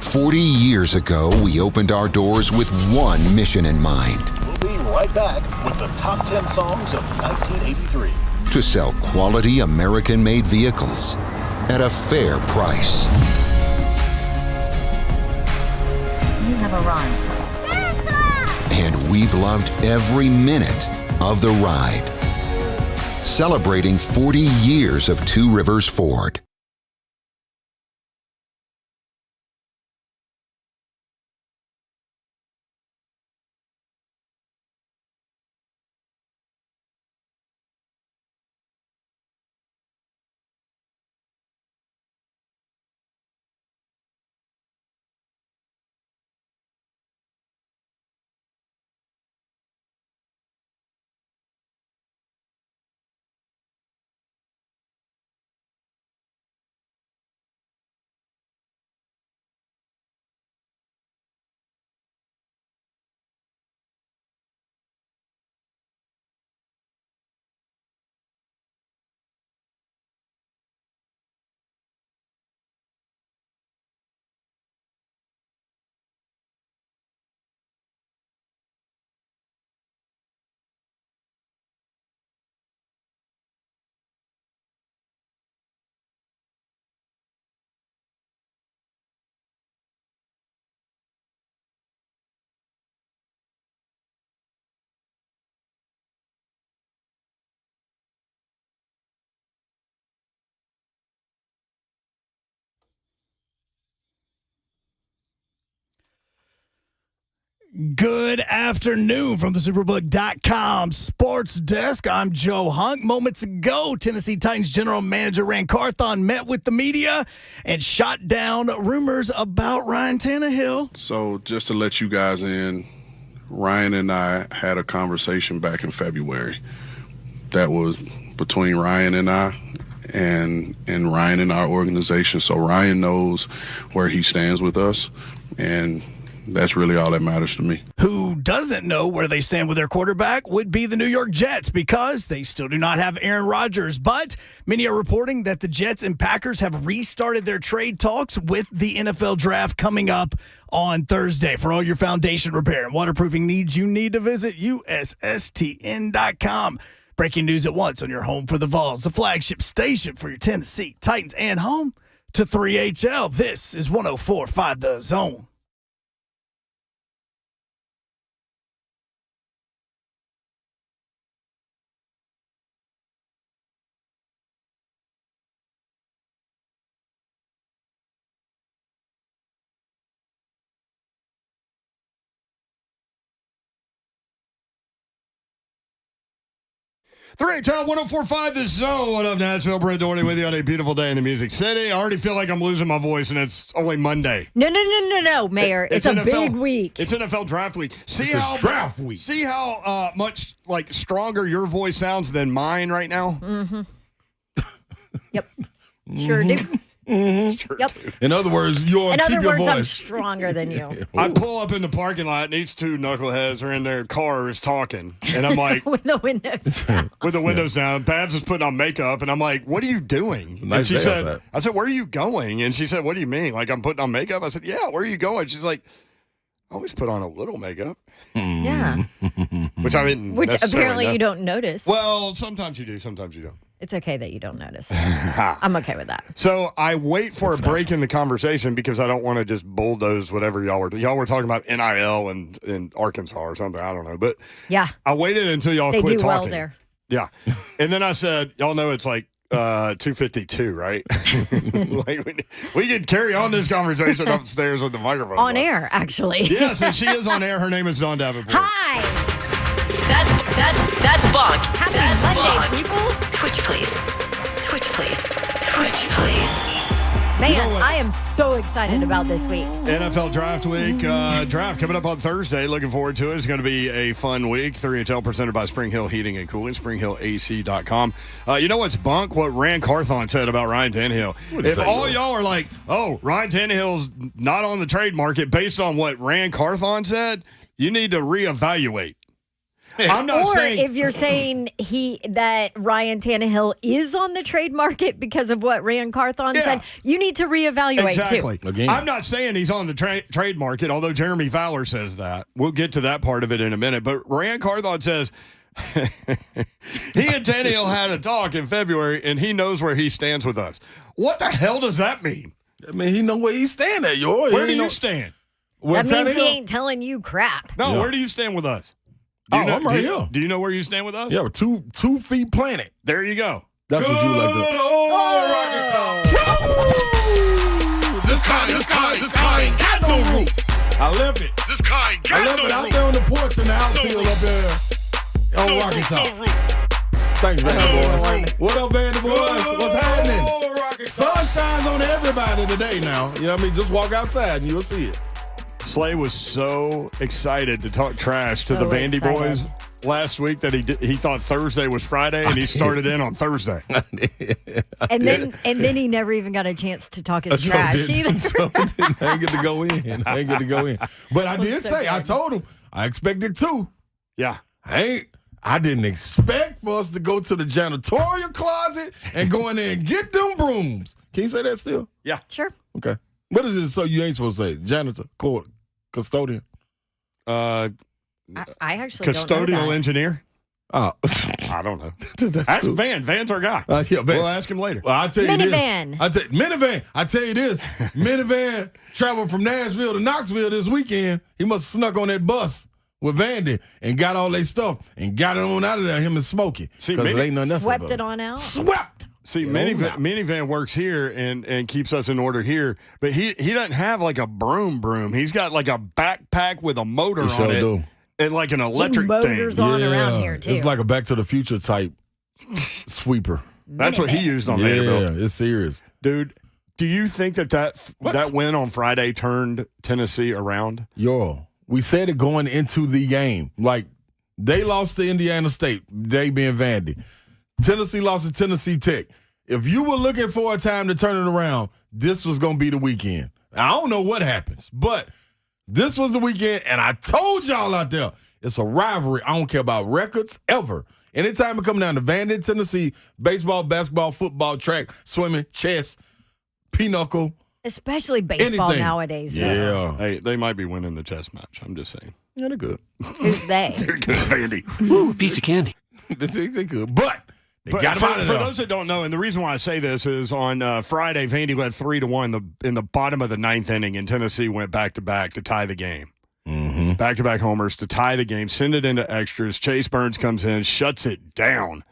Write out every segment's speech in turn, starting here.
40 years ago, we opened our doors with one mission in mind. We'll be right back with the top 10 songs of 1983. To sell quality American-made vehicles at a fair price. You have arrived. And we've loved every minute of the ride. Celebrating 40 years of Two Rivers Ford. Good afternoon from the Superbook.com sports desk. I'm Joe Hunk. Moments ago, Tennessee Titans general manager Carthon met with the media and shot down rumors about Ryan Tannehill. So just to let you guys in, Ryan and I had a conversation back in February that was between Ryan and I and Ryan and our organization. So Ryan knows where he stands with us, and that's really all that matters to me. Who doesn't know where they stand with their quarterback would be the New York Jets, because they still do not have Aaron Rodgers. But many are reporting that the Jets and Packers have restarted their trade talks with the NFL draft coming up on Thursday. For all your foundation repair and waterproofing needs, you need to visit USSTN.com. Breaking news at once on your home for the Vols, the flagship station for your Tennessee Titans, and home to 3HL. This is 104.5 The Zone. Three, 104.5 The Zone. What up, Nashville? Brett Doherty with you on a beautiful day in the Music City. I already feel like I'm losing my voice, and it's only Monday. No, Mayor. It's a big week. It's NFL draft week. This is draft week. See how much stronger your voice sounds than mine right now? Mm-hmm. Yep. Sure do. Mm-hmm. Yep. In other words, I'm stronger than you. I pull up in the parking lot, and these two knuckleheads are in their cars talking, and I'm like, with the windows down. With the windows down. Babs is putting on makeup, and I'm like, "What are you doing?" Nice and she day said, outside. "I said, where are you going?" And she said, "What do you mean? Like I'm putting on makeup?" I said, "Yeah, where are you going?" She's like, "I always put on a little makeup." Yeah. Which I didn't. Which necessarily apparently know. you don't notice. Well, sometimes you do, sometimes you don't. It's okay that you don't notice. I'm okay with that. So I wait for a break in the conversation because I don't want to just bulldoze whatever y'all were talking about NIL and in Arkansas or something. I don't know. But yeah, I waited until y'all they quit do talking. well there. Yeah. And then I said, y'all know it's like 2:52, right? Like we could carry on this conversation upstairs with the microphone. On air, actually. Yes, and she is on air. Her name is Dawn Davenport. Hi. That's Bonk. Happy That's Monday, Bonk. people. Twitch, please. Twitch, please. Twitch, please. Man, You know what? I am so excited about this week. NFL Draft Week. Draft coming up on Thursday. Looking forward to it. It's going to be a fun week. 3HL presented by Spring Hill Heating and Cooling, springhillac.com. You know what's bunk? What Rand Carthon said about Ryan Tannehill. If all y'all are like, oh, Ryan Tannehill's not on the trade market based on what Rand Carthon said, you need to reevaluate. I'm not Or saying. if you're saying that Ryan Tannehill is on the trade market because of what Rand Carthon said, you need to reevaluate Exactly. too. Again. I'm not saying he's on the trade market, although Jeremy Fowler says that. We'll get to that part of it in a minute. But Rand Carthon says he and Tannehill had a talk in February, and he knows where he stands with us. What the hell does that mean? I mean, he know where he's standing at, yo. Where do you stand? That means he ain't telling you crap. No, Yeah. where do you stand with us? I'm right here. Do you know where you stand with us? Yeah, 2 feet planted. There you go. That's what you like to. This car ain't got no roof. I left it. This car ain't I got left it no out roof. there on the porch in the outfield roof. up there on Rocket Top. No roof. Thanks, Vandy boys. What up, Vandy boys? What's happening? Sun shines on everybody today now. You know what I mean? Just walk outside and you'll see it. Slay was so excited to talk trash to So the Vandy excited. boys last week that he thought Thursday was Friday, and he started in on Thursday. And then he never even got a chance to talk his So trash didn't- either. so didn't- I ain't get to go in. I ain't get to go in. But I did so say, I good. told him, I expected 2. Yeah. I didn't expect for us to go to the janitorial closet and go in there and get them brooms. Can you say that still? Yeah. Sure. Okay. What is it so you ain't supposed to say? Janitor, custodian. I actually don't know Custodial that. engineer? Oh. I don't know. That's Ask cool. Van. Van's our guy. Yeah, Van. We'll ask him later. Well, I'll tell you Minivan. this. Minivan. I tell you this. Minivan traveled from Nashville to Knoxville this weekend. He must have snuck on that bus with Vandy and got all their stuff and got it on out of there, him and Smokey. See, Because it ain't nothing else Swept about it on out. Swept. See, Minivan works here and keeps us in order here, but he doesn't have like a broom. He's got like a backpack with a motor He sure on it do. and like an electric Motors thing. on around here too. It's like a Back to the Future type sweeper. That's what he used on Yeah, Vanderbilt. it's serious. Dude, do you think that win on Friday turned Tennessee around? Yo, we said it going into the game. Like, they lost to Indiana State, they being Vandy. Tennessee lost to Tennessee Tech. If you were looking for a time to turn it around, this was going to be the weekend. I don't know what happens, but this was the weekend, and I told y'all out there, it's a rivalry. I don't care about records ever. Anytime it come down to Vandy, Tennessee, baseball, basketball, football, track, swimming, chess, pinochle, Especially baseball anything. nowadays. though. Yeah. Hey, they might be winning the chess match. I'm just saying. Yeah, they're good. Who's they? They're good, Vandy. Ooh, piece of candy. They're good. But they But got for, them out of for there. those that don't know, and the reason why I say this is on Friday, Vandy led 3-1 in the bottom of the 9th inning, and Tennessee went back to back to tie the game. Mm-hmm. Back to back homers to tie the game, send it into extras. Chase Burns comes in, shuts it down,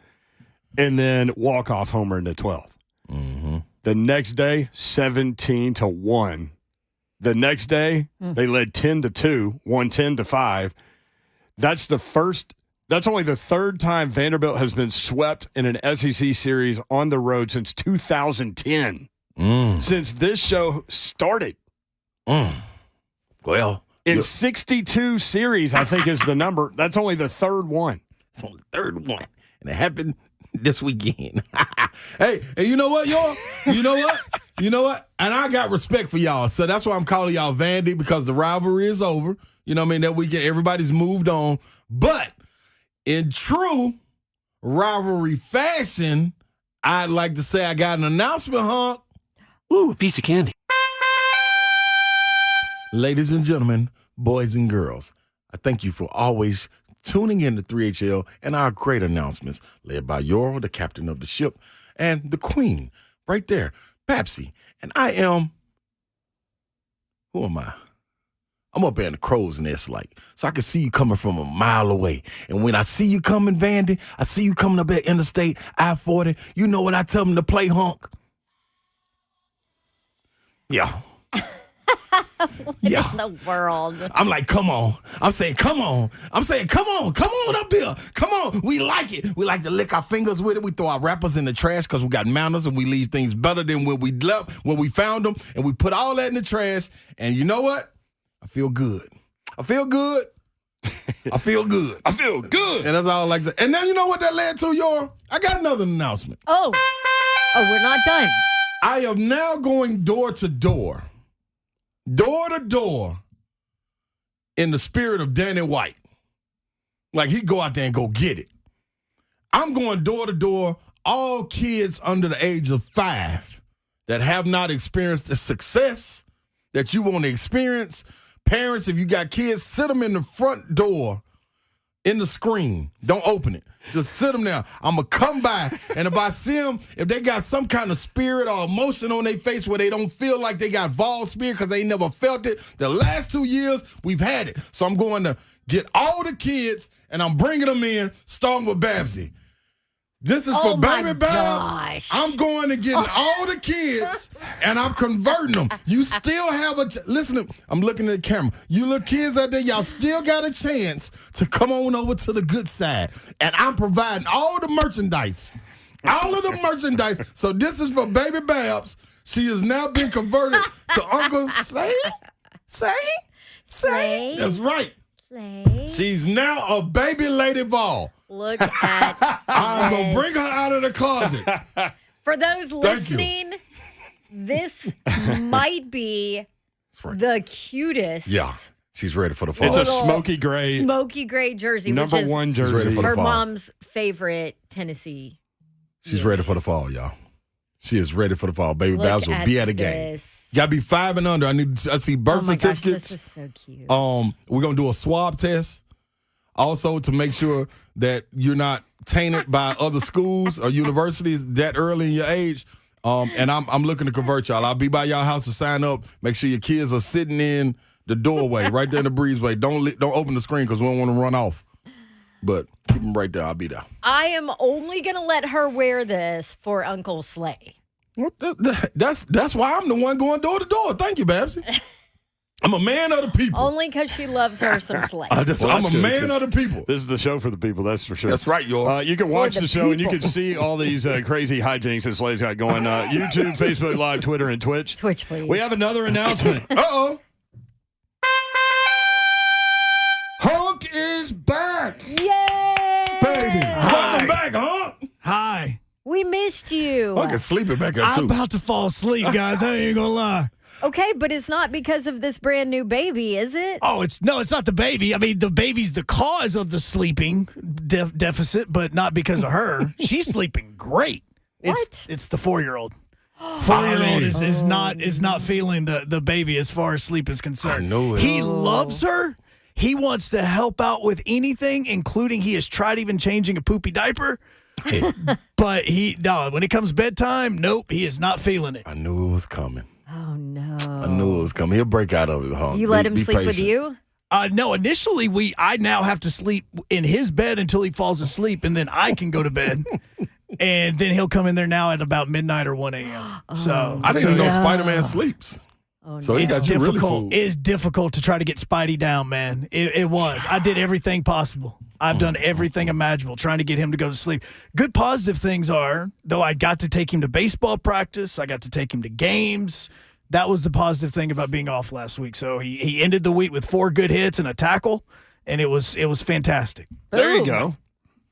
and then walk off homer into 12th. Mm-hmm. The next day, 17-1. The next day, they led 10-2, won 10-5. That's only the third time Vanderbilt has been swept in an SEC series on the road since 2010. Since this show started. Well, In 62 series, I think is the number. That's only the third one. it's on the third one, and it happened this weekend. Hey, and you know what, y'all? You know what? You know what? And I got respect for y'all, so that's why I'm calling y'all Vandy, because the rivalry is over. You know what I mean? That weekend, everybody's moved on. But in true rivalry fashion, I'd like to say I got an announcement, huh? Ooh, piece of candy. Ladies and gentlemen, boys and girls, I thank you for always tuning in to 3HL and our great announcements, led by Yoro, the captain of the ship, and the queen, right there, Papsy. And I am, who am I? I'm up there in the crow's nest, like, so I can see you coming from a mile away. And when I see you coming, Vandy, I see you coming up at Interstate I-40, you know what I tell them to play, honk? Yeah. Yeah. In the world. I'm like, come on. I'm saying, come on. I'm saying, come on up here. Come on. We like it. We like to lick our fingers with it. We throw our wrappers in the trash because we got manners and we leave things better than when we left, when we found them. And we put all that in the trash. And you know what? I feel good. I feel good. I feel good. I feel good. And that's all I like to. And now you know what that led to, y'all? I got another announcement. Oh, we're not done. I am now going door to door to door, in the spirit of Danny White. Like, he go out there and go get it. I'm going door to door, all kids under the age of 5 that have not experienced the success that you want to experience. Parents, if you got kids, sit them in the front door in the screen. Don't open it. Just sit them there. I'm going to come by, and if I see them, if they got some kind of spirit or emotion on their face where they don't feel like they got Vol spirit because they never felt it, the last 2 years, we've had it. So I'm going to get all the kids, and I'm bringing them in, starting with Babsy. This is for Baby Babs. I'm going to get all the kids, and I'm converting them. You still have listen, I'm looking at the camera. You little kids out there, y'all still got a chance to come on over to the good side. And I'm providing all the merchandise. All of the merchandise. So this is for Baby Babs. She has now been converted to Uncle Say. That's right. She's now a baby Lady Vol. Look at I'm going to bring her out of the closet. For those listening, this might be the cutest. Yeah. She's ready for the fall. It's a smoky gray jersey. Number which is one jersey. her mom's favorite Tennessee. She's ready for the fall, y'all. She is ready for the fall. Baby Babs will be at a game. You got to be 5 and under. I see birth certificates. Gosh, this is so cute. We're going to do a swab test also to make sure that you're not tainted by other schools or universities that early in your age. And I'm looking to convert y'all. I'll be by y'all house to sign up. Make sure your kids are sitting in the doorway, right there in the breezeway. Don't open the screen because we don't want to run off. But keep them right there. I'll be there. I am only going to let her wear this for Uncle Slay. Well, that's why I'm the one going door to door. Thank you, Babsy. I'm a man of the people. Only because she loves her some Slay. I'm a man of the people. This is the show for the people, that's for sure. That's right, y'all. You can watch the show and you can see all these crazy hijinks that Slay's got going. YouTube, Facebook Live, Twitter, and Twitch. Twitch, please. We have another announcement. Uh-oh. Hunk is back. Yay! Baby. Welcome back, Hunk. Hi. We missed you. Hunk is sleeping back there, I'm too. about to fall asleep, guys. I ain't gonna lie. Okay, but it's not because of this brand new baby, is it? Oh, it's not the baby. I mean, the baby's the cause of the sleeping deficit, but not because of her. She's sleeping great. What? It's the 4-year-old. 4-year-old is not feeling the baby as far as sleep is concerned. I know it. He loves her. He wants to help out with anything, including he has tried even changing a poopy diaper. But when it comes bedtime, nope, he is not feeling it. I knew it was coming. Oh, no. I knew it was coming. He'll break out of it, Hunk. You let him be sleep with patient. you? No, initially I now have to sleep in his bed until he falls asleep, and then I can go to bed. And then he'll come in there now at about midnight or 1 a.m. So I didn't even know Spider-Man sleeps. Oh, So he it's got you really difficult. fooled. It's difficult to try to get Spidey down, man. It was. I did everything possible. I've done everything imaginable trying to get him to go to sleep. Good positive things are, though, I got to take him to baseball practice. I got to take him to games. That was the positive thing about being off last week. So he ended the week with 4 good hits and a tackle, and it was fantastic. There you go.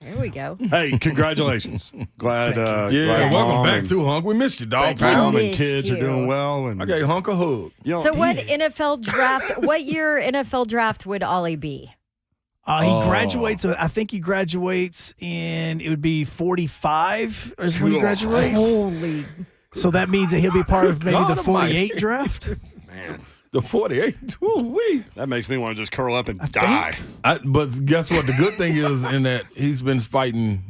There we go. Hey, congratulations. Glad. Welcome back too, Hunk. We missed you, dog. Mom and missed kids are you. doing well. And I gave Hunk a hug. So what NFL draft, what year NFL draft would Ollie be? He graduates, I think he graduates it would be 45 is when he graduates. Holy. So that means that he'll be part of maybe God the 48 almighty. draft. Man, The 48. Woo-wee. that makes me want to just curl up and die. But guess what? The good thing is in that he's been fighting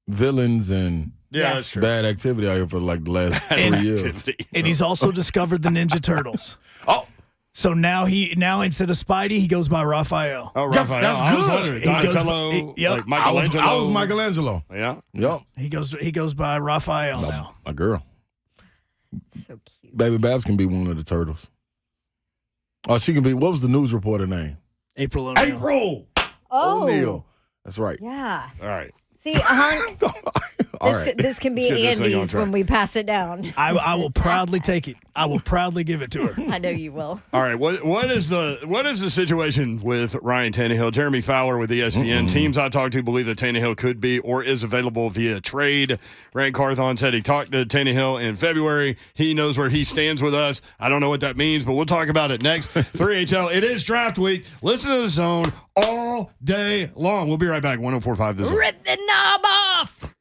villains and Yeah, that's true. bad activity out here for like the last 3 years. And he's also discovered the Ninja Turtles. Oh, So now instead of Spidey, he goes by Raphael. Oh, That's Raphael. good. I was wondering. He goes- Donatello, yep. like Michelangelo. I was Michelangelo. Yeah. Yep. He goes by Raphael now. My girl. So cute. Baby Babs can be one of the turtles. Oh, she can be, what was the news reporter name? April O'Neil. April Oh. O'Neil. That's right. Yeah. All right. See, Hunk, All right. this can be Let's get this thing on Andy's track. when we pass it down. I will proudly take it. I will proudly give it to her. I know you will. All right, what is the situation with Ryan Tannehill? Jeremy Fowler with ESPN. Teams I talked to believe that Tannehill could be or is available via trade. Rand Carthon said he talked to Tannehill in February. He knows where he stands with us. I don't know what that means, but we'll talk about it next. 3HL, it is draft week. Listen to the Zone all day long. We'll be right back. 104.5 The Zone. Rip the knob off.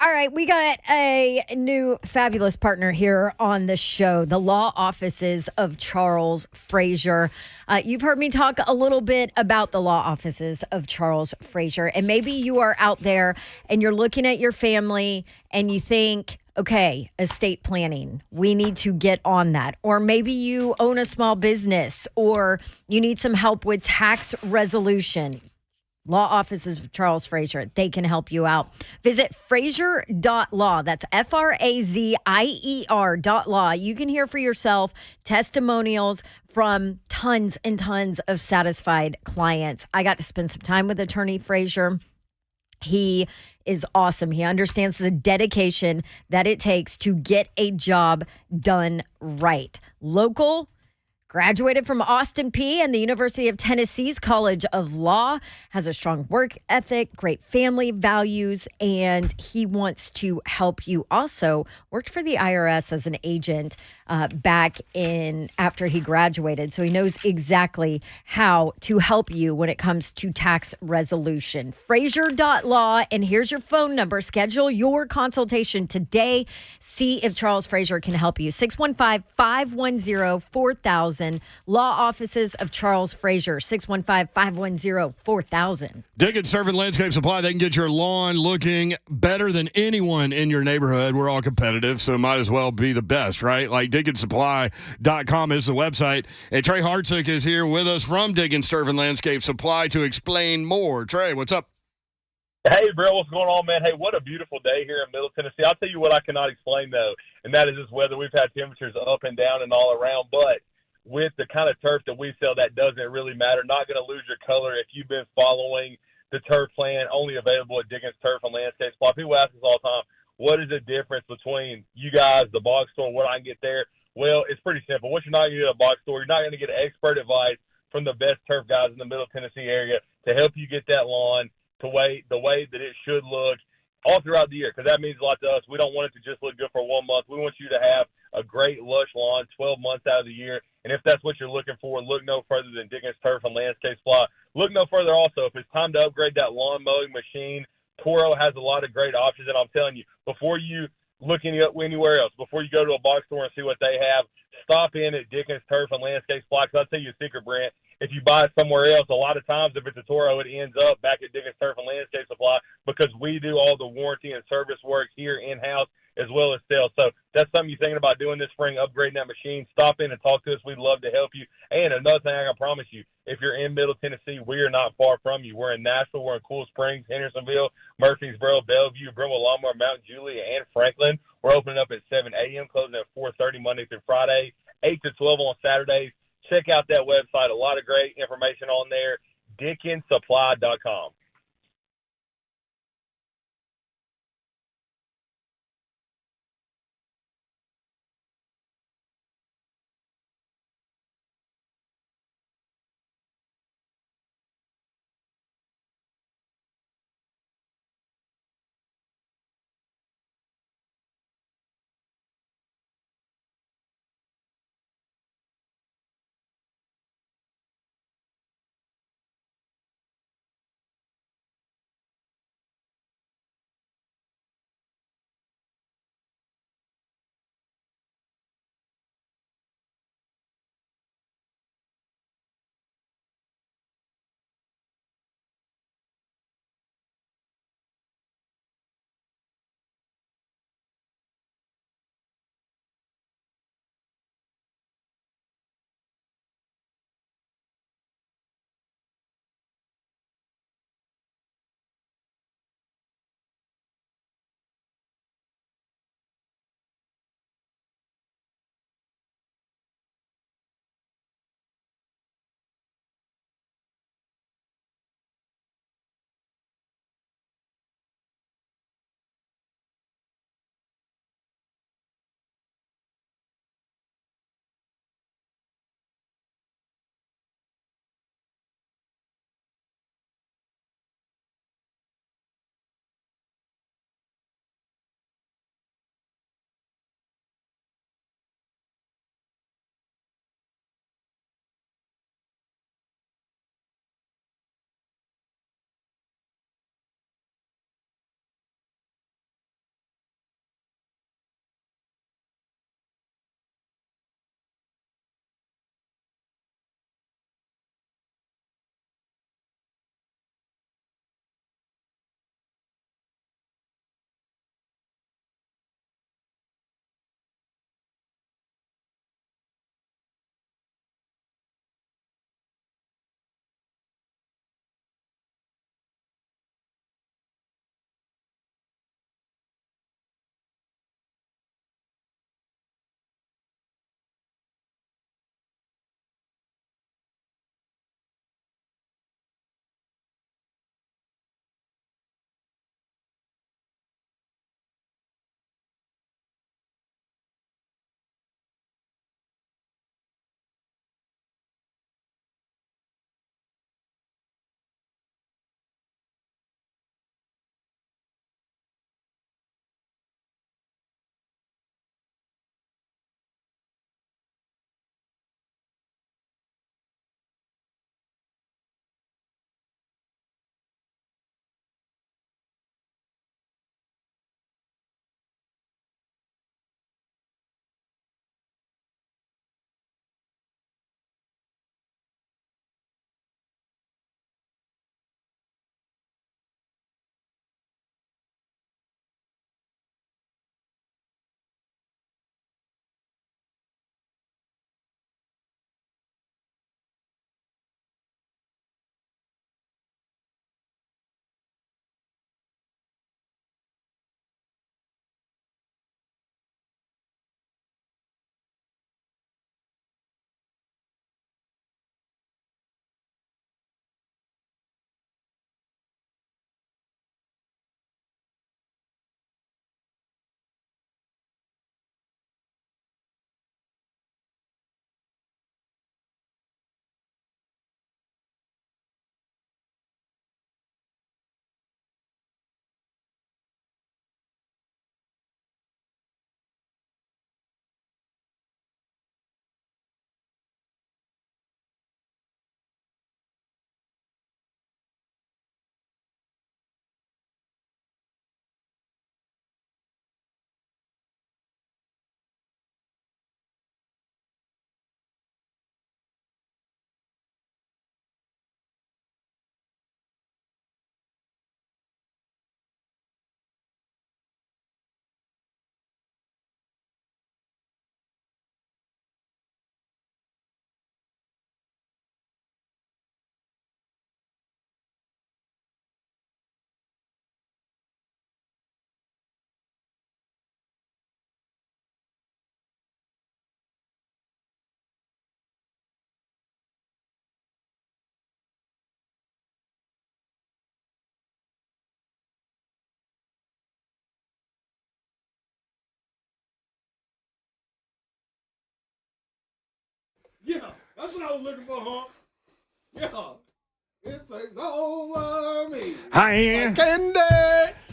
All right, we got a new fabulous partner here on the show, the law offices of Charles Frazier. You've heard me talk a little bit about the law offices of Charles Frazier, and maybe you are out there and you're looking at your family and you think, okay, estate planning, we need to get on that. Or maybe you own a small business or you need some help with tax resolution. Law offices of Charles Frazier. They can help you out. Visit Frazier.law. That's FRAZIER.law. You can hear for yourself testimonials from tons and tons of satisfied clients. I got to spend some time with Attorney Frazier. He is awesome. He understands the dedication that it takes to get a job done right. Local. Graduated from Austin P and the University of Tennessee's College of Law, has a strong work ethic, great family values, and he wants to help you. Also worked for the IRS as an agent back in after he graduated, so he knows exactly how to help you when it comes to tax resolution. Frazier.law, and here's your phone number. Schedule your consultation today. See if Charles Frazier can help you. 615-510-4000. Law offices of Charles Frazier, 615-510-4000. Dickens Turf and Landscape Supply, they can get your lawn looking better than anyone in your neighborhood. We're all competitive, so might as well be the best, right? Like DickensSupply.com is the website. And Trey Hartsick is here with us from Dickens Turf and Landscape Supply to explain more. Trey, what's up? Hey, bro, what's going on, man? Hey, what a beautiful day here in Middle Tennessee. I'll tell you what I cannot explain, though, and that is this weather. We've had temperatures up and down and all around, but with the kind of turf that we sell, that doesn't really matter. Not going to lose your color if you've been following the turf plan, only available at Dickens Turf and Landscape Supply. People ask us all the time, what is the difference between you guys, the box store, what I can get there? Well, it's pretty simple. What you're not going to get at a box store, you're not going to get expert advice from the best turf guys in the Middle Tennessee area to help you get that lawn the way that it should look all throughout the year, because that means a lot to us. We don't want it to just look good for 1 month. We want you to have a great lush lawn 12 months out of the year. And if that's what you're looking for, look no further than Dickens Turf and Landscape Supply. Look no further also, if it's time to upgrade that lawn mowing machine, Toro has a lot of great options. And I'm telling you, before you look anywhere else, before you go to a box store and see what they have, stop in at Dickens Turf and Landscape Supply. Because I'll tell you a secret, Brent. If you buy it somewhere else, a lot of times if it's a Toro, it ends up back at Dickens Turf and Landscape Supply because we do all the warranty and service work here in-house as well as sales. So that's something you're thinking about doing this spring, upgrading that machine. Stop in and talk to us. We'd love to help you. And another thing I can promise you, if you're in Middle Tennessee, we are not far from you. We're in Nashville. We're in Cool Springs, Hendersonville, Murfreesboro, Bellevue, Brentwood, Longmore, Mount Juliet, and Franklin. We're opening up at 7 a.m., closing at 4:30 Monday through Friday, 8 to 12 on Saturdays. Check out that website. A lot of great information on there, DickensSupply.com. Yeah, that's what I was looking for, huh? Yeah. It takes over me. Hi, Candy.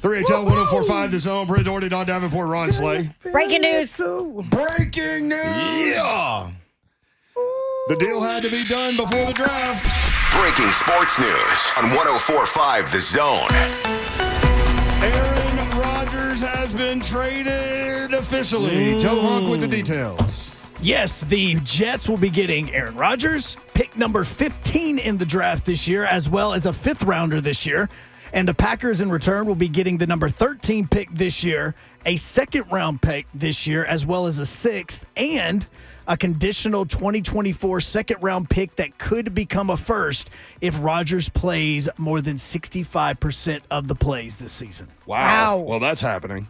3HL 1045, The Zone. Britt Doherty, Don Davenport, Ron Slay. Breaking news. Breaking news. Yeah. The deal had to be done before the draft. Breaking sports news on 104.5 The Zone. Aaron Rodgers has been traded officially. Joe Hunk with the details. Yes, the Jets will be getting Aaron Rodgers, pick number 15 in the draft this year, as well as a fifth rounder this year. And the Packers in return will be getting the number 13 pick this year, a second round pick this year, as well as a sixth, and a conditional 2024 second round pick that could become a first if Rodgers plays more than 65% of the plays this season. Wow. Well, that's happening.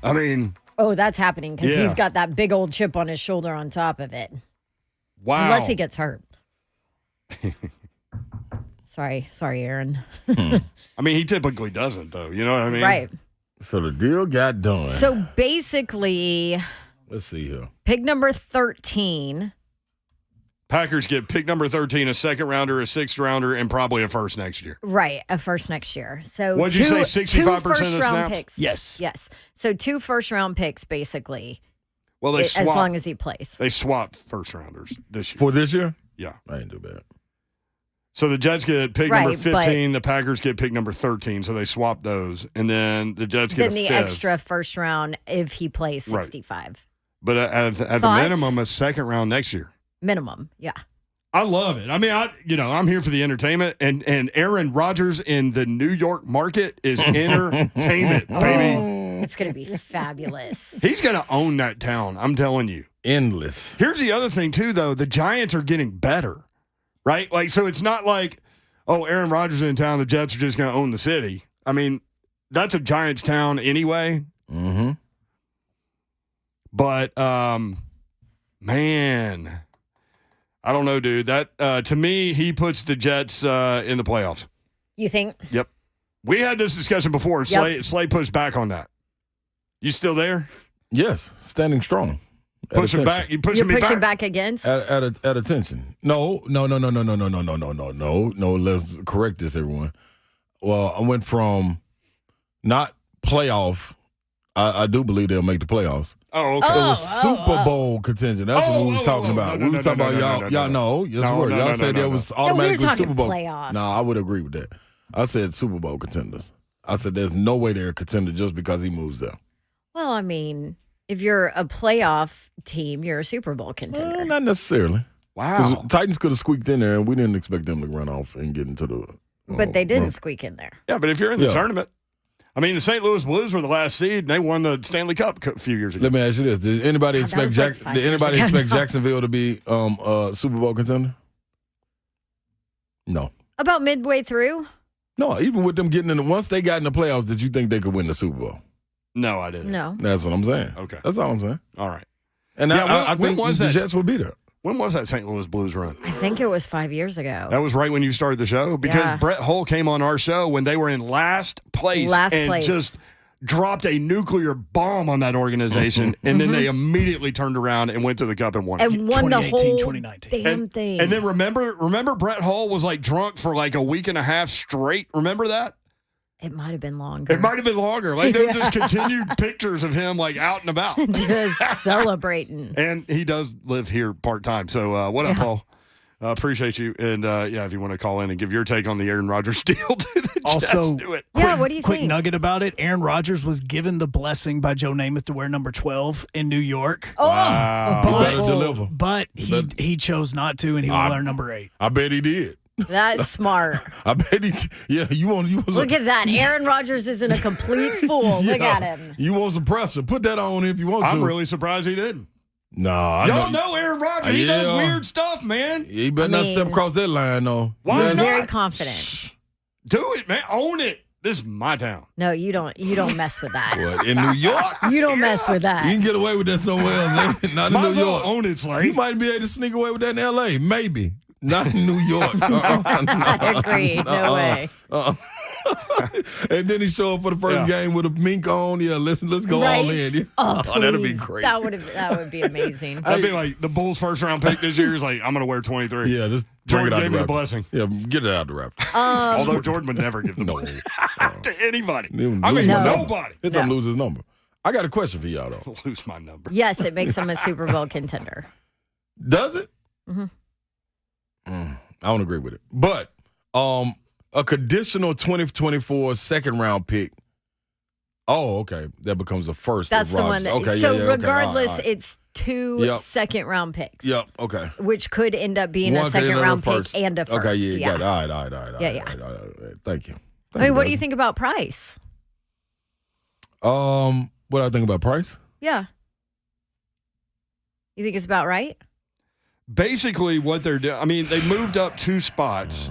I mean, Oh, that's happening because Yeah. he's got that big old chip on his shoulder on top of it. wow. Unless he gets hurt. Sorry, Aaron. I mean, he typically doesn't, though. You know what I mean? Right. So the deal got done. So basically, Let's see here. pick number 13. Packers get pick number 13, a second rounder, a sixth rounder, and probably a first next year. Right, a first next year. So What'd you say, 65% of the first-round snaps? picks. Yes. Yes. So 2 first-round picks, basically, Well, they as swapped. long as he plays. They swapped first rounders this year. For this year? Yeah. I ain't do bad. So the Jets get pick Right, number 15, the Packers get pick number 13, so they swap those. And then the Jets get Then a the fifth. extra first round if he plays Right. 65. But at the Thoughts? minimum, a second round next year. Minimum, yeah. I love it. I mean, I'm here for the entertainment, and Aaron Rodgers in the New York market is entertainment, baby. It's going to be fabulous. He's going to own that town, I'm telling you. Endless. Here's the other thing, too, though. The Giants are getting better, right? Like, so it's not like, oh, Aaron Rodgers in town, the Jets are just going to own the city. I mean, that's a Giants town anyway. Mm-hmm. But, man, I don't know, dude. That to me, he puts the Jets in the playoffs. You think? Yep. We had this discussion before. And Yep. Slay pushed back on that. You still there? Yes, standing strong. At Pushing attention. back. You pushing You're me pushing back. back against? At attention. No. Let's correct this, everyone. Well, I went from not playoff. I do believe they'll make the playoffs. Oh, okay. It was Super Bowl contention. That's what we was talking about. We was talking about y'all know. Yes, No, word. no, Y'all no, said no, there no. was No, we were automatically talking Super Bowl. playoffs. No, I would agree with that. I said Super Bowl contenders. I said there's no way they're a contender just because he moves there. Well, I mean, if you're a playoff team, you're a Super Bowl contender. Not necessarily. Wow. Because Titans could have squeaked in there, and we didn't expect them to run off and get into the. But they didn't run. squeak in there. Yeah, but if you're in the Yeah. tournament, I mean, the St. Louis Blues were the last seed, and they won the Stanley Cup a few years ago. Let me ask you this: Did anybody that expect was like 5 Did years anybody ago. expect No. Jacksonville to be a Super Bowl contender? No. About midway through? No, even with them getting in once they got in the playoffs, did you think they could win the Super Bowl? No, I didn't. No. That's what I'm saying. Okay. That's all I'm saying. All right. And Yeah, I when think was the that? Jets will be there. When was that St. Louis Blues run? I think it was 5 years ago. That was right when you started the show because Yeah. Brett Hull came on our show when they were in last place and just dropped a nuclear bomb on that organization, and then they immediately turned around and went to the Cup and won it. And won the 2018, whole 2019. damn thing. And then remember Brett Hull was like drunk for like a week and a half straight. Remember that? It might have been longer. It might have been longer. Like there were just continued pictures of him like out and about. Just celebrating. And he does live here part time. So what up, Paul? Appreciate you. And yeah, if you want to call in and give your take on the Aaron Rodgers deal to the Also, Jets, do it. Yeah, what do you quick think? nugget about it. Aaron Rodgers was given the blessing by Joe Namath to wear number 12 in New York. Oh, He better But, deliver. but he chose not to, and he will wear number 8. I bet he did. that's smart. I bet he. Yeah, you want. Look at that. Aaron Rodgers isn't a complete fool. Look Yeah. at him. You want some pressure? Put that on if you want to. I'm really surprised he didn't. Nah, Y'all know Aaron Rodgers. He does Yeah. weird stuff, man. He better not step across that line, though. Why He's not? very confident. Do it, man. Own it. This is my town. No, you don't mess with that. What, in New York? You don't mess with You that. can get away with that somewhere else. Not in Might New as well York. own it, Slay. You might be able to sneak away with that in L.A. Maybe. Not in New York. I agree. No way. And then he show up for the first game with a mink on. Yeah, let's go all in. Yeah. Oh, that'd be please. great. That would be amazing. That'd be like the Bulls' first-round pick this year is like, I'm going to wear 23. Yeah, just bring Jordan it out gave the me the rafters. blessing. Yeah, get it out the rafters. Although Jordan would never give the ball to anybody. I mean, nobody. It's him lose his number. I got a question for y'all, though. Lose my number. Yes, it makes him a Super Bowl contender. Does it? Mm-hmm. I don't agree with it. But a conditional 2024 second-round pick. Oh, okay. That becomes a first. That's the one. Okay, so okay. regardless, All right. it's two Yep. second-round picks. Yep, okay. Which could end up being One a could end up second-round pick first. and a first. Okay, yeah. Got it. All right. Yeah. All right. Thank you. I mean, what do you think about Price? What do I think about Price? Yeah. You think it's about right? Basically, what they're doing, I mean, they moved up 2 spots,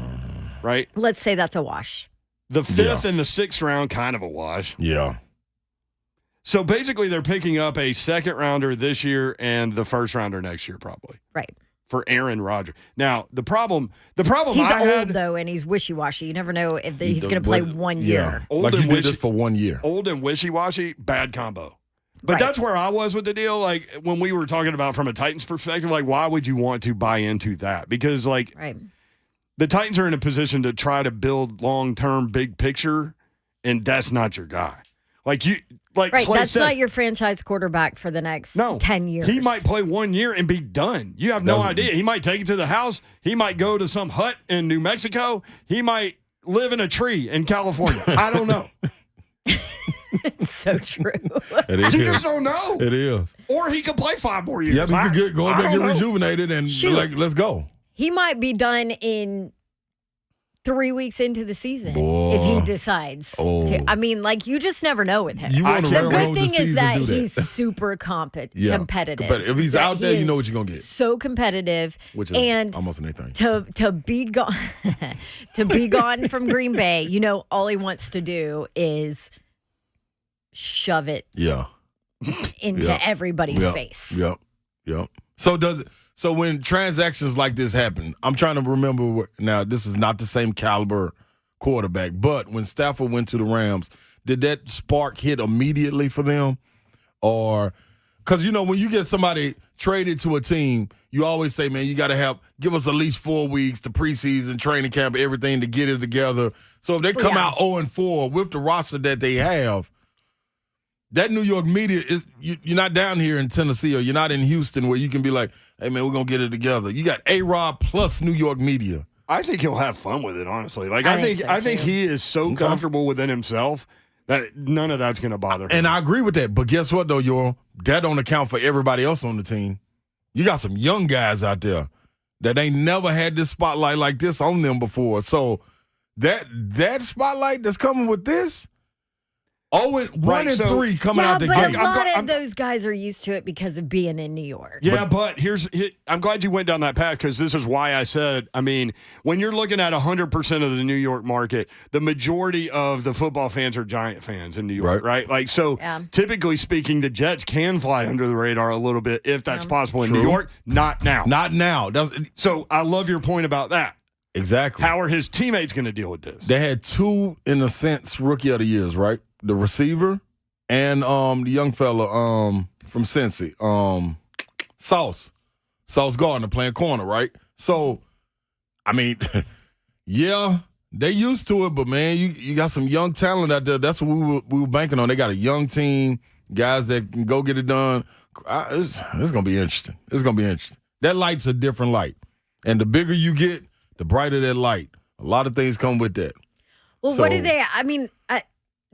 right? Let's say that's a wash. The 5th and the 6th round, kind of a wash. Yeah. So basically, they're picking up a second rounder this year and the first rounder next year, probably. Right. For Aaron Rodgers. Now, the problem He's I old, had, though, and he's wishy-washy. You never know if he's going to play 1 year. Old Like and you did this for 1 year. Old and wishy-washy, bad combo. But Right. that's where I was with the deal. Like, when we were talking about from a Titans perspective, like, why would you want to buy into that? Because, like, Right. the Titans are in a position to try to build long-term big picture, and that's not your guy. Like, Right, Slay that's said, not your franchise quarterback for the next 10 years. He might play 1 year and be done. You have no idea. He might take it to the house. He might go to some hut in New Mexico. He might live in a tree in California. I don't know. It's so true. You just don't know. It is. Or he could play 5 more years. Yeah, but he could go back, I get don't know. rejuvenated, and let's go. He might be done in 3 weeks into the season Boy. if he decides to. I mean, like, you just never know with him. You want to The railroad good the thing season, is that do that. he's super competitive. But if he's That out there, he you know is what you're gonna get. So competitive, Which is and almost anything. to be gone to be gone from Green Bay, you know, all he wants to do is shove it Yeah. into everybody's face. Yep. So when transactions like this happen, I'm trying to remember now, this is not the same caliber quarterback, but when Stafford went to the Rams, did that spark hit immediately for them? Or because, you know, when you get somebody traded to a team, you always say, man, you got to give us at least 4 weeks, the preseason, training camp, everything to get it together. So if they come out 0-4 with the roster that they have, that New York media is you're not down here in Tennessee or you're not in Houston where you can be like, hey, man, we're going to get it together. You got A-Rod plus New York media. I think he'll have fun with it, honestly. Like, I I think think so, he is so comfortable within himself that none of that's going to bother him. And I agree with that. But guess what, though, Yoral? That don't account for everybody else on the team. You got some young guys out there that ain't never had this spotlight like this on them before. So that spotlight that's coming with this, 1-3 coming out the but gate. a lot of those guys are used to it because of being in New York. Yeah, but I'm glad you went down that path because this is why I said, I mean, when you're looking at 100% of the New York market, the majority of the football fans are Giant fans in New York, right? Like, so typically speaking, the Jets can fly under the radar a little bit if that's possible in New York. Not now. Not now. So I love your point about that. Exactly. How are his teammates going to deal with this? They had 2, in a sense, rookie of the years, right? The receiver and the young fella from Cincy, Sauce Gardner playing corner, right? So, I mean, yeah, they used to it, but man, you got some young talent out there. That's what we were banking on. They got a young team, guys that can go get it done. It's gonna be interesting. It's gonna be interesting. That light's a different light, and the bigger you get, the brighter that light. A lot of things come with that. Well, what do they? I mean.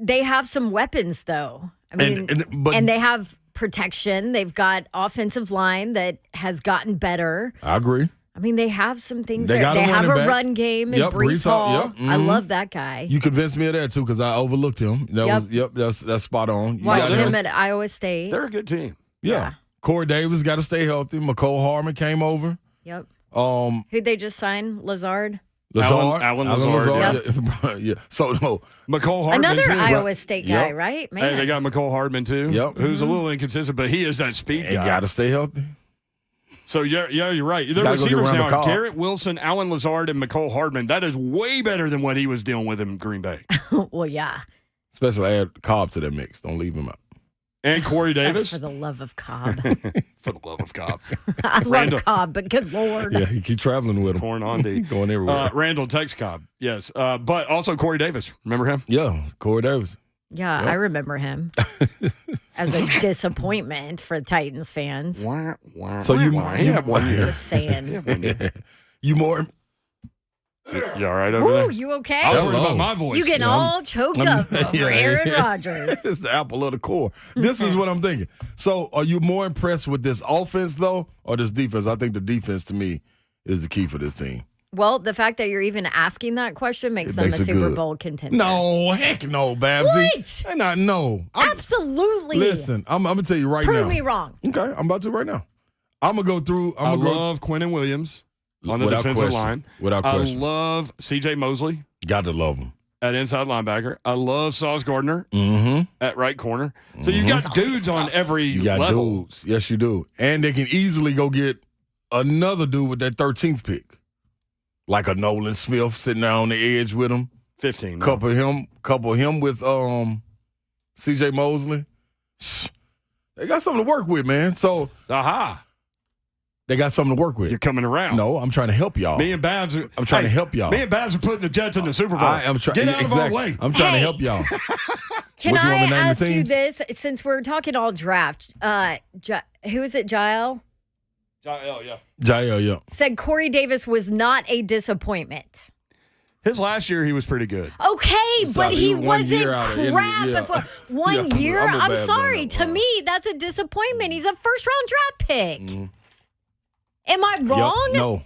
They have some weapons, though. I mean, and they have protection. They've got offensive line that has gotten better. I agree. I mean, they have some things They there. They have a back. run game in Breece Hall. I love that guy. You convinced me of that, too, because I overlooked him. That's spot on. Watched him at Iowa State. They're a good team. Yeah. Corey Davis got to stay healthy. McCole Hardman came over. Yep. Who'd they just sign? Lazard? Alan Lazard. Yeah. So, no. McCole Hardman, another too. Iowa State guy, right? Man. Hey, they got McCole Hardman, too. Yep. Who's a little inconsistent, but he is that speed guy. Got to stay healthy. So, you're right. Their Gotta go get receivers Randall now Cobb. are Garrett Wilson, Allen Lazard, and McCole Hardman. That is way better than what he was dealing with in Green Bay. Well, yeah. Especially add Cobb to that mix. Don't leave him out. And Corey Davis. For the love of Cobb. For the love of Cobb. I Randall. love Cobb, but good Lord. Yeah, you keep traveling with him. Corn on D. Going everywhere. Randall takes Cobb. Yes. But also Corey Davis. Remember him? Yeah, Corey Davis. Yeah, I remember him as a disappointment for Titans fans. So you He had 1 year. Just saying. You more. You all right over there? Ooh, you okay? I was worried about my voice. You getting all choked up over Aaron Rodgers. It's the apple of the core. This is what I'm thinking. So, are you more impressed with this offense, though, or this defense? I think the defense, to me, is the key for this team. Well, the fact that you're even asking that question makes them a makes it Super good. Bowl contender. No, heck no, Babsy. What? No. Absolutely. Listen, I'm going to tell you right now. Prove me wrong. Okay, I'm about to right now. I'm going to go through. I love Quinnen Williams on the Without defensive question. line. Without question. I love C.J. Mosley Got to love him. at inside linebacker. I love Sauce Gardner at right corner. So you got dudes on every You got level. dudes. Yes, you do. And they can easily go get another dude with that 13th pick. Like a Nolan Smith sitting there on the edge with him. 15. Couple him with C.J. Mosley. They got something to work with, man. So Aha. they got something to work with. You're coming around. No, I'm trying to help y'all. Me and Babs are, I'm trying to help y'all. Me and Babs are putting the Jets in the Super Bowl. I am trying. Get out exactly. of our way. I'm trying to Hey. help y'all. Can What, you I want me to name the ask you teams? this? Since we're talking all draft, who is it, Jael? Jael, yeah. Said Corey Davis was not a disappointment. His last year, he was pretty good. Okay, but Solid. he He was 1 wasn't year out of Indy, crap. yeah. Before. One Yeah, year? I'm a I'm bad sorry. man. To me, that's a disappointment. He's a first-round draft pick. Am I wrong? Yep. No.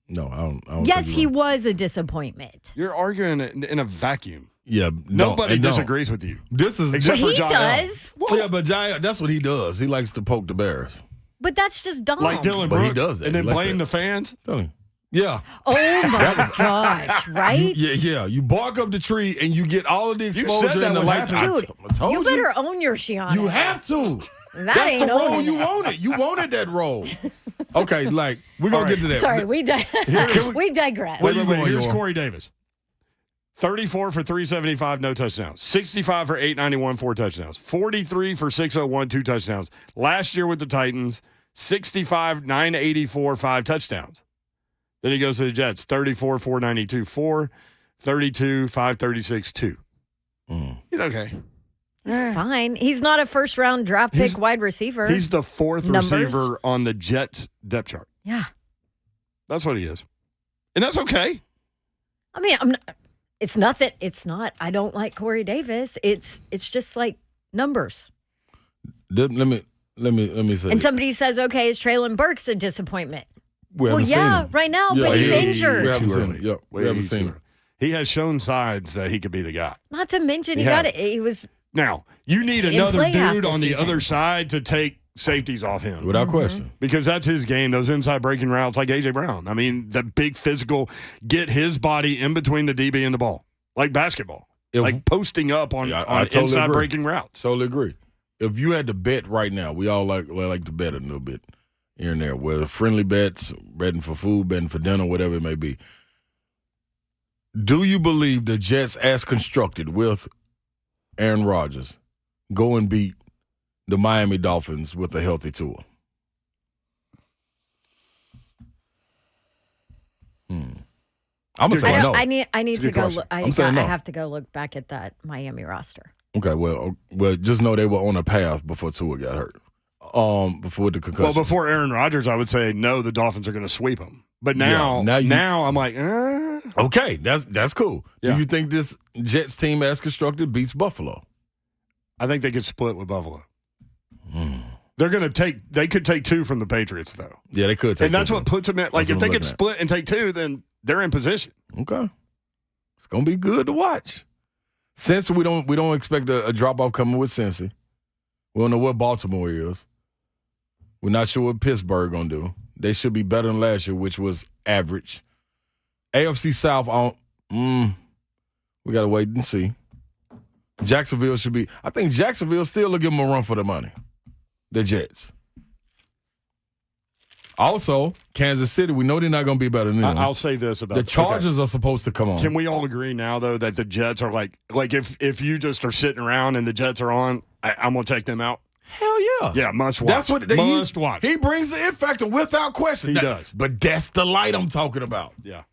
No, I don't Yes, think he you're wrong. was a disappointment. You're arguing in a vacuum. Yeah. Nobody and disagrees with you. This is Except He for Jael. does, Yeah, but Jael, that's what he does. He likes to poke the bears. but that's just dumb. Like Dylan But he Brooks. does that. And then He likes blame that. the fans. Don't he? Yeah. Oh my gosh! Right? Yeah. You bark up the tree and you get all of the said exposure that and the would light. happen. Dude, I told you better own your Shiana. You have to. That That's ain't the role owning you it. wanted. You wanted that role. Okay, like we're gonna All get to that. Sorry, we digress. Where you going, Here's Yoel? Corey Davis. 34 for 375, no touchdowns. 65 for 891, 4 touchdowns. 43 for 601, 2 touchdowns. Last year with the Titans, 65, 984, 5 touchdowns. Then he goes to the Jets, 34, 492, 4, 32, 536, 2. He's okay. He's fine. He's not a first-round draft pick wide receiver. He's the fourth Numbers. receiver on the Jets depth chart. Yeah. That's what he is. And that's okay. I mean, I'm not, it's nothing. It's not. I don't like Corey Davis. It's just like numbers. Let me say. And somebody says, okay, is Traylon Burks a disappointment? We Well, haven't seen yeah, him. right now, Yeah, but he's he is. injured. We haven't Too seen early. him. Yep. We Way haven't too seen him. early. He has shown signs that he could be the guy. Not to mention, He he got has. it. He was Now, you need didn't another play half dude the on the season. other side to take safeties off him. Without question. Because that's his game, those inside breaking routes like A.J. Brown. I mean, the big physical, get his body in between the DB and the ball, like basketball. Like posting up on, Yeah, I on totally inside agree. breaking routes. Totally agree. If you had to bet right now, we all like to bet a little bit here and there, whether friendly bets, betting for food, betting for dinner, whatever it may be. Do you believe the Jets, as constructed with Aaron Rodgers, go and beat the Miami Dolphins with a healthy Tua? I'm gonna say no. I need It's a to good go. question. Look, I I'm saying no. have to go look back at that Miami roster. Okay, well, just know they were on a path before Tua got hurt. Before the concussion. Well, before Aaron Rodgers, I would say no, the Dolphins are going to sweep him. But now, now I'm like, okay, that's cool. Yeah. Do you think this Jets team, as constructed, beats Buffalo? I think they could split with Buffalo. They're going to they could take 2 from the Patriots, though. Yeah, they could take And that's two what puts them at, like, That's if what they I'm could looking at. split and take 2, then they're in position. Okay, it's gonna be good to watch. Since we don't expect a drop off coming with Cincy, we don't know what Baltimore is. We're not sure what Pittsburgh gonna do. They should be better than last year, which was average. AFC South, we gotta wait and see. Jacksonville should be. I think Jacksonville still will give them a run for the money. The Jets. Also, Kansas City, we know they're not going to be better than them. I'll say this about the Chargers are supposed to come on. Can we all agree now, though, that the Jets are like if you just are sitting around and the Jets are on, I'm going to take them out? Hell yeah. Yeah, must watch. That's what must watch. He brings the it factor without question. He does. But that's the light I'm talking about. Yeah.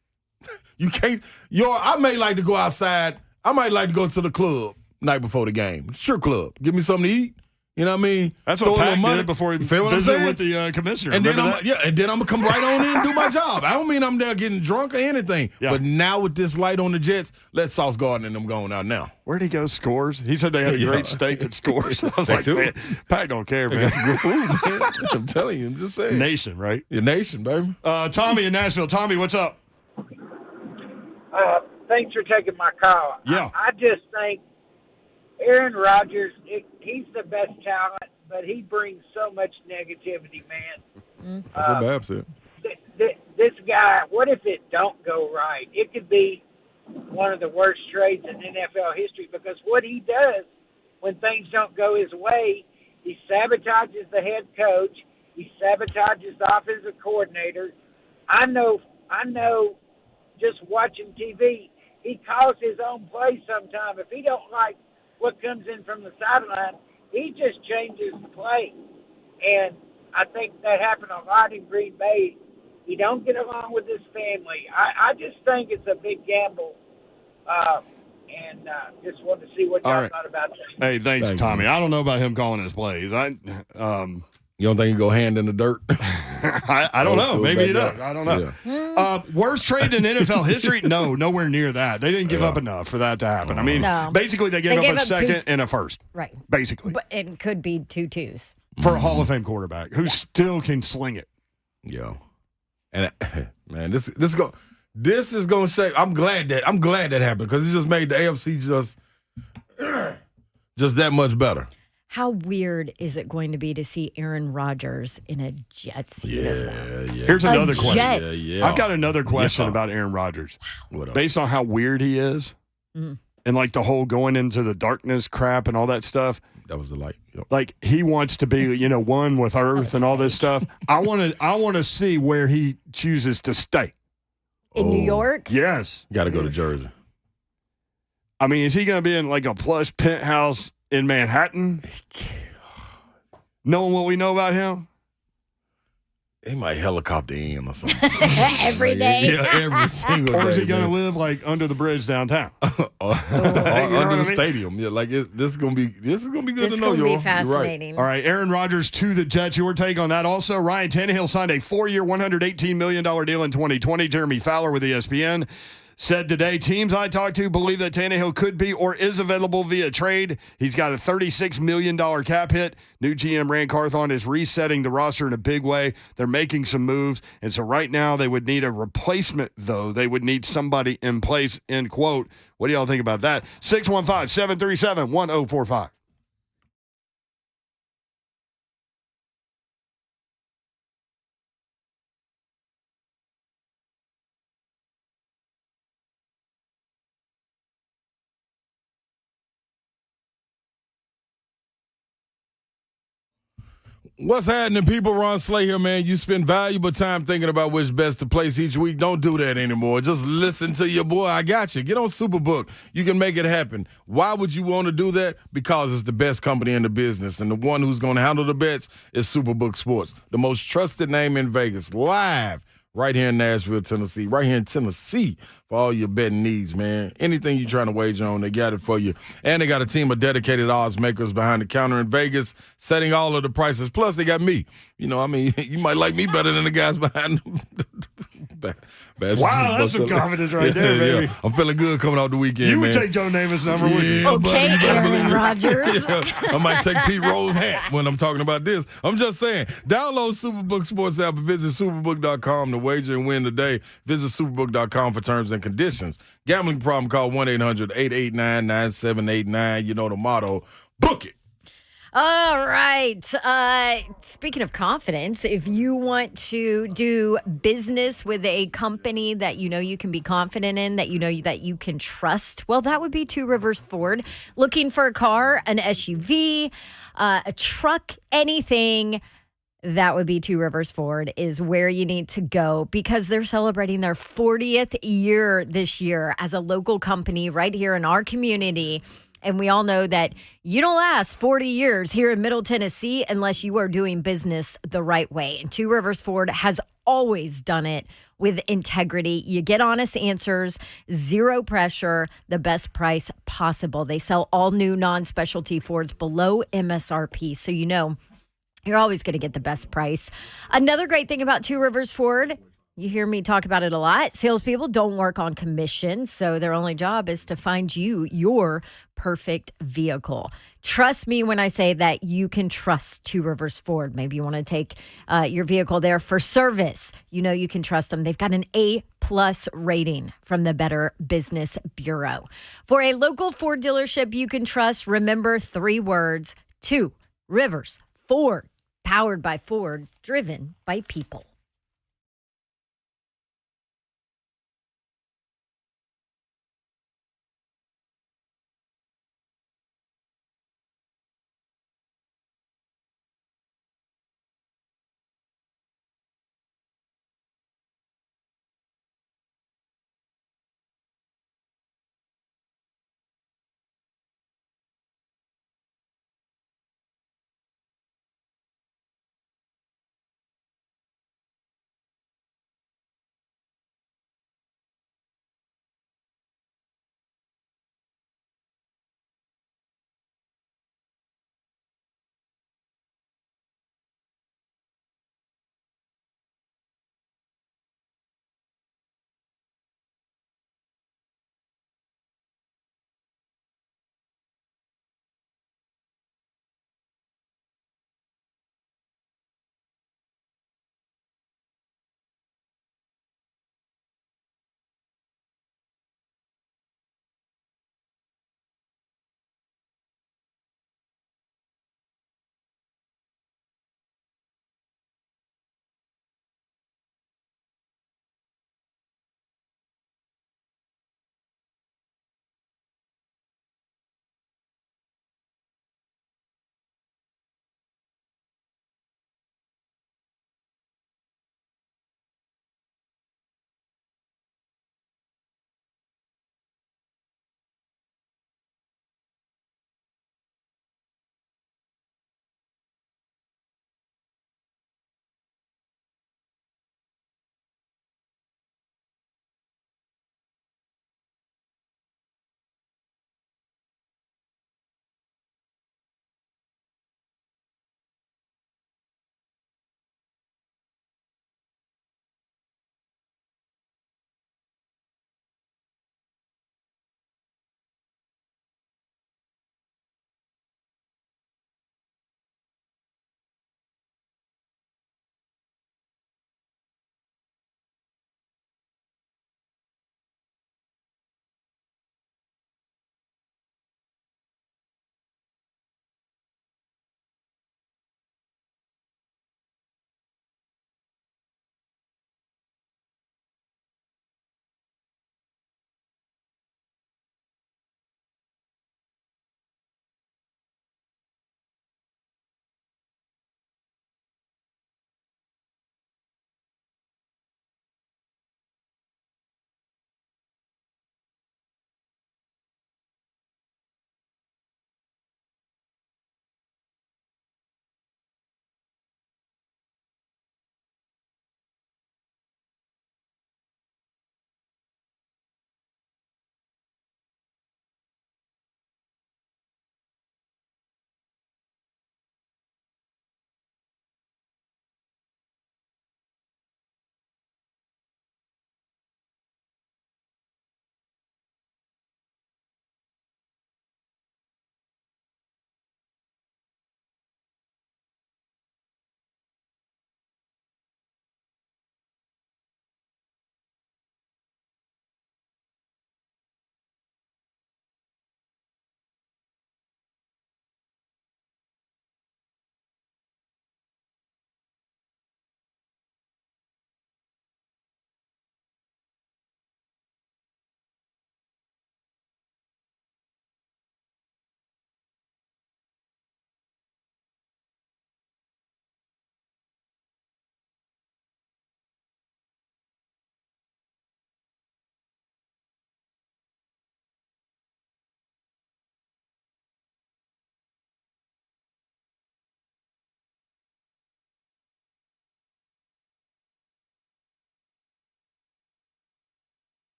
You can't. I may like to go outside. I might like to go to the club night before the game. Sure, club. Give me something to eat. You know what I mean? That's what Pat did before he visited with the commissioner. And then I'm gonna come right on in and do my job. I don't mean I'm there getting drunk or anything. Yeah. But now with this light on the Jets, let Sauce Gardner and them going out now. Where'd he go? Scores. He said they had a great steak at Scores. I was They like, too. man, Pat don't care, man. That's good food, man. I'm telling you. I'm just saying. Nation, right? Your nation, baby. Tommy in Nashville. Tommy, what's up? Thanks for taking my call. Yeah. I just think Aaron Rodgers, he's the best talent, but he brings so much negativity, man. That's what Bab said. This guy, what if it don't go right? It could be one of the worst trades in NFL history because what he does when things don't go his way, he sabotages the head coach. He sabotages the offensive coordinator. I know just watching TV, he calls his own play sometime. If he don't like what comes in from the sideline, he just changes the play. And I think that happened a lot in Green Bay. He don't get along with his family. I just think it's a big gamble. And just wanted to see what y'all thought about that. Hey, thanks, Tommy. I don't know about him calling his plays. You don't think he go hand in the dirt? I don't know. Maybe he does. I don't know. Yeah. Worst trade in NFL history? No, nowhere near that. They didn't give up enough for that to happen. I mean, basically they gave up a second and a first. Right. Basically. But it could be 2 twos. For a Hall of Fame quarterback who still can sling it. Yeah. And man, this is going to shake. I'm glad that happened because it just made the AFC just that much better. How weird is it going to be to see Aaron Rodgers in a Jets uniform? Yeah. Here's another question. Yeah. I've got another question about Aaron Rodgers. Wow. What up? Based on how weird he is and like the whole going into the darkness crap and all that stuff. That was the light. Yep. Like he wants to be, one with Earth and all this stuff. I want to see where he chooses to stay. In New York? Yes. Got to go to Jersey. I mean, is he going to be in like a plush penthouse in Manhattan? Knowing what we know about him? He might helicopter in or something. Every day. Yeah, every single day. Or is he going to live like under the bridge downtown? Under the stadium. Yeah, like this is gonna be good to know. This is going to be fascinating. Right. All right, Aaron Rodgers to the Jets. Your take on that? Also, Ryan Tannehill signed a 4-year, $118 million deal in 2020. Jeremy Fowler with ESPN said today, teams I talked to believe that Tannehill could be or is available via trade. He's got a $36 million cap hit. New GM Rand Carthon is resetting the roster in a big way. They're making some moves. And so right now they would need a replacement, though. They would need somebody in place, end quote. What do y'all think about that? 615-737-1045. What's happening, people? Ron Slay here, man. You spend valuable time thinking about which best to place each week. Don't do that anymore. Just listen to your boy. I got you. Get on Superbook. You can make it happen. Why would you want to do that? Because it's the best company in the business, and the one who's going to handle the bets is Superbook Sports, the most trusted name in Vegas. Live right here in Nashville, Tennessee. Right here in Tennessee for all your betting needs, man. Anything you're trying to wager on, they got it for you. And they got a team of dedicated odds makers behind the counter in Vegas, setting all of the prices. Plus, they got me. You might like me better than the guys behind them. Wow, that's some confidence right there, baby. Yeah. I'm feeling good coming out the weekend, You man. would take Joe Namath's number, wouldn't you? Okay, Aaron Rodgers. I might take Pete Rose's hat when I'm talking about this. I'm just saying, download Superbook Sports app and visit superbook.com to wager and win today. Visit superbook.com for terms and conditions. Gambling problem, call 1-800-889-9789. You know the motto, book it. All right. Speaking of confidence, if you want to do business with a company that you know you can be confident in, that you know that you can trust, well, that would be Two Rivers Ford. Looking for a car, an SUV, a truck, anything, that would be Two Rivers Ford is where you need to go because they're celebrating their 40th year this year as a local company right here in our community. And we all know that you don't last 40 years here in Middle Tennessee unless you are doing business the right way. And Two Rivers Ford has always done it with integrity. You get honest answers, zero pressure, the best price possible. They sell all new non-specialty Fords below MSRP. So you know you're always going to get the best price. Another great thing about Two Rivers Ford, you hear me talk about it a lot. Salespeople don't work on commission, so their only job is to find you your perfect vehicle. Trust me when I say that you can trust Two Rivers Ford. Maybe you want to take your vehicle there for service. You know you can trust them. They've got an A+ rating from the Better Business Bureau. For a local Ford dealership you can trust, remember 3 words: Two Rivers Ford. Powered by Ford, driven by people.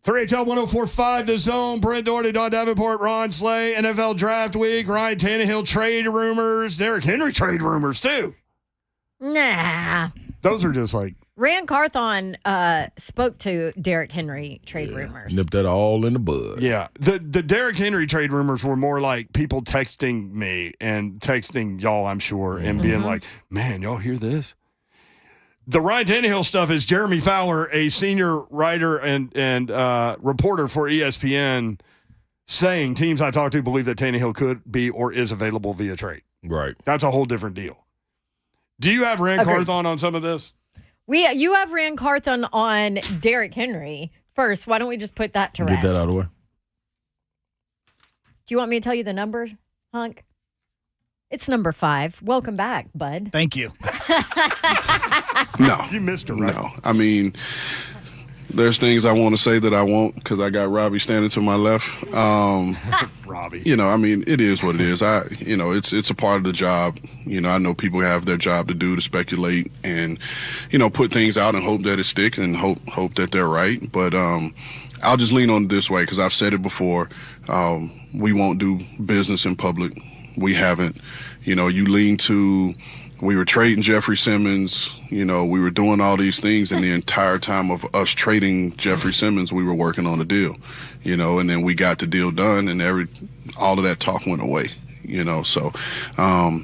3HL 1045, The Zone. Brent Doherty, Don Davenport, Ron Slay, NFL Draft Week, Ryan Tannehill trade rumors, Derrick Henry trade rumors, too. Nah. Those are just like. Rand Carthon spoke to Derrick Henry trade rumors. Nipped that all in the bud. Yeah. The Derrick Henry trade rumors were more like people texting me and texting y'all, I'm sure, and being like, man, y'all hear this? The Ryan Tannehill stuff is Jeremy Fowler, a senior writer and reporter for ESPN, saying teams I talked to believe that Tannehill could be or is available via trade. Right. That's a whole different deal. Do you have Rand Carthon on some of this? You have Rand Carthon on Derrick Henry. First, why don't we just put that to rest? Get that out of the way. Do you want me to tell you the number, Hunk? It's number 5. Welcome back, bud. Thank you. No. You missed it, right? No. I mean, there's things I want to say that I won't because I got Robbie standing to my left. Robbie. You know, I mean, it is what it is. It's a part of the job. You know, I know people have their job to do, to speculate and, put things out and hope that it sticks and hope that they're right. But I'll just lean on it this way because I've said it before. We won't do business in public. We haven't. You lean to, we were trading Jeffrey Simmons, we were doing all these things, and the entire time of us trading Jeffrey Simmons, we were working on a deal, and then we got the deal done, and all of that talk went away, So I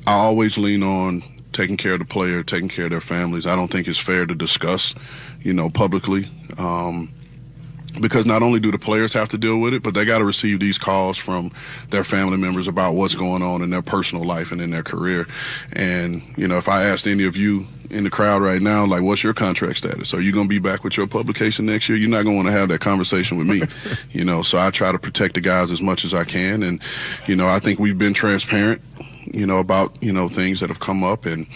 always lean on taking care of the player, taking care of their families. I don't think it's fair to discuss, publicly. Because not only do the players have to deal with it, but they got to receive these calls from their family members about what's going on in their personal life and in their career. And, if I asked any of you in the crowd right now, like, what's your contract status? Are you going to be back with your publication next year? You're not going to want to have that conversation with me, So I try to protect the guys as much as I can. And, I think we've been transparent, about, things that have come up and,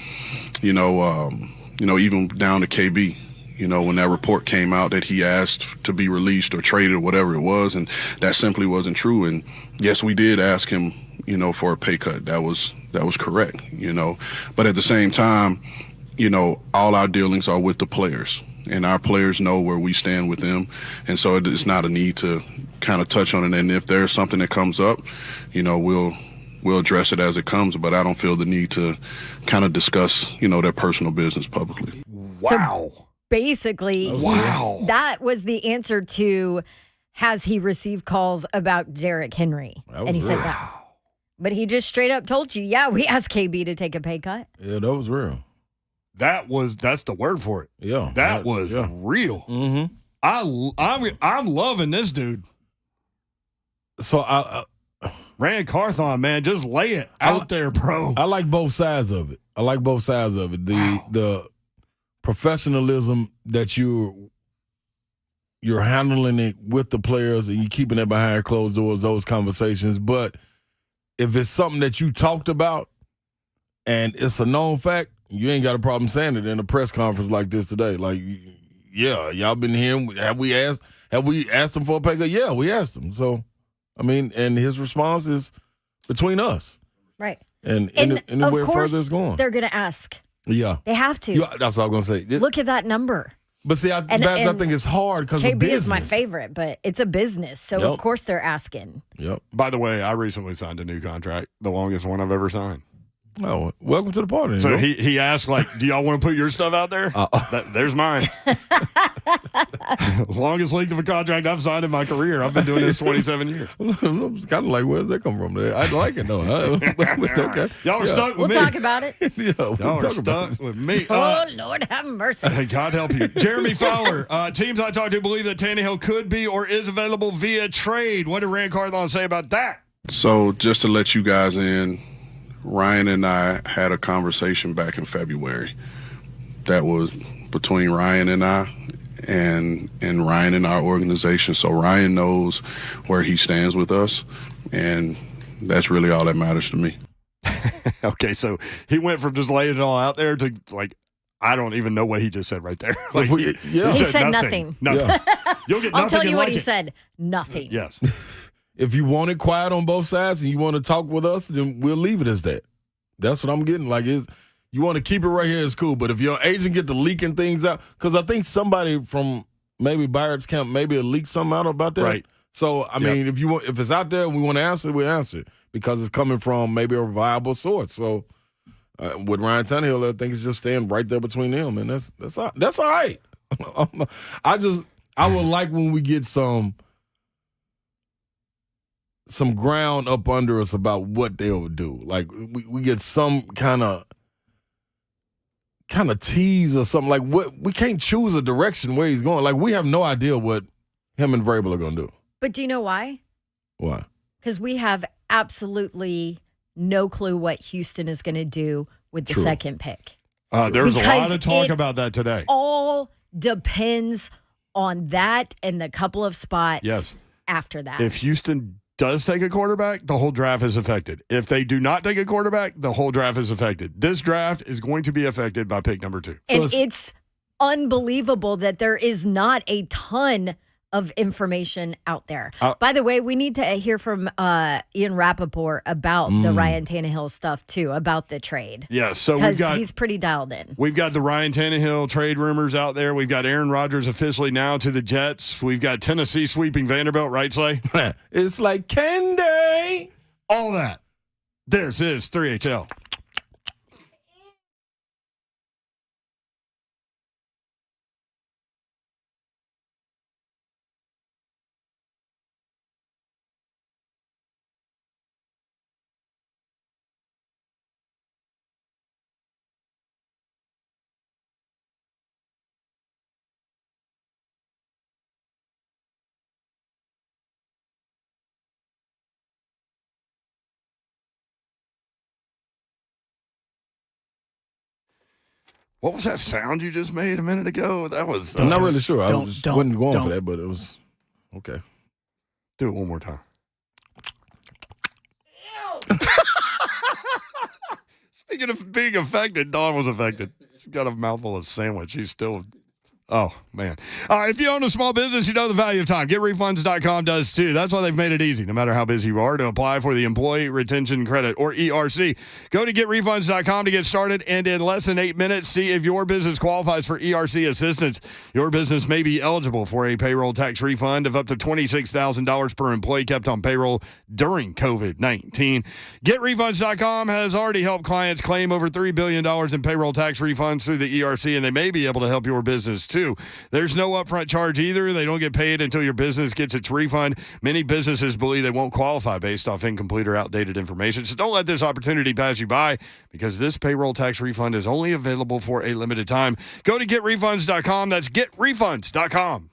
even down to KB. When that report came out that he asked to be released or traded or whatever it was, and that simply wasn't true. And yes, we did ask him, for a pay cut. That was correct, But at the same time, all our dealings are with the players, and our players know where we stand with them. And so it's not a need to kind of touch on it. And if there's something that comes up, we'll address it as it comes. But I don't feel the need to kind of discuss, their personal business publicly. Wow. Basically, that was the answer to, has he received calls about Derrick Henry? And he said no. But he just straight up told you, yeah, we asked KB to take a pay cut. Yeah, that was real. That's the word for it. Yeah. That was real. Mm-hmm. I'm loving this dude. So Rand Carthon, man, just lay it out there, bro. I like both sides of it. The professionalism that you're handling it with the players and you keeping it behind closed doors, those conversations. But if it's something that you talked about and it's a known fact, you ain't got a problem saying it in a press conference like this today. Like, yeah, y'all been here. Have we asked him for a pay cut? Yeah, we asked him. So, I mean, and his response is between us. Right. And anywhere further it's going. They're going to ask. Yeah. They have to. Yeah, that's what I was going to say. Look at that number. But see, I think it's hard because of KB business. is my favorite, but it's a business. So, of course, they're asking. Yep. By the way, I recently signed a new contract, the longest one I've ever signed. Oh, welcome to the party. So he asked, like, do y'all want to put your stuff out there? There's mine. Longest length of a contract I've signed in my career. I've been doing this 27 years. I'm kind of like, where does that come from? I like it, though. It's okay. Y'all are stuck with me. We'll talk about it. Y'all are stuck with me. Oh, Lord have mercy. God help you. Jeremy Fowler, teams I talked to believe that Tannehill could be or is available via trade. What did Rand Carthon say about that? So just to let you guys in, Ryan and I had a conversation back in February that was between Ryan and I and Ryan and our organization. So Ryan knows where he stands with us, and that's really all that matters to me. Okay, so he went from just laying it all out there to, like, I don't even know what he just said right there. Like, he said nothing. Nothing. Yeah. You'll get nothing. I'll tell you what like he it. said. Nothing. Yes. If you want it quiet on both sides and you want to talk with us, then we'll leave it as that. That's what I'm getting. Like, you want to keep it right here, it's cool. But if your agent get to leaking things out, because I think somebody from maybe Byard's camp, maybe a leak something out about that. Right. So I mean, if it's out there and we want to answer it, we answer it because it's coming from maybe a viable source. So with Ryan Tannehill, I think it's just staying right there between them, and that's all right. I would like when we get some ground up under us about what they would do. Like we get some kind of tease or something. Like what we can't choose a direction where he's going. Like we have no idea what him and Vrabel are going to do. But do you know why? Why? Because we have absolutely no clue what Houston is going to do with the second pick. There's a lot of talk about that today. All depends on that and the couple of spots after that. If Houston does take a quarterback, the whole draft is affected. If they do not take a quarterback, the whole draft is affected. This draft is going to be affected by pick number 2. And it's unbelievable that there is not a ton of information out there. By the way, we need to hear from Ian Rappaport about the Ryan Tannehill stuff, too, about the trade. Yeah, so he's pretty dialed in. We've got the Ryan Tannehill trade rumors out there. We've got Aaron Rodgers officially now to the Jets. We've got Tennessee sweeping Vanderbilt, right, Slay? It's like candy. All that. This is 3HL. What was that sound you just made a minute ago? That was... I'm not really sure. I wasn't going for that, but it was... Okay. Do it one more time. Speaking of being affected, Dawn was affected. She's got a mouthful of sandwich. She's still... Oh, man. If you own a small business, you know the value of time. GetRefunds.com does too. That's why they've made it easy, no matter how busy you are, to apply for the Employee Retention Credit, or ERC. Go to GetRefunds.com to get started, and in less than 8 minutes, see if your business qualifies for ERC assistance. Your business may be eligible for a payroll tax refund of up to $26,000 per employee kept on payroll during COVID-19. GetRefunds.com has already helped clients claim over $3 billion in payroll tax refunds through the ERC, and they may be able to help your business too. There's no upfront charge either. They don't get paid until your business gets its refund. Many businesses believe they won't qualify based off incomplete or outdated information. So don't let this opportunity pass you by, because this payroll tax refund is only available for a limited time. Go to GetRefunds.com. That's GetRefunds.com.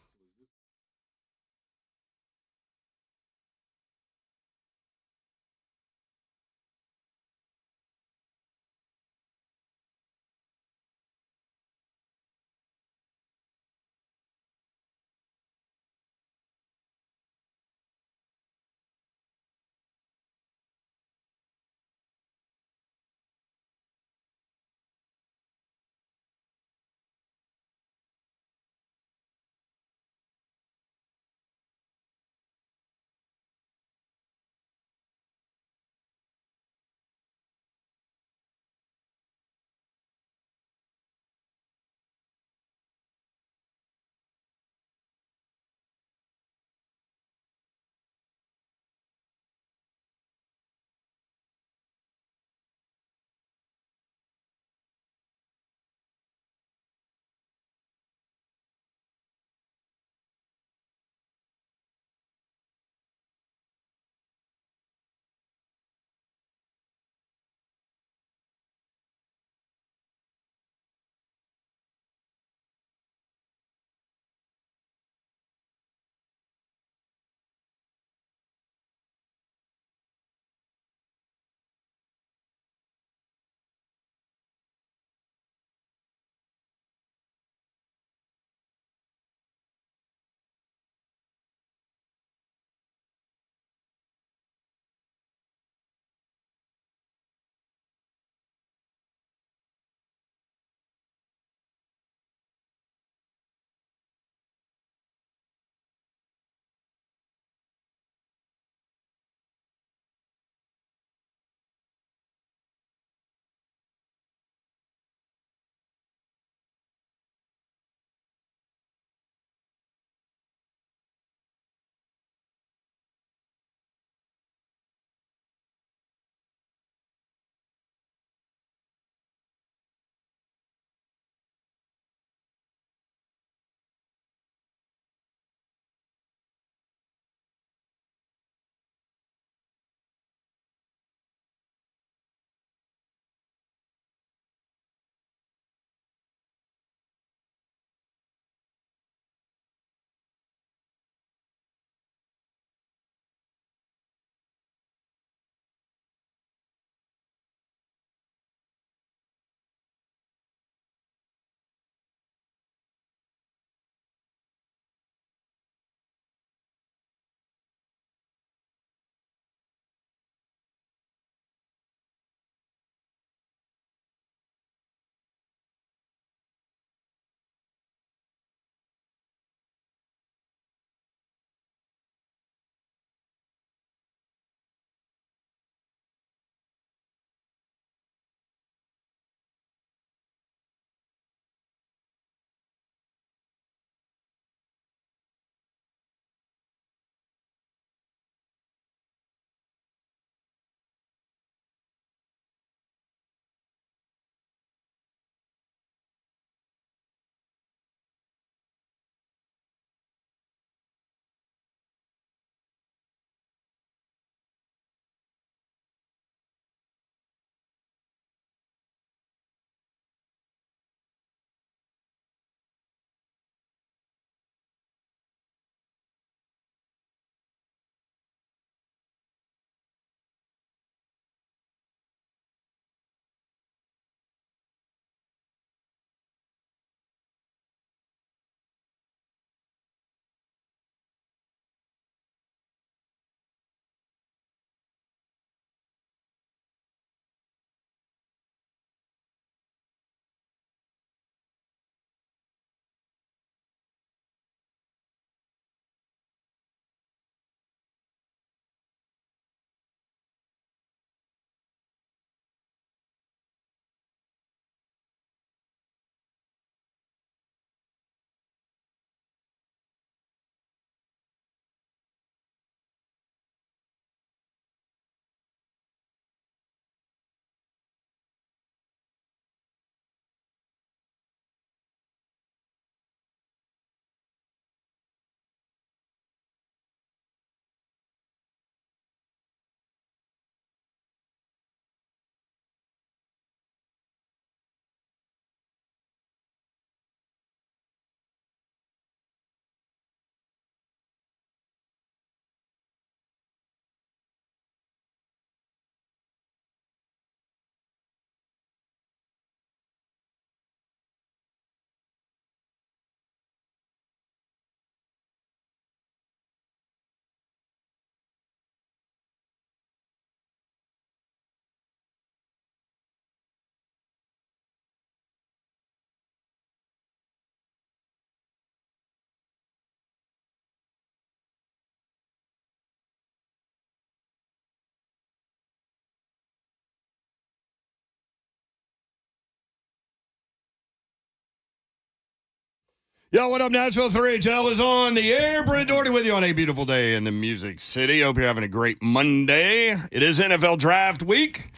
Yo, what up, Nashville? 3HL is on the air. Brent Doherty with you on a beautiful day in the Music City. Hope you're having a great Monday. It is NFL Draft Week,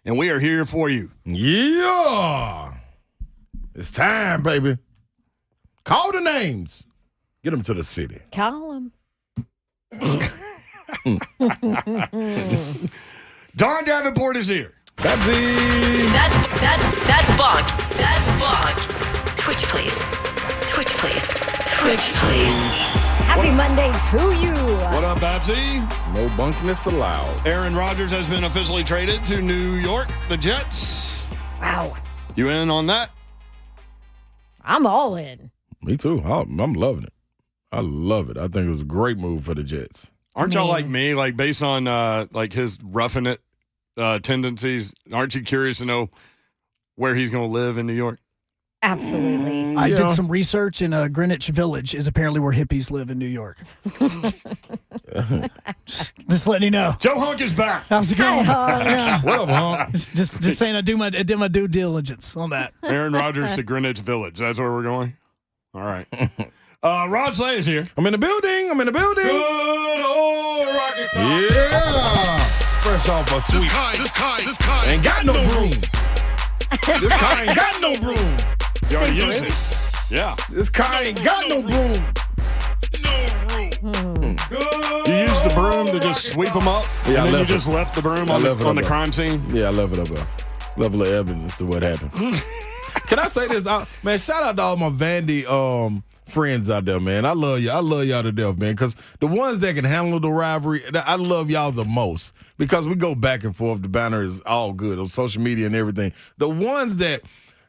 and we are here for you. Yeah. It's time, baby. Call the names. Get them to the city. Call him. Don Davenport is here. That's Bonk. That's Bonk. Twitch, please. Twitch, please. Twitch, please. Happy Monday to you. What up, Babsy? No bunkiness allowed. Aaron Rodgers has been officially traded to New York, the Jets. Wow. You in on that? I'm all in. Me too. I'm loving it. I love it. I think it was a great move for the Jets. Aren't y'all like me? Like, based on like his roughing it tendencies, aren't you curious to know where he's going to live in New York? Absolutely. I did some research, and Greenwich Village is apparently where hippies live in New York. just letting you know. Joe Hunk is back. How's it going? What up, Hunk? Just saying, I did my due diligence on that. Aaron Rodgers to Greenwich Village. That's where we're going? All right. Rod Slay is here. I'm in the building. Good old Rocket Top. Yeah. Fresh off a sweep. This kind. Ain't got no broom. This car ain't got no broom. You already used it. Yeah. This car ain't got no broom. You used the broom to just sweep them up? Yeah, and then I you left just it. left the broom I on left it the up there. crime scene? Yeah, I love it up there. Level of evidence to what happened. Can I say this? Man, shout out to all my Vandy friends out there, man. I love you. I love y'all to death, man, because the ones that can handle the rivalry, I love y'all the most because we go back and forth. The banner is all good on social media and everything. The ones that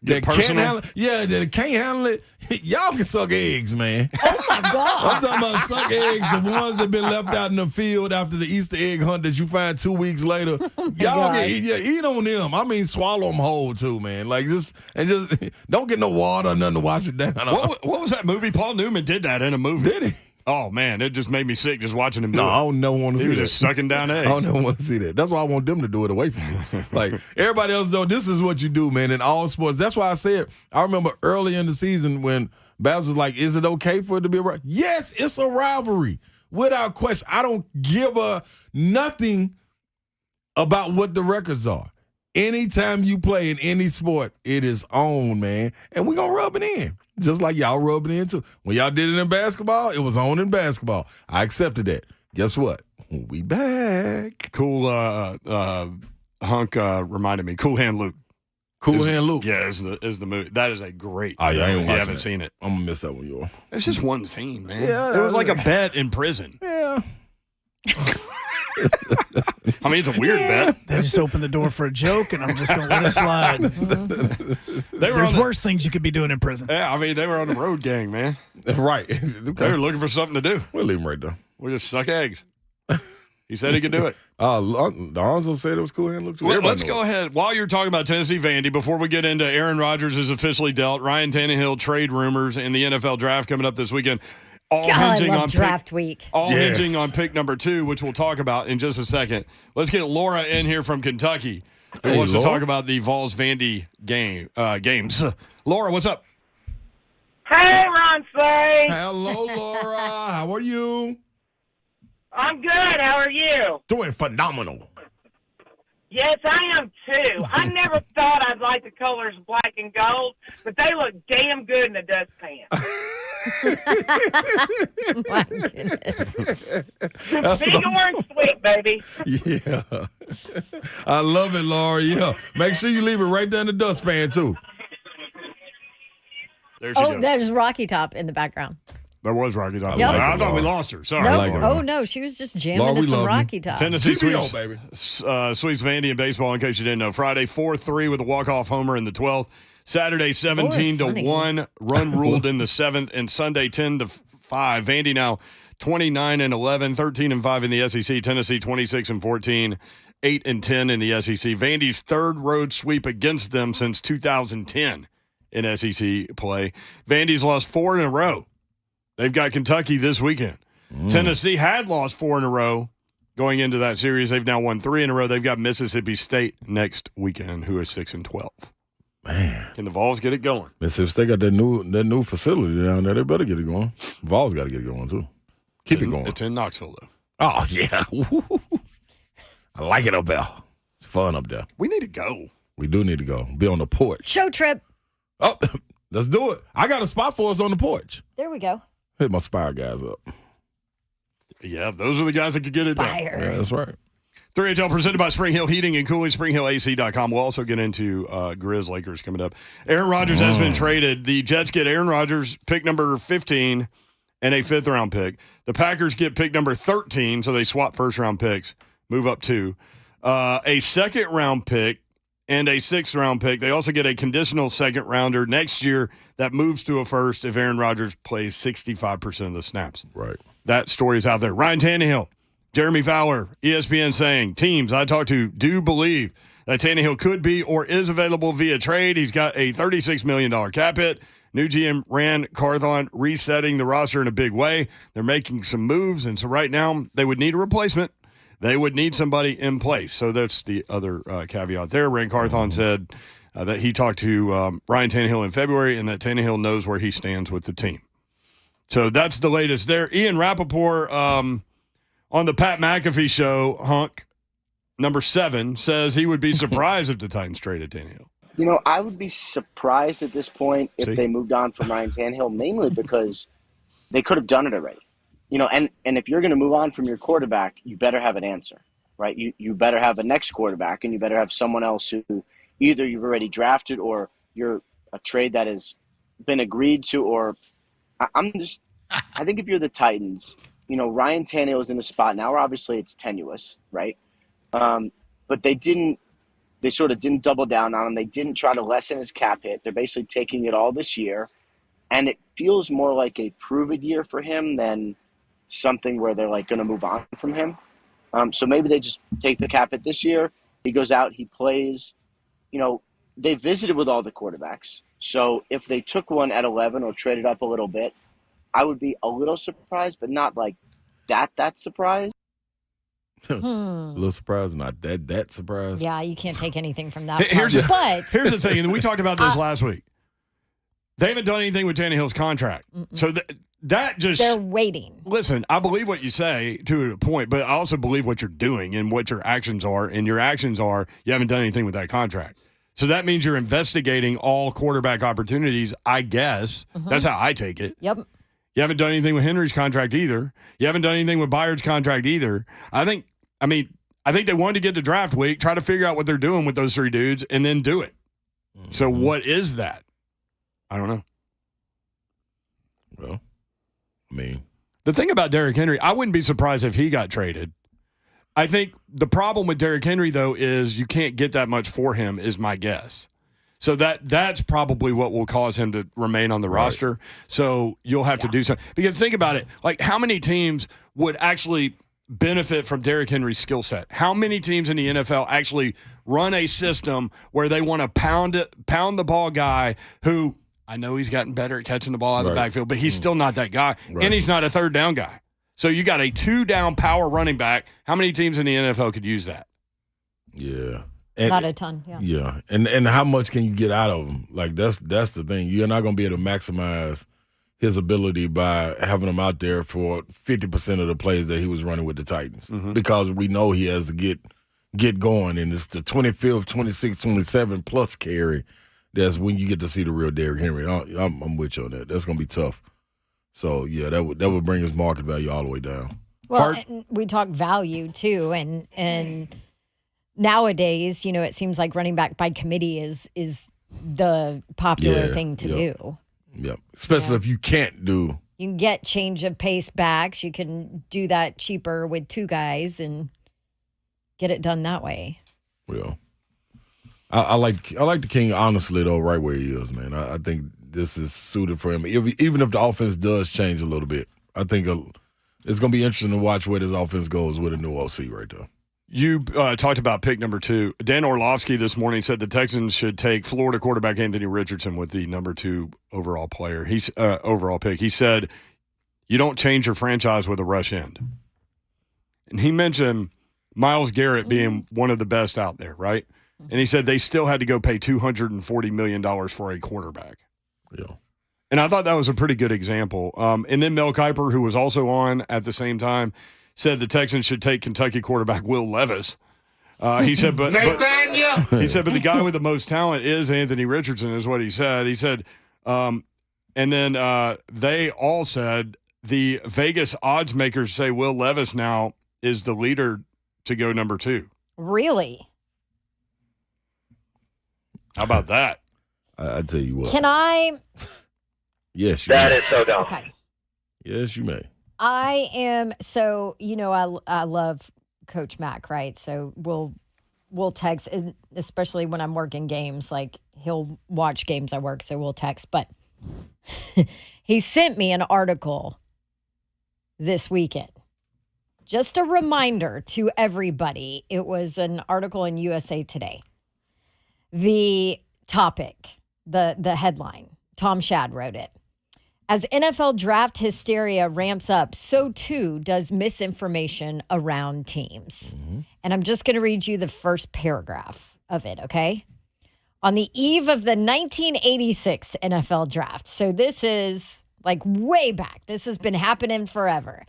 can't handle it, that can't handle it, y'all can suck eggs, man. Oh, my God. I'm talking about suck eggs, the ones that been left out in the field after the Easter egg hunt that you find 2 weeks later. Y'all can eat on them. I mean, swallow them whole, too, man. Like, just don't get no water or nothing to wash it down. What was that movie? Paul Newman did that in a movie. Did he? Oh, man, it just made me sick just watching him do it. No, I don't never want to see He that. was just sucking down eggs. I don't never want to see that. That's why I want them to do it away from me. Like, everybody else, though, this is what you do, man, in all sports. That's why I said, I remember early in the season when Babs was like, is it okay for it to be a rivalry? Yes, it's a rivalry. Without question. I don't give a nothing about what the records are. Anytime you play in any sport, it is on, man. And we're going to rub it in. Just like y'all rubbing it in, too. When y'all did it in basketball, it was on in basketball. I accepted that. Guess what? We back. Cool Hunk reminded me. Cool Hand Luke. Cool Hand Luke. Yeah, is the movie. That is a great Oh, yeah, I ain't if you watching haven't it. seen it. I'm going to miss that one, y'all. It's just one scene, man. Yeah, it was like a bet in prison. Yeah. I mean, it's a weird bet. They just opened the door for a joke, and I'm just going to let it slide. There's worse things you could be doing in prison. Yeah, I mean, they were on the road gang, man. Right. They were looking for something to do. We'll leave him right there. We'll just suck eggs. He said he could do it. Alonzo said it was Cool Hand Luke, too. Let's go ahead. While you're talking about Tennessee Vandy, before we get into Aaron Rodgers is officially dealt, Ryan Tannehill trade rumors, and the NFL draft coming up this weekend. God, I love draft week. Hinging on pick number 2, which we'll talk about in just a second. Let's get Laura in here from Kentucky, who wants to talk about the Vols Vandy games. Laura, what's up? Hey, Ron Slay. Hello, Laura. How are you? I'm good. How are you? Doing phenomenal. Yes, I am too. I never thought I'd like the colors black and gold, but they look damn good in the dustpan. My goodness. Big orange sweet, baby. Yeah. I love it, Laura. Yeah. Make sure you leave it right there in the dustpan, too. There she goes. There's Rocky Top in the background. There was Rocky Top. Yep. I thought we lost her. Sorry. No, no, she was just jamming to some Rocky Top. Tennessee GBO, sweeps, baby. Sweeps Vandy in baseball, in case you didn't know. Friday, 4-3 with a walk-off homer in the 12th. Saturday, 17-1, run ruled in the 7th. And Sunday, 10-5. Vandy now 29-11, 13-5 in the SEC. Tennessee 26-14, 8-10 in the SEC. Vandy's third road sweep against them since 2010 in SEC play. Vandy's lost 4 in a row. They've got Kentucky this weekend. Tennessee had lost 4 in a row going into that series. They've now won 3 in a row. They've got Mississippi State next weekend, who is 6-12. Man. Can the Vols get it going? If they got that new facility down there, they better get it going. Vols got to get it going, too. Keep it going. It's in Knoxville, though. Oh, yeah. I like it up there. It's fun up there. We need to go. We do need to go. Be on the porch. Show trip. Oh, let's do it. I got a spot for us on the porch. There we go. Hit my Spire guys up. Yeah, those are the guys that could get it done. Yeah, that's right. 3HL presented by Spring Hill Heating and Cooling, SpringHillAC.com. We'll also get into Grizz Lakers coming up. Aaron Rodgers has been traded. The Jets get Aaron Rodgers, pick number 15, and a fifth-round pick. The Packers get pick number 13, so they swap first-round picks, move up 2. A second-round pick and a sixth-round pick. They also get a conditional second-rounder next year that moves to a first if Aaron Rodgers plays 65% of the snaps. Right. That story is out there. Ryan Tannehill. Jeremy Fowler, ESPN saying, teams I talked to do believe that Tannehill could be or is available via trade. He's got a $36 million cap hit. New GM Rand Carthon resetting the roster in a big way. They're making some moves, and so right now they would need a replacement. They would need somebody in place. So that's the other caveat there. Rand Carthon said that he talked to Ryan Tannehill in February and that Tannehill knows where he stands with the team. So that's the latest there. Ian Rappaport, on the Pat McAfee show, Hunk, number 7, says he would be surprised if the Titans traded Tannehill. You know, I would be surprised at this point if they moved on from Ryan Tannehill, mainly because they could have done it already. You know, and if you're going to move on from your quarterback, you better have an answer, right? You better have a next quarterback, and you better have someone else who either you've already drafted or you're a trade that has been agreed to, or I think if you're the Titans, you know, Ryan Tannehill is in a spot now where obviously it's tenuous, right? But they sort of didn't double down on him. They didn't try to lessen his cap hit. They're basically taking it all this year. And it feels more like a prove-it year for him than something where they're like going to move on from him. So maybe they just take the cap hit this year. He goes out, he plays. You know, they visited with all the quarterbacks. So if they took one at 11 or traded up a little bit, I would be a little surprised, but not like that surprised. A little surprised, not that surprised. Yeah, you can't take anything from that. Here's the thing, and we talked about this last week. They haven't done anything with Tannehill's contract. So that just... They're waiting. Listen, I believe what you say to a point, but I also believe what you're doing and what your actions are. And your actions are you haven't done anything with that contract. So that means you're investigating all quarterback opportunities, I guess. That's how I take it. Yep. You haven't done anything with Henry's contract either. You haven't done anything with Byard's contract either. I think they wanted to get to draft week, try to figure out what they're doing with those 3 dudes, and then do it. So what is that? I don't know. Well, I mean, the thing about Derrick Henry, I wouldn't be surprised if he got traded. I think the problem with Derrick Henry, though, is you can't get that much for him, is my guess. So that's probably what will cause him to remain on the roster. So you'll have to do something. Because think about it. Like, how many teams would actually benefit from Derrick Henry's skill set? How many teams in the NFL actually run a system where they want to pound the ball guy who, I know he's gotten better at catching the ball out of the backfield, but he's still not that guy. And he's not a third down guy. So you got a 2-down power running back. How many teams in the NFL could use that? Yeah. Not a ton, yeah. Yeah, and how much can you get out of him? Like, that's the thing. You're not going to be able to maximize his ability by having him out there for 50% of the plays that he was running with the Titans because we know he has to get going, and it's the 25th, 26th, 27 plus carry. That's when you get to see the real Derrick Henry. I'm with you on that. That's going to be tough. So, yeah, that would bring his market value all the way down. Well, and we talk value, too, and nowadays, you know, it seems like running back by committee is the popular thing to do. Yep. Especially if you can't do. You can get change of pace backs. You can do that cheaper with 2 guys and get it done that way. Well, I like the King, honestly, though, right where he is, man. I think this is suited for him. Even if the offense does change a little bit, I think it's going to be interesting to watch where this offense goes with a new OC right there. You talked about pick number 2. Dan Orlovsky this morning said the Texans should take Florida quarterback Anthony Richardson with the number 2 overall player. Overall pick. He said, you don't change your franchise with a rush end. And he mentioned Myles Garrett being one of the best out there, right? And he said they still had to go pay $240 million for a quarterback. Yeah. And I thought that was a pretty good example. And then Mel Kiper, who was also on at the same time, said the Texans should take Kentucky quarterback Will Levis. He said, but the guy with the most talent is Anthony Richardson, is what he said. He said, and then they all said the Vegas odds makers say Will Levis now is the leader to go number 2. Really? How about that? I tell you what. Can I? Yes, you may. That is so dumb. Okay. Yes, you may. I am so I love Coach Mack, right? So we'll text, especially when I'm working games. Like he'll watch games I work, so we'll text. But he sent me an article this weekend. Just a reminder to everybody. It was an article in USA Today. The topic, the headline. Tom Shad wrote it. As NFL draft hysteria ramps up, so too does misinformation around teams. Mm-hmm. And I'm just going to read you the first paragraph of it, okay? On the eve of the 1986 NFL draft. So this is like way back. This has been happening forever.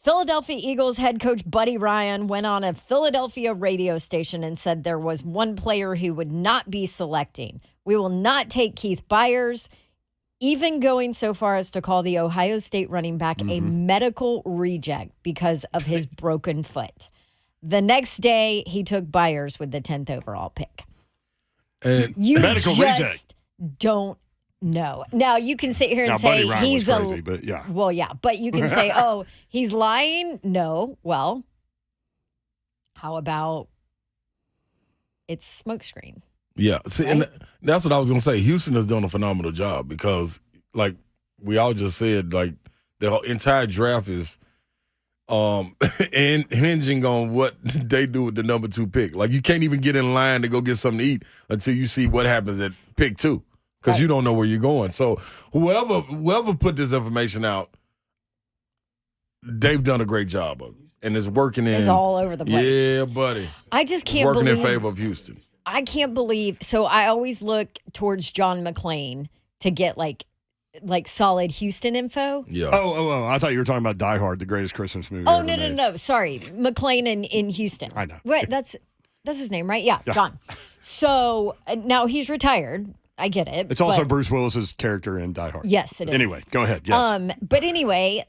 Philadelphia Eagles head coach Buddy Ryan went on a Philadelphia radio station and said there was one player he would not be selecting. We will not take Keith Byers, even going so far as to call the Ohio State running back a medical reject because of his broken foot. The next day, he took Byers with the 10th overall pick. And you medical just reject. Don't know. Now, you can sit here and Now, say Buddy Ryan he's was crazy, but yeah. Well, yeah, but you can say, oh, he's lying. No. Well, how about it's smokescreen? Yeah, see, right? and that's what I was going to say. Houston has done a phenomenal job because, like we all just said, like the whole entire draft is and hinging on what they do with the number 2 pick. Like you can't even get in line to go get something to eat until you see what happens at pick 2 because you don't know where you're going. So whoever put this information out, they've done a great job of it, and it's working in. It's all over the place. Yeah, buddy. I just can't working believe in favor of Houston. I can't believe. So I always look towards John McClane to get like solid Houston info. Yeah. Oh! I thought you were talking about Die Hard, the greatest Christmas movie. Oh, ever made. no. Sorry, McClane in Houston. I know. What? That's his name, right? Yeah, John. So now he's retired. I get it. It's also Bruce Willis's character in Die Hard. Yes, it is. Anyway, go ahead. Yes. But anyway,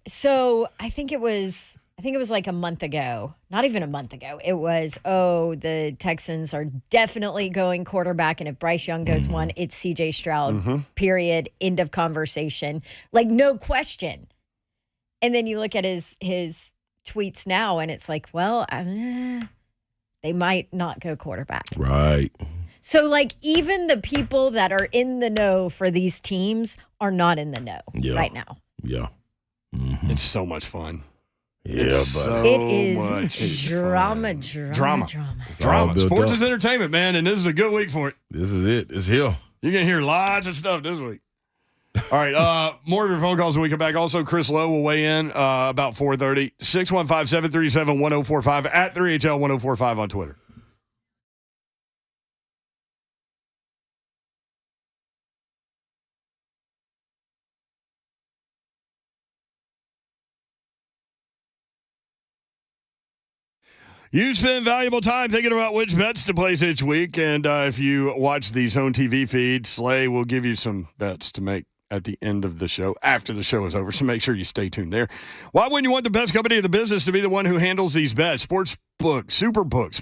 so I think it was like a month ago. Not even a month ago. It was, the Texans are definitely going quarterback. And if Bryce Young goes one, it's C.J. Stroud, period, end of conversation. Like, no question. And then you look at his tweets now, and it's like, well, they might not go quarterback. Right. So, like, even the people that are in the know for these teams are not in the know right now. Yeah. Mm-hmm. It's so much fun. Yeah, but it is drama. Sports is entertainment, man, and this is a good week for it. This is it. It's here. You're going to hear lots of stuff this week. All right, more of your phone calls when we come back. Also, Chris Lowe will weigh in about 4:30. 615-737-1045 at 3HL1045 on Twitter. You spend valuable time thinking about which bets to place each week, and if you watch the Zone TV feed, Slay will give you some bets to make at the end of the show, after the show is over, so make sure you stay tuned there. Why wouldn't you want the best company in the business to be the one who handles these bets? Superbook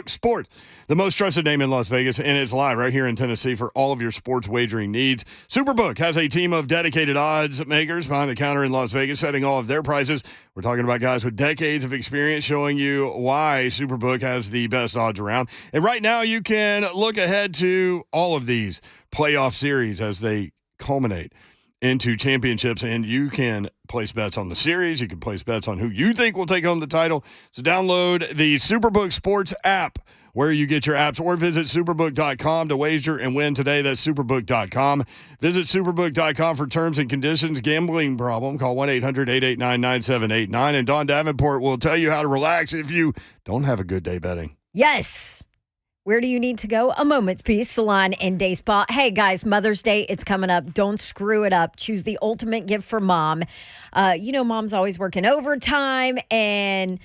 Sports, the most trusted name in Las Vegas, and it's live right here in Tennessee for all of your sports wagering needs. Superbook has a team of dedicated odds makers behind the counter in Las Vegas, setting all of their prices. We're talking about guys with decades of experience showing you why Superbook has the best odds around. And right now you can look ahead to all of these playoff series as they culminate into championships, and you can place bets on the series. You can place bets on who you think will take home the title. So download the Superbook Sports app where you get your apps, or visit superbook.com to wager and win today. That's superbook.com. Visit superbook.com for terms and conditions. Gambling problem, call 1-800-889-9789. And Don Davenport will tell you how to relax if you don't have a good day betting. Yes. Where do you need to go? A Moment's Peace Salon and Day Spa. Hey, guys, Mother's Day, it's coming up. Don't screw it up. Choose the ultimate gift for mom. Mom's always working overtime and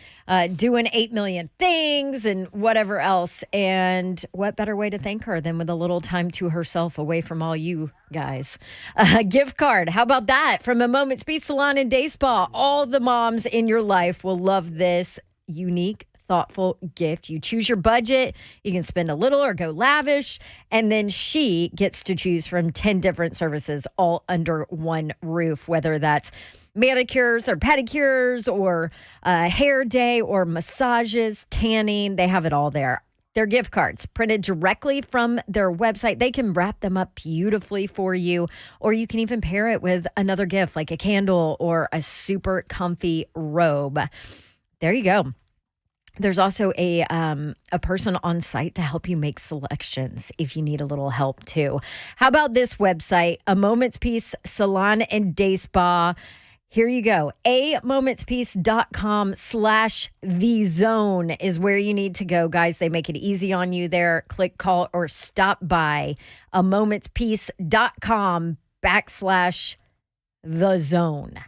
doing 8 million things and whatever else. And what better way to thank her than with a little time to herself away from all you guys? A gift card. How about that? From A Moment's Peace Salon and Day Spa. All the moms in your life will love this unique, thoughtful gift. You choose your budget. You can spend a little or go lavish. And then she gets to choose from 10 different services all under one roof, whether that's manicures or pedicures or hair day or massages, tanning. They have it all there. Their gift cards printed directly from their website. They can wrap them up beautifully for you, or you can even pair it with another gift like a candle or a super comfy robe. There you go. There's also a person on site to help you make selections if you need a little help too. How about this website, A Moment's Peace Salon and Day Spa? Here you go. amomentspeace.com/the zone is where you need to go, guys. They make it easy on you there. Click, call, or stop by amomentspeace.com/the zone.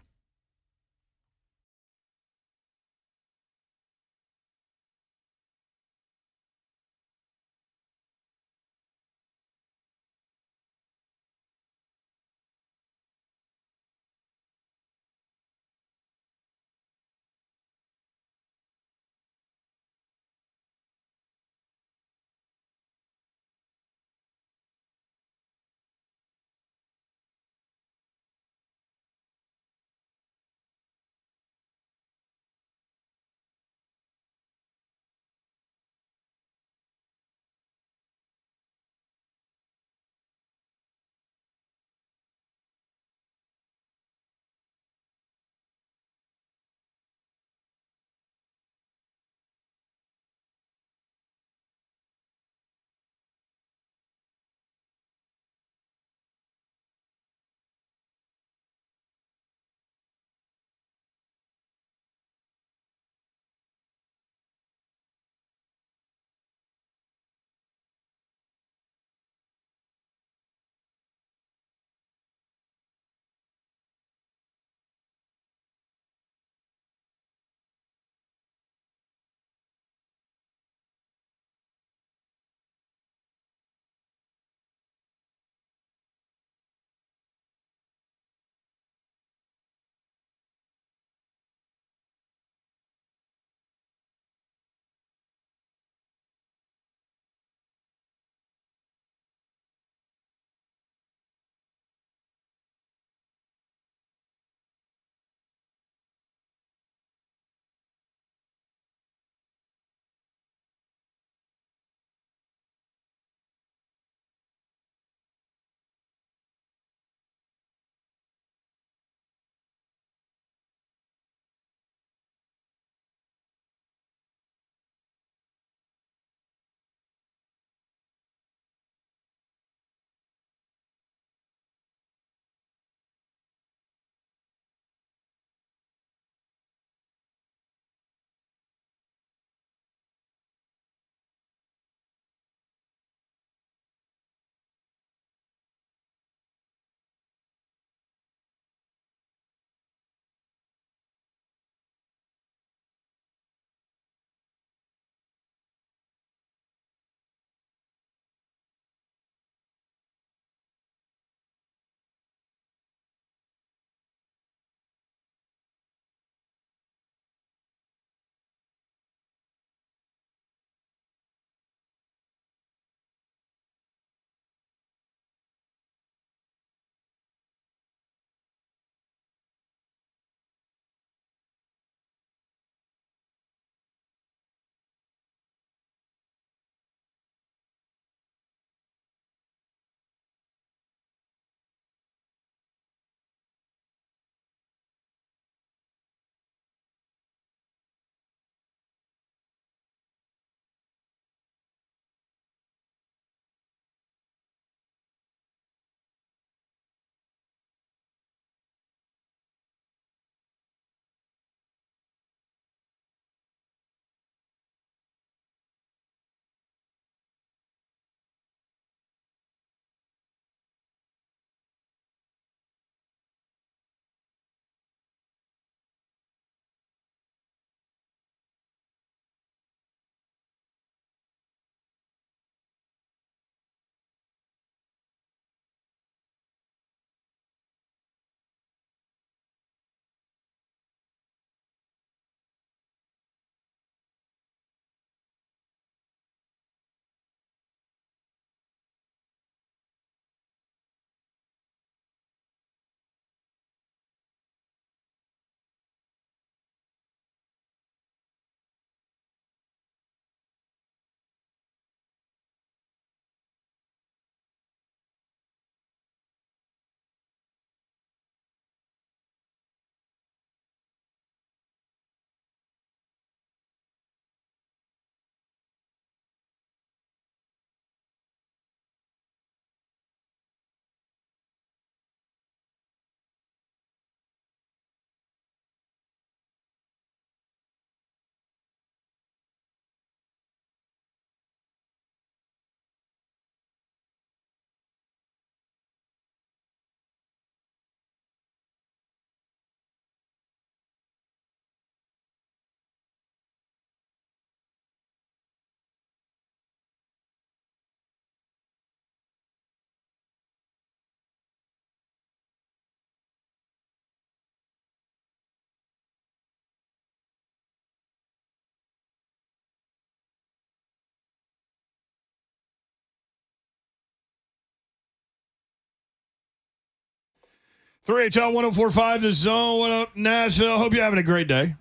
3HL 104.5, The Zone. What up, Nashville? Hope you're having a great day.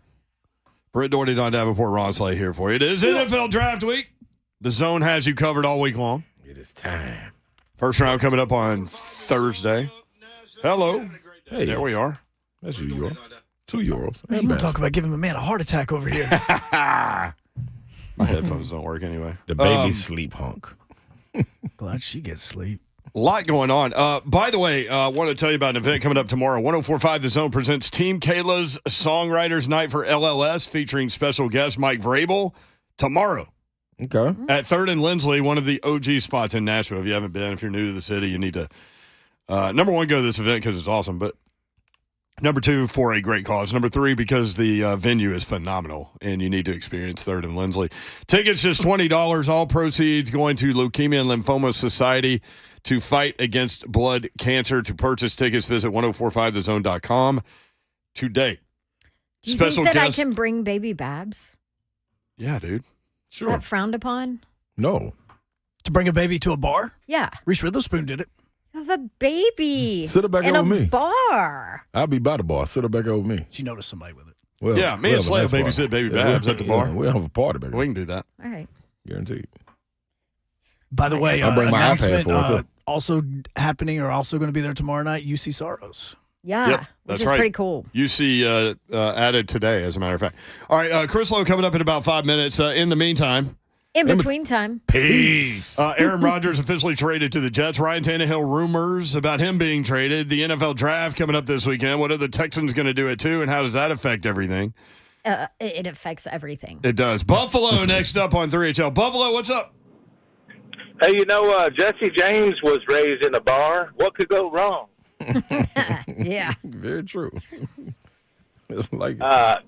Brett Doherty, Don Davenport, Ron Slay here for you. It is NFL Draft Week. The Zone has you covered all week long. It is time. First round coming up on Thursday. Hello. Hey. There we are. That's you are. €2. Man, you want to talk about giving a man a heart attack over here. My headphones don't work anyway. The baby sleep hunk. Glad she gets sleep. A lot going on. By the way, I want to tell you about an event coming up tomorrow. 104.5 The Zone presents Team Kayla's Songwriters Night for LLS featuring special guest Mike Vrabel tomorrow. Okay. At 3rd and Lindsley, one of the OG spots in Nashville. If you haven't been, if you're new to the city, you need to, number one, go to this event because it's awesome. But number two, for a great cause. Number three, because the venue is phenomenal and you need to experience 3rd and Lindsley. Tickets just $20. All proceeds going to Leukemia and Lymphoma Society to fight against blood cancer. To purchase tickets, visit 1045thezone.com today. Do you Special think that guest. I can bring baby Babs? Yeah, dude. Is that frowned upon? No. To bring a baby to a bar? Yeah. Reese Witherspoon did it. You have a baby. Sit her back in over a me. bar. I'll be by the bar. Sit her back over me. She noticed somebody with it. Well, Yeah, me and Slay will babysit baby Babs at the bar. We'll have a party back. We can do that. All right. Guaranteed. By the way, I'll bring my iPad announcement, for it, too. also happening or also going to be there tomorrow night, UC Soros. Yeah. Yep, which that's is right. pretty cool. UC added today, as a matter of fact. All right, Chris Lowe coming up in about 5 minutes. In the meantime, In between time. peace. Aaron Rodgers officially traded to the Jets. Ryan Tannehill rumors about him being traded. The NFL draft coming up this weekend. What are the Texans going to do it too, and how does that affect everything? It affects everything. It does. Buffalo next up on 3HL. Buffalo, what's up? Hey, Jesse James was raised in a bar. What could go wrong? Yeah. Very true. Like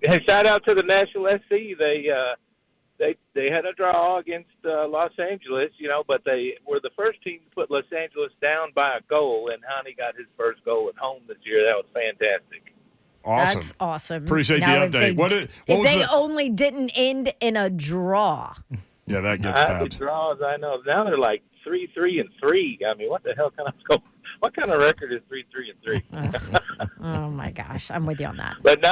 Hey, shout out to the National SC. They had a draw against Los Angeles, but they were the first team to put Los Angeles down by a goal, and Honey got his first goal at home this year. That was fantastic. Awesome. That's awesome. Appreciate Now, the update. If they only didn't end in a draw. Yeah, that gets How many bad. draws I know. Now they're like 3-3-3. I mean, what the hell kind of score? What kind of record is 3-3-3? Oh my gosh, I'm with you on that. But no,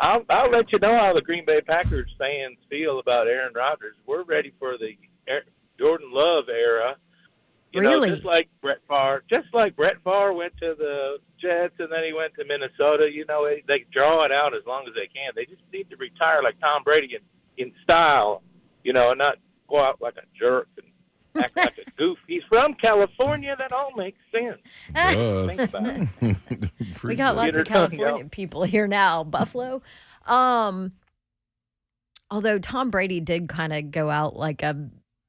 I'll let you know how the Green Bay Packers fans feel about Aaron Rodgers. We're ready for the Jordan Love era. Really? Just like Brett Favre went to the Jets and then he went to Minnesota. They draw it out as long as they can. They just need to retire like Tom Brady in style, and not go out like a jerk and act like a goof. He's from California. That all makes sense. Think about it. We got lots of California people here now. Buffalo. Although Tom Brady did kind of go out like a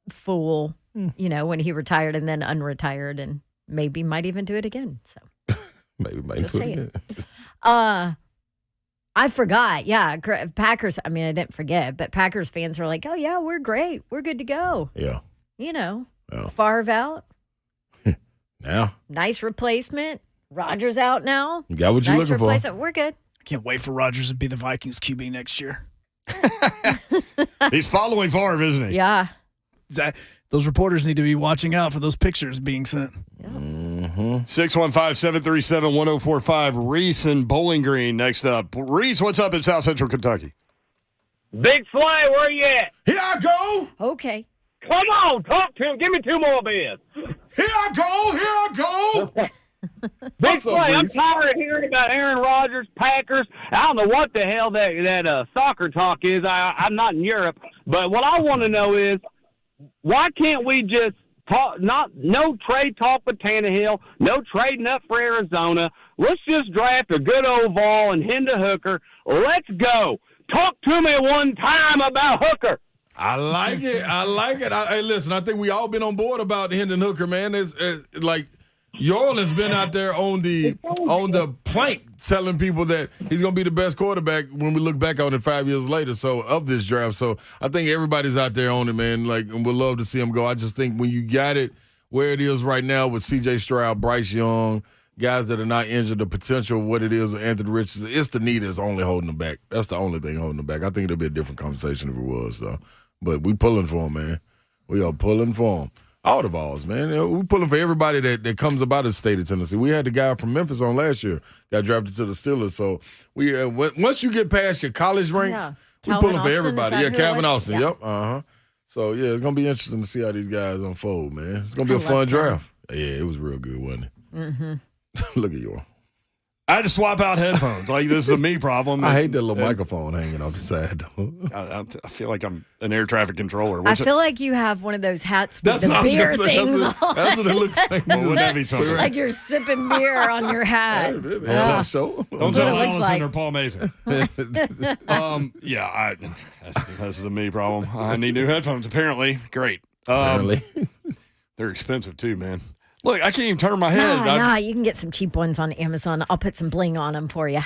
fool, when he retired and then unretired, and maybe might even do it again. So maybe might just do saying. it again. I forgot. Yeah, Packers. I mean, I didn't forget, but Packers fans are like, "Oh yeah, we're great. We're good to go." Yeah. Favre out. Now. Nice replacement. Rodgers out now. You got what you're looking for. We're good. I can't wait for Rodgers to be the Vikings QB next year. He's following Favre, isn't he? Yeah. Those reporters need to be watching out for those pictures being sent. 615-737-1045. Reese in Bowling Green next up. Reese, what's up in South Central Kentucky? Big Fly, where you at? Here I go. Okay. Come on, talk to him. Give me two more bits. Here I go. Big What's up, Fly, I'm Reese? tired of hearing about Aaron Rodgers, Packers. I don't know what the hell that soccer talk is. I'm not in Europe. But what I want to know is, why can't we just talk? No trade talk with Tannehill, no trading up for Arizona. Let's just draft a good old Vol and Hinda Hooker. Let's go. Talk to me one time about Hooker. I like it. Hey, listen, I think we all been on board about Hendon Hooker, man. It's like Yorl has been out there on the plank telling people that he's going to be the best quarterback when we look back on it 5 years later. So of this draft, so I think everybody's out there on it, man. Like, and we'd love to see him go. I just think when you got it where it is right now with C.J. Stroud, Bryce Young, guys that are not injured, the potential of what it is with Anthony Richardson, it's the need that's only holding them back. That's the only thing holding them back. I think it'll be a different conversation if it was, though. But we pulling for him, man. We are pulling for him. All the balls, man. We're pulling for everybody that comes about the state of Tennessee. We had the guy from Memphis on last year, got drafted to the Steelers. So we once you get past your college ranks, we're pulling for everybody. Yeah, Calvin Austin. Yep. So yeah, it's gonna be interesting to see how these guys unfold, man. It's gonna be a fun draft. Yeah, it was real good, wasn't it? Mm-hmm. Look at you. I had to swap out headphones. Like, this is a me problem. I hate that little microphone hanging off the side, though. I feel like I'm an air traffic controller. I feel like you have one of those hats with the beer things on. That's what it looks like. Wouldn't that be something? Like you're sipping beer on your hat. Don't tell Allison or Paul Mason. That's the me problem. I need new headphones, apparently. Great. They're expensive, too, man. Look, I can't even turn my head. Nah, you can get some cheap ones on Amazon. I'll put some bling on them for you.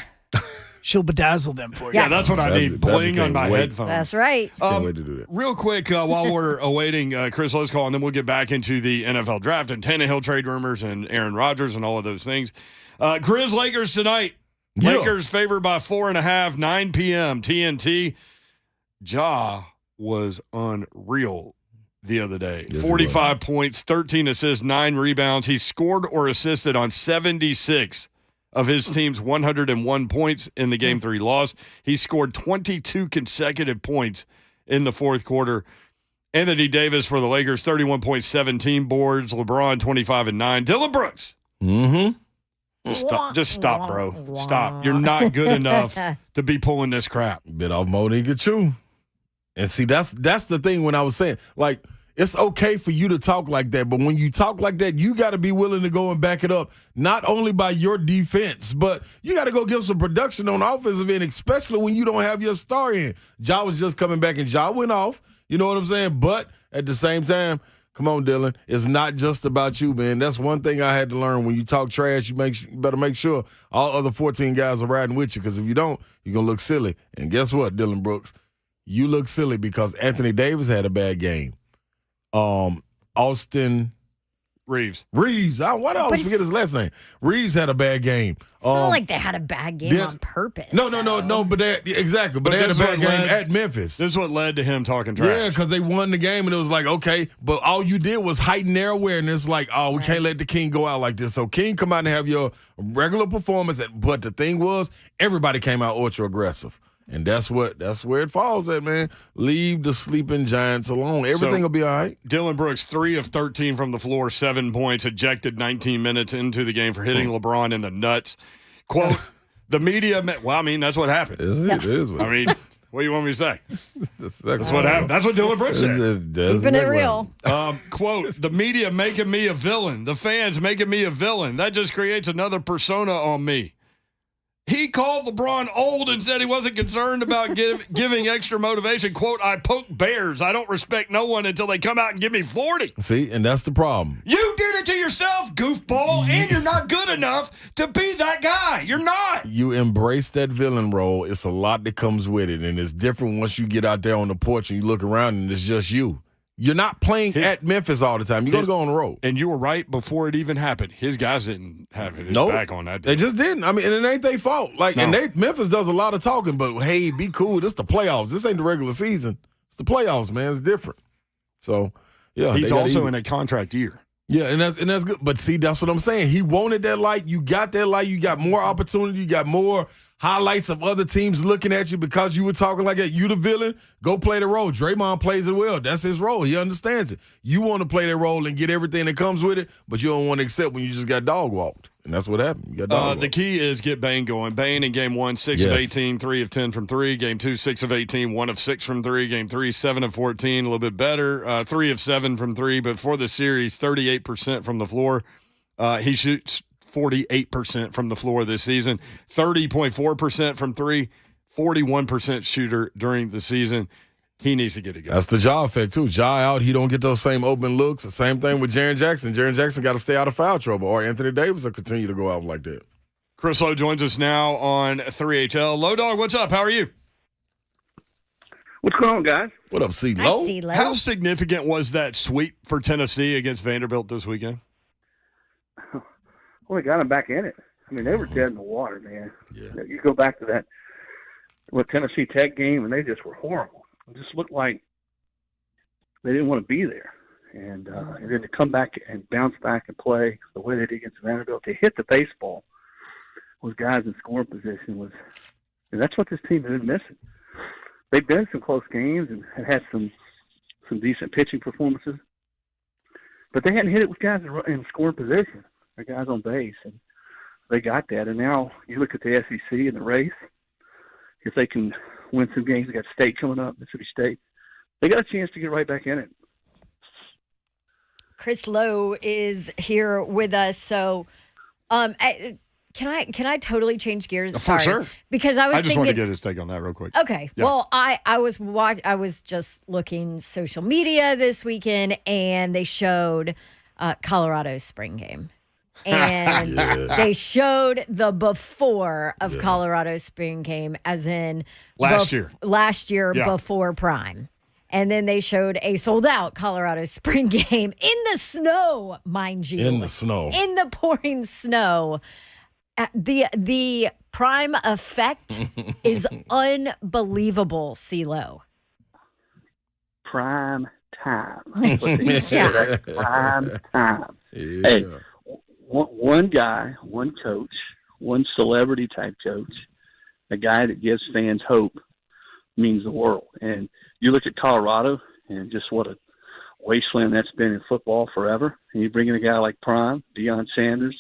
She'll bedazzle them for you. Yeah, that's what I need. Bling on my headphones. That's right. Can't wait to do that. Real quick, while we're awaiting Chris Lowe's call, and then we'll get back into the NFL draft and Tannehill trade rumors and Aaron Rodgers and all of those things. Grizz Lakers tonight. Yeah. Lakers favored by 4.5, 9 p.m. TNT. Ja was unreal the other day. Yes, 45 points, 13 assists, 9 rebounds. He scored or assisted on 76 of his team's 101 points in the Game 3 loss. He scored 22 consecutive points in the fourth quarter. Anthony Davis for the Lakers, 31 points, 17 boards. LeBron, 25 and 9. Dylan Brooks. Mm-hmm. Just stop, bro. Stop. You're not good enough to be pulling this crap. Bit off more than you can chew. And see, that's the thing when I was saying, like, it's okay for you to talk like that, but when you talk like that, you got to be willing to go and back it up, not only by your defense, but you got to go give some production on the offensive end, especially when you don't have your star in. Ja was just coming back, and Ja went off. You know what I'm saying? But at the same time, come on, Dylan, it's not just about you, man. That's one thing I had to learn. When you talk trash, you better make sure all other 14 guys are riding with you, because if you don't, you're going to look silly. And guess what, Dylan Brooks? You look silly because Anthony Davis had a bad game. Austin Reeves. Why do I always forget his last name? Reeves had a bad game. It's not like they had a bad game on purpose. No, but exactly. But they had a bad game at Memphis. This is what led to him talking trash. Yeah, because they won the game, and it was like, okay, but all you did was heighten their awareness, like, we can't let the King go out like this. So King, come out and have your regular performance. But the thing was, everybody came out ultra aggressive. And that's where it falls at, man. Leave the sleeping Giants alone. Everything will be all right. Dylan Brooks, 3 of 13 from the floor, 7 points, ejected 19 minutes into the game for hitting LeBron in the nuts. Quote, the media, that's what happened. It is. What do you want me to say? That's what happened. That's what Dylan Brooks said. Keeping it real. Quote, the media making me a villain. The fans making me a villain. That just creates another persona on me. He called LeBron old and said he wasn't concerned about giving extra motivation. Quote, I poke bears. I don't respect no one until they come out and give me 40. See, and that's the problem. You did it to yourself, goofball, and you're not good enough to be that guy. You're not. You embrace that villain role. It's a lot that comes with it, and it's different once you get out there on the porch and you look around and it's just you. You're not playing at Memphis all the time. You're going to go on the road. And you were right before it even happened. His guys didn't have his back on that. They just didn't. I mean, and it ain't their fault. Memphis does a lot of talking, but hey, be cool. This the playoffs. This ain't the regular season. It's the playoffs, man. It's different. So, yeah. He's also in a contract year. Yeah, and that's good. But see, that's what I'm saying. He wanted that light. You got that light. You got more opportunity. You got more highlights of other teams looking at you because you were talking like that. You the villain. Go play the role. Draymond plays it well. That's his role. He understands it. You want to play that role and get everything that comes with it, but you don't want to accept when you just got dog walked. And that's what happened. You got dog walked. The key is get Bane going. Bane in game 1, 6 of 18, 3 of 10 from 3. Game 2, 6 of 18, 1 of 6 from 3. Game 3, 7 of 14, a little bit better. 3 of 7 from 3. But for the series, 38% from the floor. He shoots 48% from the floor this season. 30.4% from 3. 41% shooter during the season. He needs to get it going. That's the Ja effect, too. Ja out, he don't get those same open looks. The same thing with Jaren Jackson. Jaren Jackson got to stay out of foul trouble, or Anthony Davis will continue to go out like that. Chris Lowe joins us now on 3HL. Low Dog, what's up? How are you? What's going on, guys? What up, C-Low? How significant was that sweep for Tennessee against Vanderbilt this weekend? Well, they got them back in it. I mean, they were dead in the water, man. Yeah. You go back to that Tennessee Tech game, and they just were horrible. It just looked like they didn't want to be there. And then to come back and bounce back and play the way they did against Vanderbilt, to hit the baseball with guys in scoring position and that's what this team has been missing. They've been in some close games and had some decent pitching performances, but they hadn't hit it with guys in scoring position or guys on base, and they got that. And now you look at the SEC and the race. If they can win some games, they got State coming up, Mississippi State. They got a chance to get right back in it. Chris Lowe is here with us. So, can I totally change gears? For Sorry. sure. Because I just want to get his take on that real quick. Okay. Yeah. Well, I was just looking social media this weekend, and they showed Colorado's spring game. And they showed the before of Colorado's spring game, as in last year before Prime. And then they showed a sold-out Colorado spring game in the snow, mind you. In the snow. In the pouring snow. The Prime effect is unbelievable, CeeLo. Prime time. Yeah. Prime time. Yeah. Hey, one guy, one coach, one celebrity-type coach, a guy that gives fans hope means the world. And you look at Colorado and just what a wasteland that's been in football forever. And you bring in a guy like Prime, Deion Sanders,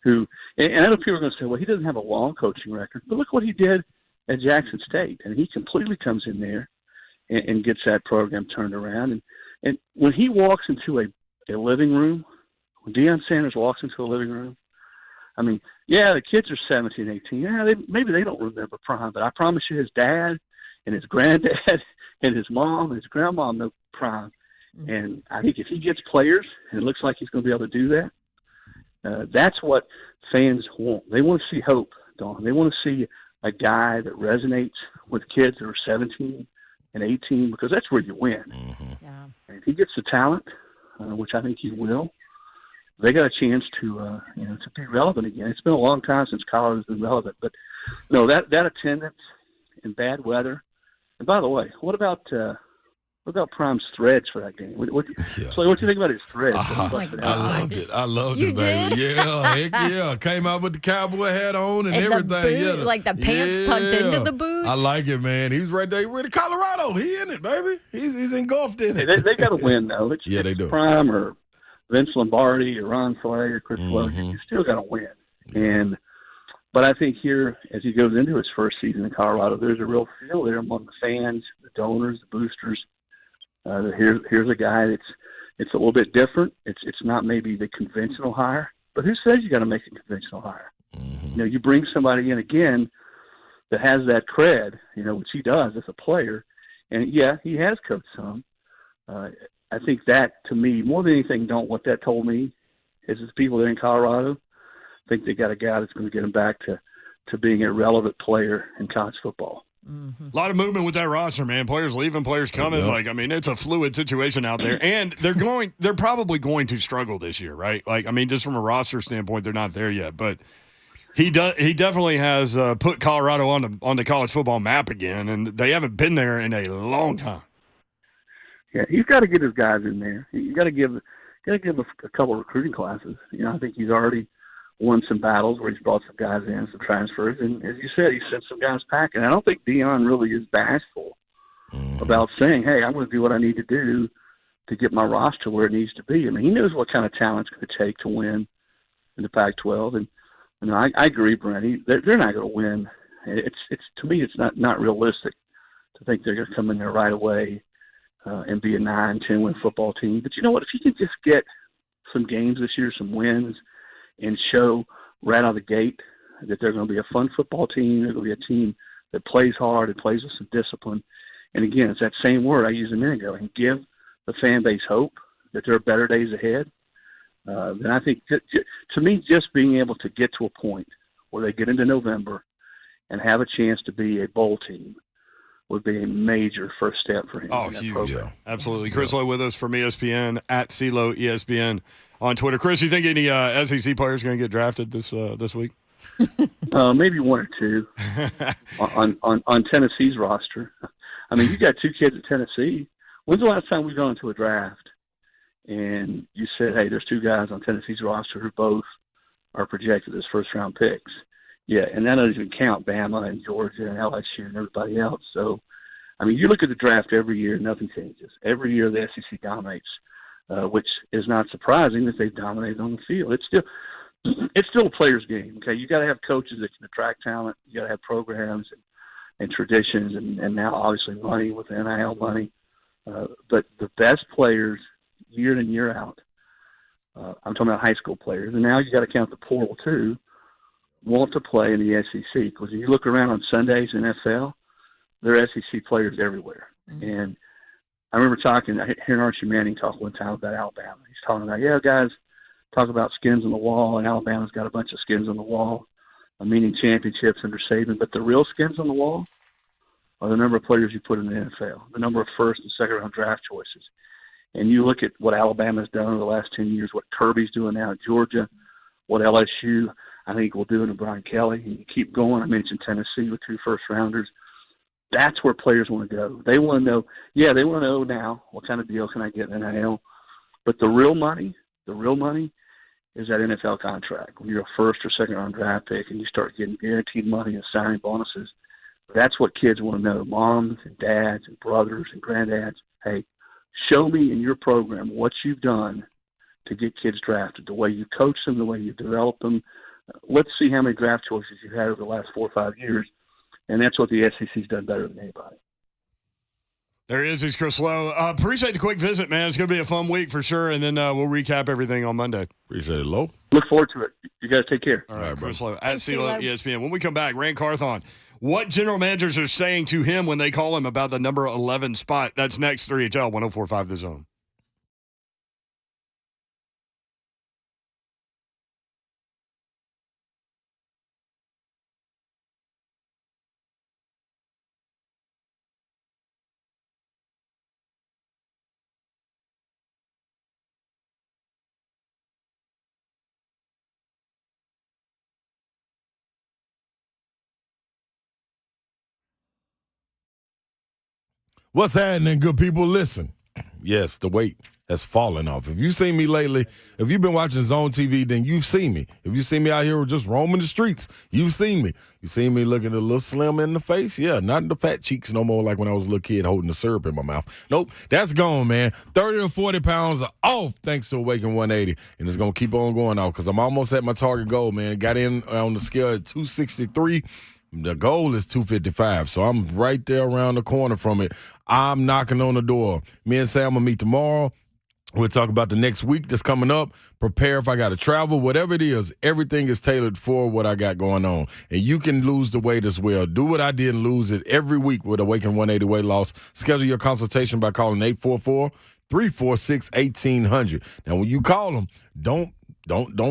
who – and I know people are going to say, well, he doesn't have a long coaching record. But look what he did at Jackson State. And he completely comes in there and gets that program turned around. And when he walks into a living room, when Deion Sanders walks into a living room, I mean, yeah, the kids are 17, 18. Yeah, maybe they don't remember Prime, but I promise you his dad and his granddad and his mom and his grandma know Prime. Mm-hmm. And I think if he gets players, and it looks like he's going to be able to do that, that's what fans want. They want to see hope, Dawn. They want to see a guy that resonates with kids that are 17 and 18, because that's where you win. Mm-hmm. Yeah. And if he gets the talent, which I think he will, they got a chance to be relevant again. It's been a long time since Colorado's been relevant, but no, that attendance in bad weather. And by the way, what about Prime's threads for that game? So what do you think about his threads? I loved it, baby. did? Yeah, heck yeah. Came out with the cowboy hat on and everything. The boot, like the pants tucked into the boots. I like it, man. He was right there. We're in Colorado. He in it, baby. He's engulfed in it. They got to win, though. Yeah, they do. Prime or Vince Lombardi or Ron Flay or Chris Williams, you still got to win. But I think here, as he goes into his first season in Colorado, there's a real feel there among the fans, the donors, the boosters. Here's a guy it's a little bit different. It's not maybe the conventional hire, but who says you got to make a conventional hire? Mm-hmm. You bring somebody in again that has that cred, which he does as a player, and yeah, he has coached some. I think that, to me, more than anything, what that told me is the people there in Colorado think they got a guy that's going to get them back to being a relevant player in college football. Mm-hmm. A lot of movement with that roster, man. Players leaving, players coming. It's a fluid situation out there, and they're probably going to struggle this year, right? Just from a roster standpoint, they're not there yet, but he definitely has put Colorado on the college football map again, and they haven't been there in a long time. Yeah, he's got to get his guys in there. You got to give a couple of recruiting classes. I think he's already won some battles where he's brought some guys in, some transfers, and as you said, he sent some guys packing. I don't think Deion really is bashful about saying, "Hey, I'm going to do what I need to do to get my roster where it needs to be." I mean, he knows what kind of talent it's going to take to win in the Pac-12, and I agree, Brent. They're not going to win. It's to me, it's not realistic to think they're going to come in there right away and be a 9-10 win football team. But you know what? If you can just get some games this year, some wins, and show right out of the gate that they're going to be a fun football team, they're going to be a team that plays hard and plays with some discipline. And again, it's that same word I used a minute ago, and give the fan base hope that there are better days ahead. Then I think, to me, just being able to get to a point where they get into November and have a chance to be a bowl team would be a major first step for him. Oh, huge. Yeah. Absolutely. Chris Lowe with us from ESPN, at CeeLo ESPN on Twitter. Chris, you think any SEC players are going to get drafted this week? Maybe one or two on Tennessee's roster. I mean, you got two kids at Tennessee. When's the last time we've gone to a draft and you said, hey, there's two guys on Tennessee's roster who both are projected as first-round picks. Yeah, and that doesn't even count Bama and Georgia and LSU and everybody else. So, I mean, you look at the draft every year, nothing changes. Every year the SEC dominates, which is not surprising that they've dominated on the field. It's still a player's game, okay? You got to have coaches that can attract talent. You got to have programs and traditions and now obviously money with NIL money. But the best players year in and year out, I'm talking about high school players, and now you got to count the portal too, want to play in the SEC. Because if you look around on Sundays in NFL, there are SEC players everywhere. Mm-hmm. And I remember hearing Archie Manning talk one time about Alabama. He's talking about, yeah, guys, talk about skins on the wall, and Alabama's got a bunch of skins on the wall, meaning championships under Saban. But the real skins on the wall are the number of players you put in the NFL, the number of first and second round draft choices. And you look at what Alabama's done over the last 10 years, what Kirby's doing now at Georgia, what LSU, I think, will do to Brian Kelly. And you keep going. I mentioned Tennessee with 2 first-rounders. That's where players want to go. They want to know, they want to know now what kind of deal can I get in NIL. But the real money is that NFL contract. When you're a first or second round draft pick and you start getting guaranteed money and signing bonuses, that's what kids want to know. Moms and dads and brothers and granddads, hey, show me in your program what you've done to get kids drafted, the way you coach them, the way you develop them. Let's see how many draft choices you've had over the last 4 or 5 years. And that's what the SEC's done better than anybody. There he is. He's Chris Lowe. Appreciate the quick visit, man. It's going to be a fun week for sure, and then we'll recap everything on Monday. Appreciate it, Lowe. Look forward to it. You guys take care. All right, Chris Lowe at CeeLo ESPN. When we come back, Rand Carthon, what general managers are saying to him when they call him about the number 11 spot. That's next, 3HL 104.5 The Zone. What's happening, good people? Listen, yes, the weight has fallen off. If you've seen me lately, if you've been watching Zone TV, then you've seen me. If you've seen me out here just roaming the streets, you've seen me. You seen me looking a little slim in the face? Yeah, not the fat cheeks no more like when I was a little kid holding the syrup in my mouth. Nope, that's gone, man. 30 to 40 pounds are off thanks to Awaken 180, and it's going to keep on going off because I'm almost at my target goal, man. Got in on the scale at 263. The goal is 255, so I'm right there around the corner from it. I'm knocking on the door. Me and Sam will meet tomorrow. We'll talk about the next week that's coming up. Prepare if I got to travel. Whatever it is, everything is tailored for what I got going on. And you can lose the weight as well. Do what I did and lose it every week with Awaken 180 Weight Loss. Schedule your consultation by calling 844-346-1800. Now, when you call them, don't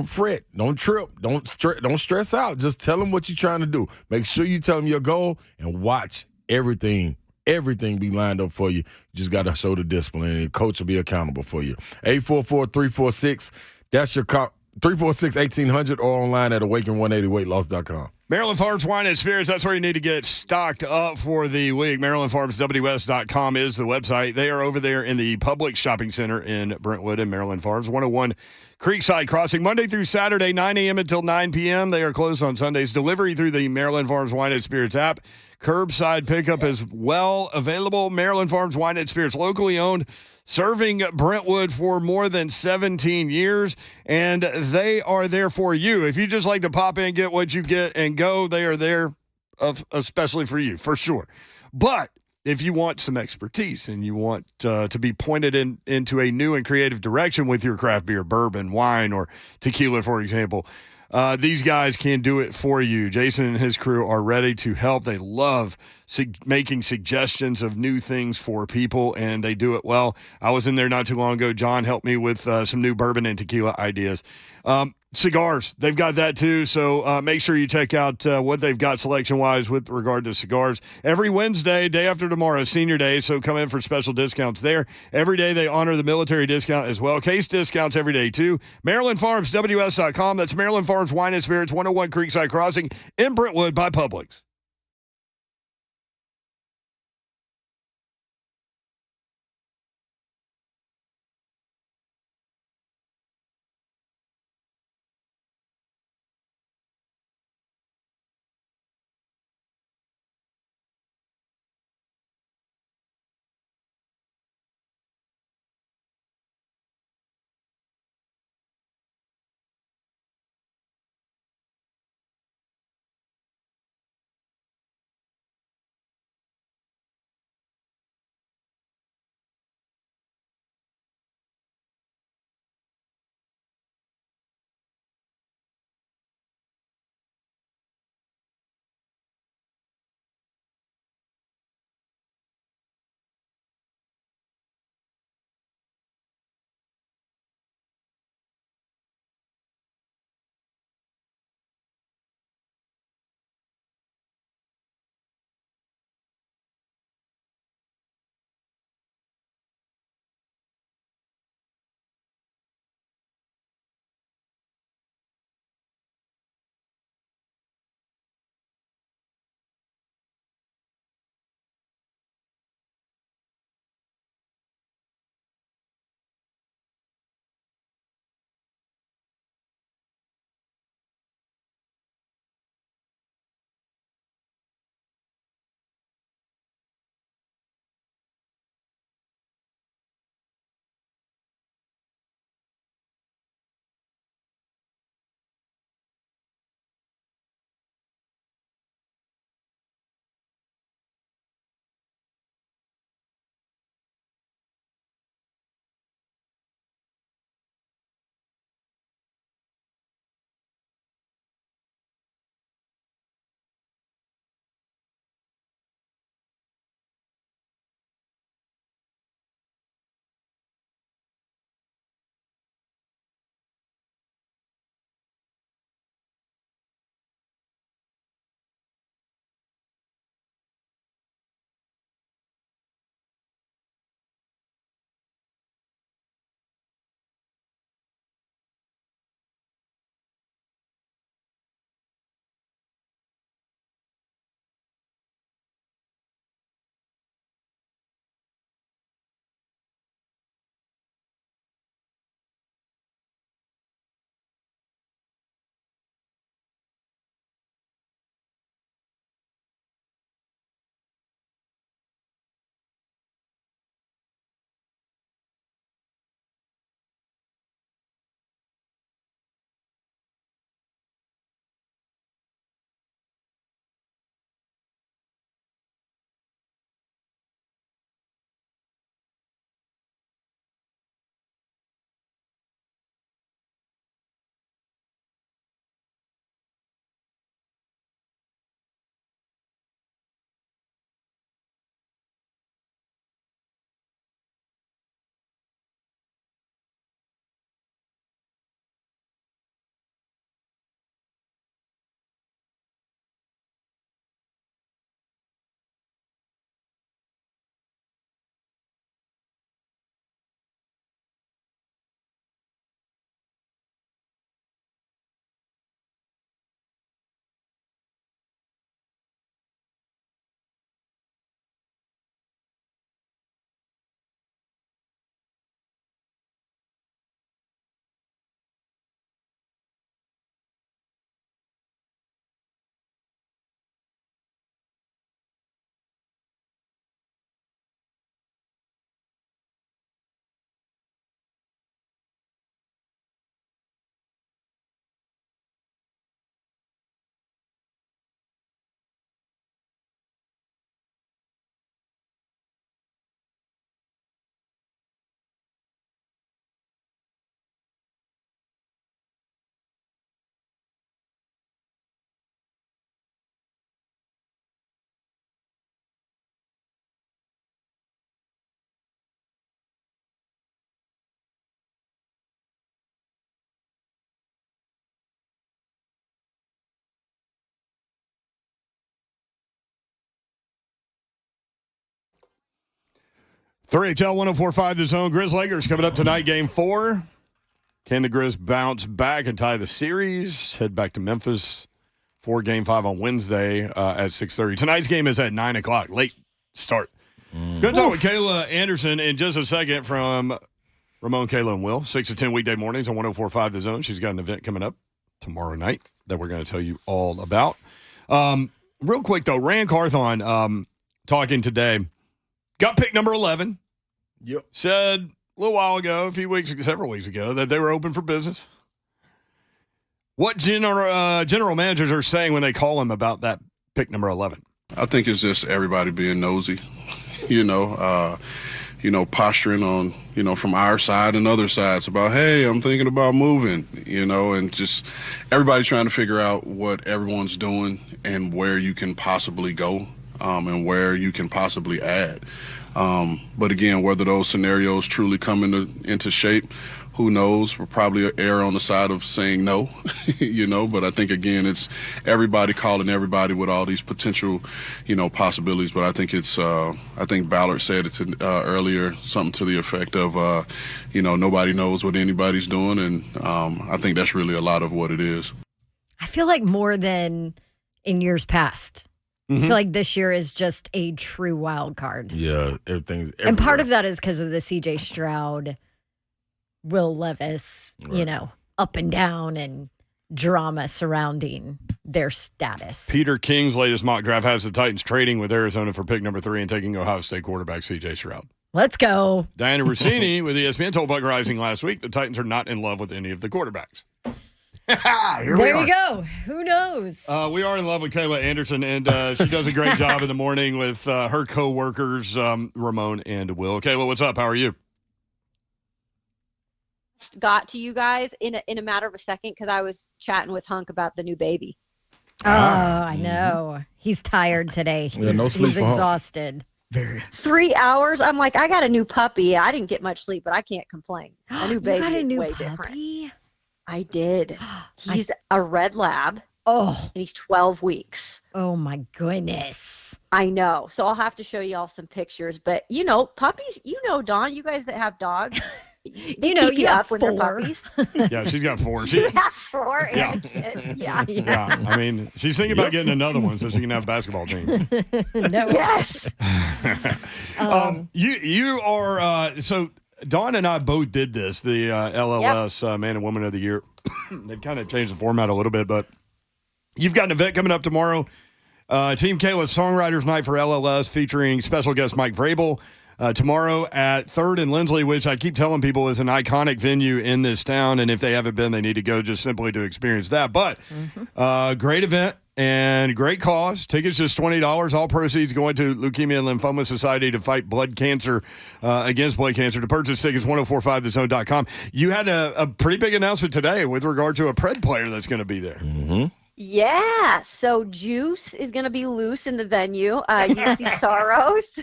fret. Don't trip. Don't stress out. Just tell them what you're trying to do. Make sure you tell them your goal and watch everything be lined up for you. You just got to show the discipline, and your coach will be accountable for you. 844-346. That's your 346-1800 or online at awaken180weightloss.com. Maryland Farms Wine and Spirits, that's where you need to get stocked up for the week. MarylandFarmsWS.com is the website. They are over there in the Publix Shopping Center in Brentwood and Maryland Farms, 101 Creekside Crossing, Monday through Saturday, 9 a.m. until 9 p.m. They are closed on Sundays. Delivery through the Maryland Farms Wine and Spirits app. Curbside pickup is well available. Maryland Farms Wine and Spirits, locally owned, serving Brentwood for more than 17 years, and they are there for you. If you just like to pop in, get what you get, and go, they are there especially for you, for sure. But if you want some expertise and you want to be pointed into a new and creative direction with your craft beer, bourbon, wine, or tequila, for example, these guys can do it for you. Jason and his crew are ready to help. They love making suggestions of new things for people, and they do it well. I was in there not too long ago. John helped me with some new bourbon and tequila ideas. Cigars, they've got that too, so make sure you check out what they've got selection-wise with regard to cigars. Every Wednesday, day after tomorrow, Senior Day, so come in for special discounts there. Every day they honor the military discount as well. Case discounts every day too. MarylandFarmsWS.com. That's Maryland Farms Wine and Spirits, 101 Creekside Crossing in Brentwood by Publix. 3HL 104.5 The Zone. Grizz Lakers coming up tonight, Game 4. Can the Grizz bounce back and tie the series? Head back to Memphis for Game 5 on Wednesday at 6:30. Tonight's game is at 9 o'clock. Late start. Going to talk with Kayla Anderson in just a second from Ramon, Kayla, and Will. 6 to 10 weekday mornings on 104.5 The Zone. She's got an event coming up tomorrow night that we're going to tell you all about. Real quick, though, Rand Carthon talking today. Got pick number 11. Yep. Said a little while ago, several weeks ago, that they were open for business. What general managers are saying when they call him about that pick number 11? I think it's just everybody being nosy, posturing on, from our side and other sides about, hey, I'm thinking about moving, and just everybody trying to figure out what everyone's doing and where you can possibly go. And where you can possibly add. But again, whether those scenarios truly come into shape, who knows? We'll probably err on the side of saying no, but I think, again, it's everybody calling everybody with all these potential, possibilities. But I think I think Ballard said it earlier, something to the effect of, nobody knows what anybody's doing. And I think that's really a lot of what it is. I feel like more than in years past. I feel like this year is just a true wild card. Yeah, everything's everywhere. And part of that is because of the C.J. Stroud, Will Levis, up and down and drama surrounding their status. Peter King's latest mock draft has the Titans trading with Arizona for pick number 3 and taking Ohio State quarterback C.J. Stroud. Let's go. Diana Rossini with ESPN told Buck Rising last week the Titans are not in love with any of the quarterbacks. There you go. Who knows? We are in love with Kayla Anderson, and she does a great job in the morning with her co-workers, Ramon and Will. Kayla, what's up? How are you? Got to you guys in a matter of a second because I was chatting with Hunk about the new baby. Oh, I know. He's tired today. Yeah, no sleep He's for Hunk. exhausted. 3 hours. I'm like, I got a new puppy. I didn't get much sleep, but I can't complain. A new baby You got a is new way puppy? different. I did. He's a red lab. Oh. And he's 12 weeks. Oh, my goodness. I know. So I'll have to show you all some pictures. But, puppies, Dawn, you guys that have dogs, they keep you have up when they're 4. puppies. Yeah, she's got 4. You have 4 Yeah. and a kid. Yeah. Yeah, I mean, she's thinking about getting another one so she can have a basketball team. No. Yes. You are so Dawn and I both did this, the LLS Man and Woman of the Year. They've kind of changed the format a little bit, but you've got an event coming up tomorrow. Team Kayla Songwriters Night for LLS featuring special guest Mike Vrabel. Tomorrow at 3rd and Lindsley, which I keep telling people is an iconic venue in this town, and if they haven't been, they need to go just simply to experience that. But great event and great cause. Tickets just $20. All proceeds going to Leukemia and Lymphoma Society to fight blood cancer, against blood cancer. To purchase tickets, 1045thezone.com. You had a pretty big announcement today with regard to a Pred player that's going to be there. Mm-hmm. Yeah, so Juice is going to be loose in the venue. UC Saros,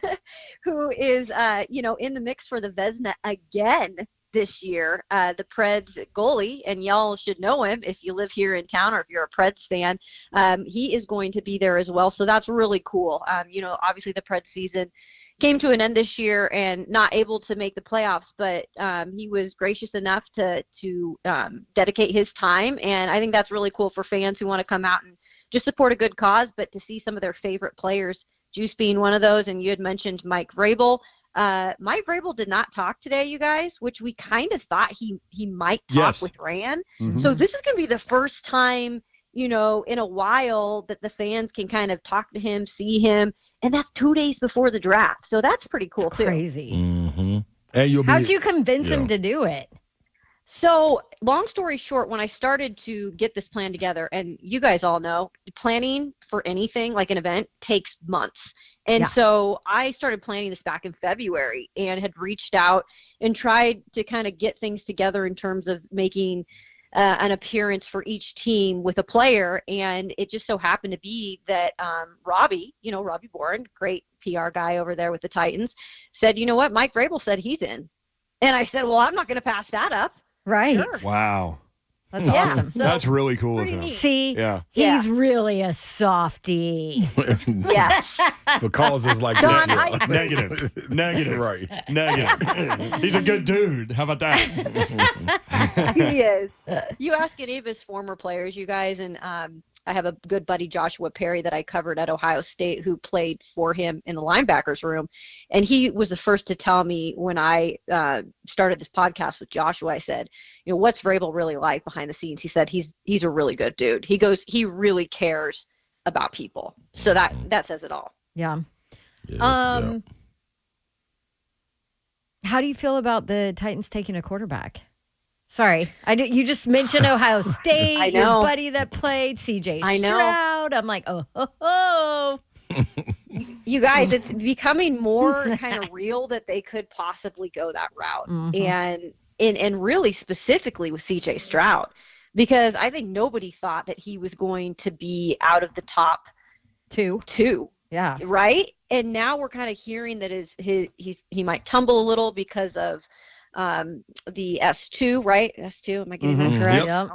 who is, in the mix for the Vezina again this year. The Preds goalie, and y'all should know him if you live here in town or if you're a Preds fan. He is going to be there as well, so that's really cool. Obviously the Preds season came to an end this year and not able to make the playoffs, but he was gracious enough to dedicate his time, and I think that's really cool for fans who want to come out and just support a good cause, but to see some of their favorite players, Juice being one of those, and you had mentioned Mike Vrabel. Mike Vrabel did not talk today, you guys, which we kind of thought he might talk with Rand. Mm-hmm. So this is going to be the first time in a while that the fans can kind of talk to him, see him, and that's 2 days before the draft. So that's pretty cool too. Crazy. Mm-hmm. And how'd you convince him to do it? So long story short, when I started to get this plan together, and you guys all know, planning for anything like an event takes months. And so I started planning this back in February and had reached out and tried to kind of get things together in terms of making an appearance for each team with a player. And it just so happened to be that Robbie Boren, great PR guy over there with the Titans, said, you know what, Mike Vrabel said he's in. And I said, well, I'm not going to pass that up. Right. Sure. Wow. That's awesome. So, That's really cool of him. See, Yeah. he's really a softie. Yes. For causes like Don, this. I- Negative. Right. Negative. He's a good dude. How about that? He is. You ask any of his former players, you guys, and I have a good buddy, Joshua Perry, that I covered at Ohio State, who played for him in the linebackers room. And he was the first to tell me when I started this podcast with Joshua, I said, what's Vrabel really like behind the scenes? He said, he's a really good dude. He goes, he really cares about people. So that says it all. Yeah. Yes, How do you feel about the Titans taking a quarterback? Sorry, you just mentioned Ohio State, I your know. buddy that played, CJ I know. Stroud. I'm like, oh. You guys, it's becoming more kind of real that they could possibly go that route. And really specifically with CJ Stroud, because I think nobody thought that he was going to be out of the top two. Yeah. Right. And now we're kind of hearing that he might tumble a little because of the S2, right? S2, am I getting that correct? Yep.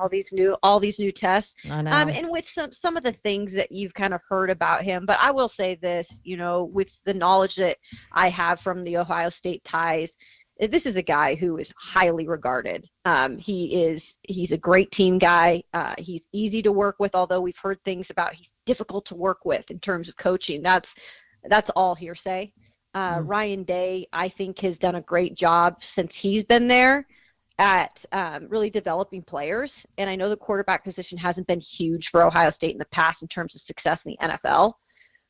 All these new tests. I know. And with some of the things that you've kind of heard about him, but I will say this, with the knowledge that I have from the Ohio State ties, this is a guy who is highly regarded. He's a great team guy. He's easy to work with, although we've heard things about he's difficult to work with in terms of coaching. That's all hearsay. Ryan Day, I think, has done a great job since he's been there at really developing players. And I know the quarterback position hasn't been huge for Ohio State in the past in terms of success in the NFL,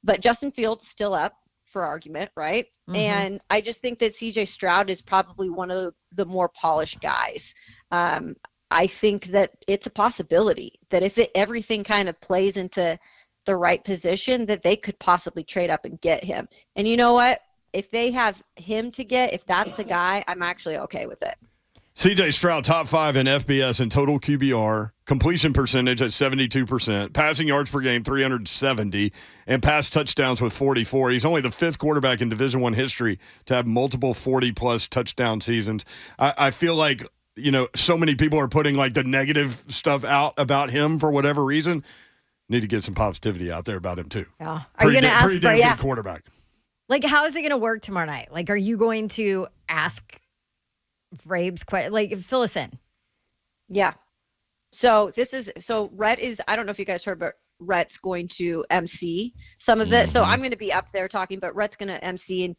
but Justin Fields is still up for argument, right? And I just think that CJ Stroud is probably one of the more polished guys. I think that it's a possibility that if everything kind of plays into the right position, that they could possibly trade up and get him. And you know what? If they have him if that's the guy, I'm actually okay with it. CJ Stroud, top 5 in FBS and total QBR, completion percentage at 72%, passing yards per game 370, and pass touchdowns with 44. He's only the 5th quarterback in Division I history to have multiple 40-plus touchdown seasons. I feel like, so many people are putting like the negative stuff out about him for whatever reason. Need to get some positivity out there about him too. Yeah. Are you going to ask pretty damn good quarterback? Like, how is it going to work tomorrow night? Like, are you going to ask Vrabes question? Like, fill us in. Yeah. So Rhett is, I don't know if you guys heard, but Rhett's going to MC some of it. So I'm going to be up there talking, but Rhett's going to MC, and,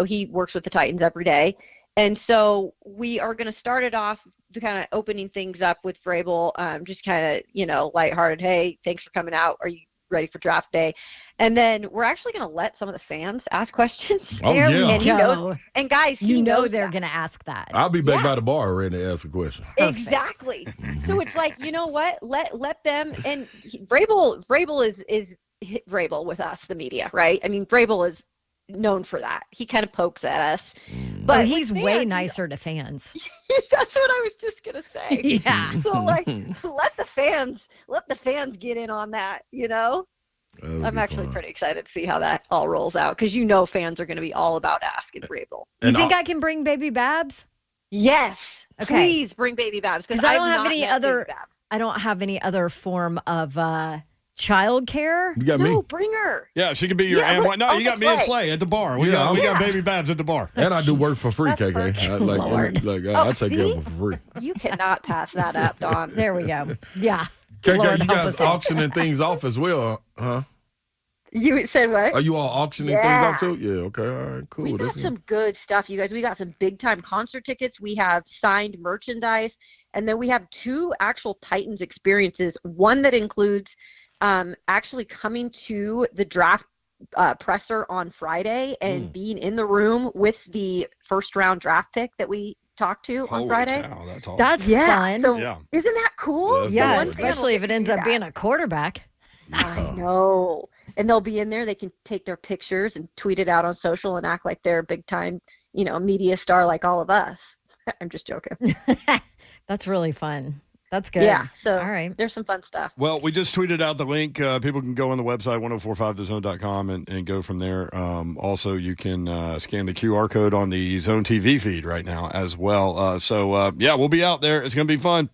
he works with the Titans every day. And so we are going to start it off to kind of opening things up with Vrabel, just kind of, lighthearted. Hey, thanks for coming out. Are you ready for draft day? And then we're actually going to let some of the fans ask questions. Oh, yeah. And he knows, and guys, he knows they're that. going to ask that. I'll be back by the bar ready to ask a question. Exactly. So it's like, you know what? Let them. And Vrabel is Vrabel with us, the media, right? I mean, Vrabel is known for that. He kind of pokes at us, but he's way nicer to fans. That's what I was just gonna say. Yeah. So let the fans get in on that. I'm actually pretty excited to see how that all rolls out, because fans are going to be all about asking Vrabel. You think I can bring Baby Babs? Yes. Okay. Please bring Baby Babs, because I don't have any other form of childcare. You got me. Bring her. Yeah, she can be your and no, you got me and Slay at the bar. We got Baby Babs at the bar. And I do work for free, KK. I take care of it for free. You cannot pass that up, Dawn. There we go. Yeah. KK, Lord you help guys us. auctioning things off as well, huh? You said what? Are you all auctioning things off too? Yeah, okay, all right, cool. We got some good stuff, you guys. We got some big time concert tickets. We have signed merchandise, and then we have 2 actual Titans experiences. One that includes actually coming to the draft presser on Friday and being in the room with the first round draft pick that we talked to on Friday. Cow, that's awesome. That's fun. So isn't that cool? Yeah, especially if it ends up being a quarterback. I know. And they'll be in there. They can take their pictures and tweet it out on social and act like they're a big time, media star like all of us. I'm just joking. That's really fun. That's good. Yeah. So all right. There's some fun stuff. Well, we just tweeted out the link. People can go on the website, 1045thezone.com, and go from there. Also, you can scan the QR code on the Zone TV feed right now as well. So, we'll be out there. It's going to be fun.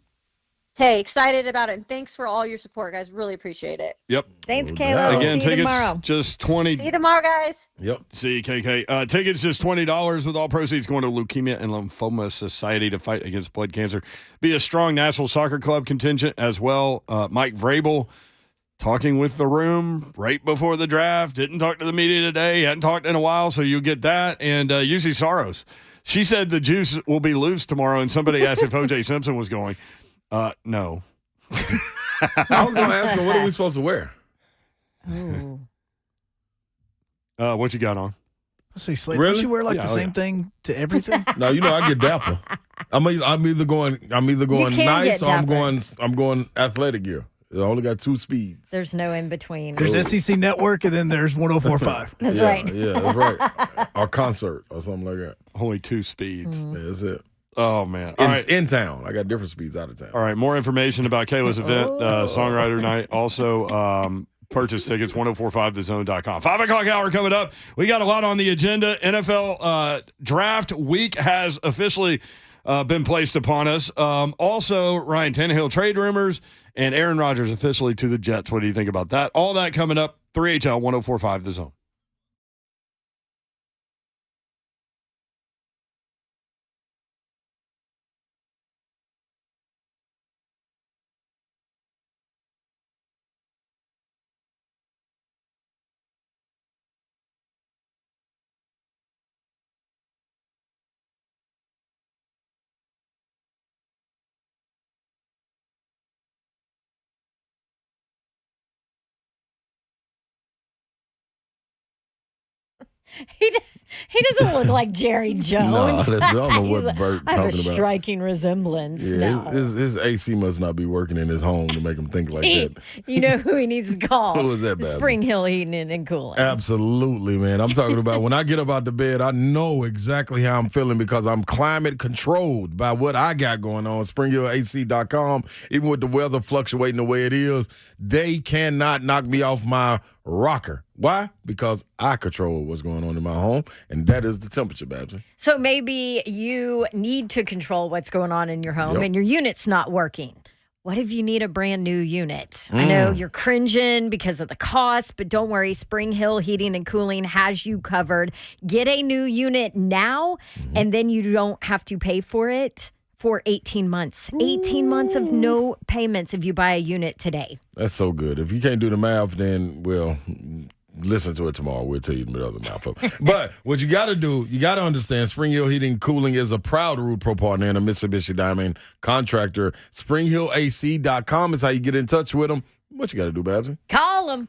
Hey, excited about it, and thanks for all your support, guys. Really appreciate it. Yep. Thanks, Kayla. We'll Again, see you tickets tomorrow. just 20. See you tomorrow, guys. Yep. See you, KK. Tickets just $20 with all proceeds going to Leukemia and Lymphoma Society to fight against blood cancer. Be a strong Nashville Soccer Club contingent as well. Mike Vrabel talking with the room right before the draft. Didn't talk to the media today. Hadn't talked in a while, so you'll get that. And UC Saros. She said the juice will be loose tomorrow, and somebody asked if O.J. Simpson was going. No. I was going to ask her, what are we supposed to wear? Oh. What you got on? I say, Slade, Really? don't you wear like the same thing to everything? No, I get dapper. I'm either going nice or I'm going athletic gear. I only got 2 speeds. There's no in between. There's SEC Network and then there's 104.5. That's right. Yeah, that's right. Or concert or something like that. Only 2 speeds. Yeah, that's it. Oh, man. In, All right. in town. I got different speeds out of town. All right. More information about Kayla's event, Songwriter Night. Also, purchase tickets, 1045thezone.com. 5 o'clock hour coming up. We got a lot on the agenda. NFL draft week has officially been placed upon us. Also, Ryan Tannehill trade rumors and Aaron Rodgers officially to the Jets. What do you think about that? All that coming up. 3HL 1045 The Zone. He doesn't look like Jerry Jones. No, I don't know what Bert I have a talking about. striking resemblance. Yeah, No. his AC must not be working in his home to make him think like that. You know who he needs to call? Who is that, Babs? Spring Hill Heating and Cooling. Absolutely, man. I'm talking about when I get up out the bed, I know exactly how I'm feeling because I'm climate controlled by what I got going on. SpringHillAC.com, even with the weather fluctuating the way it is, they cannot knock me off my rocker. Why? Because I control what's going on in my home, and that is the temperature, Babsy. So maybe you need to control what's going on in your home and your unit's not working. What if you need a brand new unit? I know you're cringing because of the cost, but don't worry. Spring Hill Heating and Cooling has you covered. Get a new unit now, and then you don't have to pay for it for 18 months. 18 months of no payments if you buy a unit today. That's so good. If you can't do the math, then, well, listen to it tomorrow. We'll tell you the other mouth up. But what you got to do, you got to understand, Spring Hill Heating and Cooling is a proud Root Pro partner and a Mitsubishi Diamond contractor. SpringHillAC.com is how you get in touch with them. What you got to do, Babsy? Call them.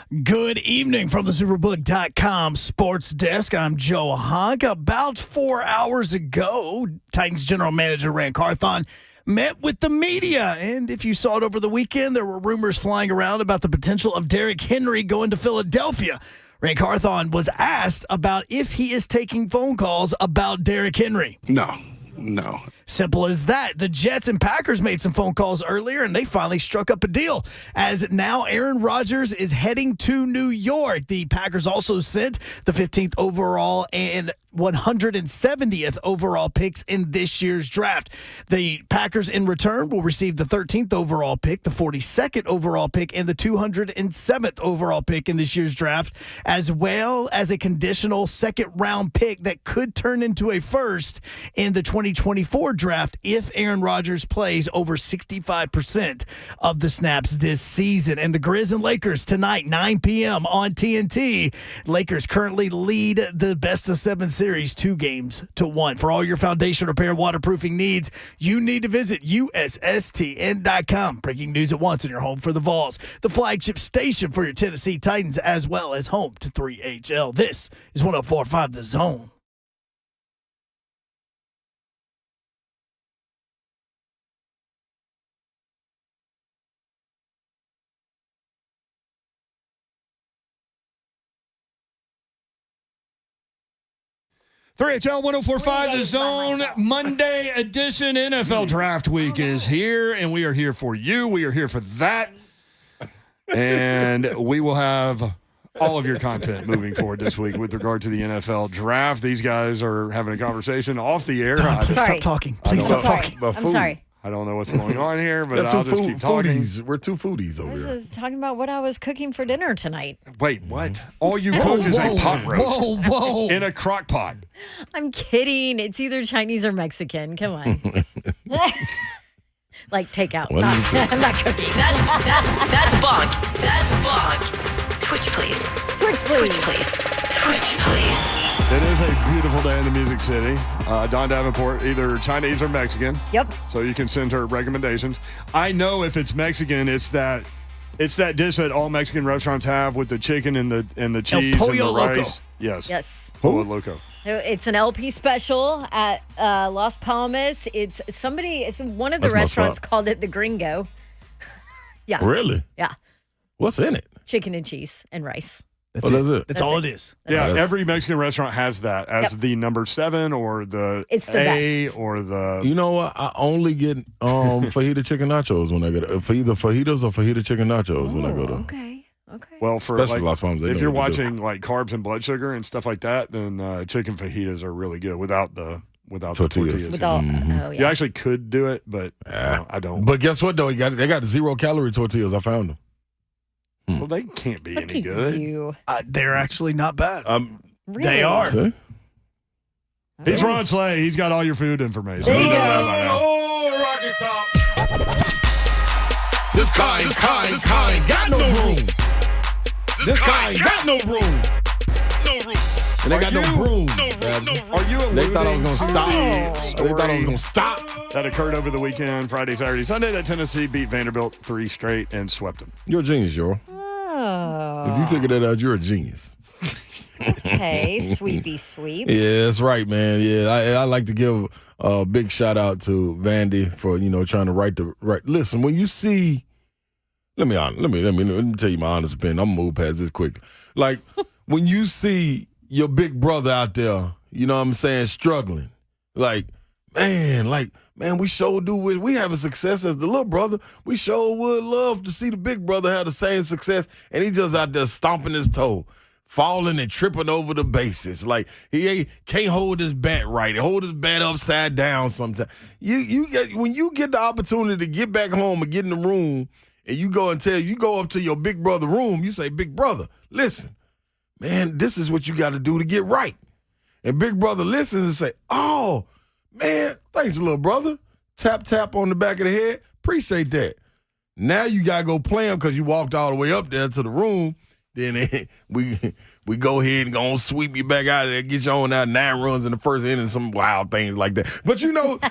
Good evening from the Superbook.com sports desk. I'm Joe Honk. About 4 hours ago, Titans general manager Rand Carthon met with the media. And if you saw it over the weekend, there were rumors flying around about the potential of Derrick Henry going to Philadelphia. Rand Carthon was asked about if he is taking phone calls about Derrick Henry. No. Simple as that. The Jets and Packers made some phone calls earlier, and they finally struck up a deal. As now Aaron Rodgers is heading to New York. The Packers also sent the 15th overall and 170th overall picks in this year's draft. The Packers in return will receive the 13th overall pick, the 42nd overall pick, and the 207th overall pick in this year's draft, as well as a conditional second-round pick that could turn into a first in the 2024 draft if Aaron Rodgers plays over 65% of the snaps this season. And the Grizz and Lakers tonight, 9 p.m. on TNT. Lakers currently lead the best-of-7 series 2-1. For all your foundation repair waterproofing needs, you need to visit USSTN.com. Breaking news at once in your home for the Vols, the flagship station for your Tennessee Titans, as well as home to 3HL. This is 104.5 The Zone. HL 104.5 The Zone, Monday edition. NFL Draft Week is here, and we are here for you. We are here for that. And we will have all of your content moving forward this week with regard to the NFL Draft. These guys are having a conversation off the air. Don, please stop talking. Please stop talking. I'm sorry. I don't know what's going on here, but We're I'll just keep talking. Foodies. We're two foodies over I here. was talking about what I was cooking for dinner tonight. Wait, what? All you cook is a pot roast Whoa. in a crock pot. I'm kidding. It's either Chinese or Mexican. Come on. Like takeout. I'm not cooking. That's bunk. That's bunk. Twitch, please. Twitch, please. Twitch, please. Twitch, please. It is a beautiful day in the Music City. Dawn Davenport, either Chinese or Mexican. Yep. So you can send her recommendations. I know if it's Mexican, it's that dish that all Mexican restaurants have with the chicken and the cheese and the rice. Loco. Yes. Pollo Loco. It's an LP special at Las Palmas. It's one of the That's my restaurants spot. called it the Gringo. Yeah. Really? Yeah. What's in it? Chicken and cheese and rice. That's it. That's all it is. Yeah, every Mexican restaurant has that as the number 7 or the It's the A best. or the. You know what? I only get fajita chicken nachos when I go to either fajitas or fajita chicken nachos when I go to. Okay. Well, for Especially Las Palmas, they if know you're what to do. watching like carbs and blood sugar and stuff like that, then chicken fajitas are really good without the tortillas. Without, oh, You yeah. actually could do it, but I don't. But guess what though? They got 0-calorie tortillas. I found them. Well, they can't be any good. You. They're actually not bad. Really? They are. See? He's Ron Slay. He's got all your food information. There you You know go. that by now. Oh, Rocket Top. This kind got no room. This kind got no room. No room. And they got no broom. Are you alluding They thought I was gonna to stop. the They thought I was story gonna stop. that occurred over the weekend, Friday, Saturday, Sunday, that Tennessee beat Vanderbilt 3 straight and swept them? You're a genius, Earl. Oh. If you figure that out, you're a genius. Okay, sweepy sweep. Yeah, that's right, man. Yeah, I like to give a big shout out to Vandy for trying to write the right. Listen, when you see, let me tell you my honest opinion. I'm gonna move past this quickly. Like when you see your big brother out there, you know what I'm saying, struggling. Like man, we sure do. We having success as the little brother. We sure would love to see the big brother have the same success, and he just out there stomping his toe, falling and tripping over the bases. Like he can't hold his bat right. He hold his bat upside down sometimes. When you get the opportunity to get back home and get in the room, and you go up to your big brother room, you say, big brother, listen, man, this is what you got to do to get right. And big brother listens and say, oh, man, thanks, little brother. Tap, tap on the back of the head. Appreciate that. Now you got to go play him because you walked all the way up there to the room. Then we go ahead and go and sweep you back out of there, get you on out 9 runs in the first inning, some wild things like that. But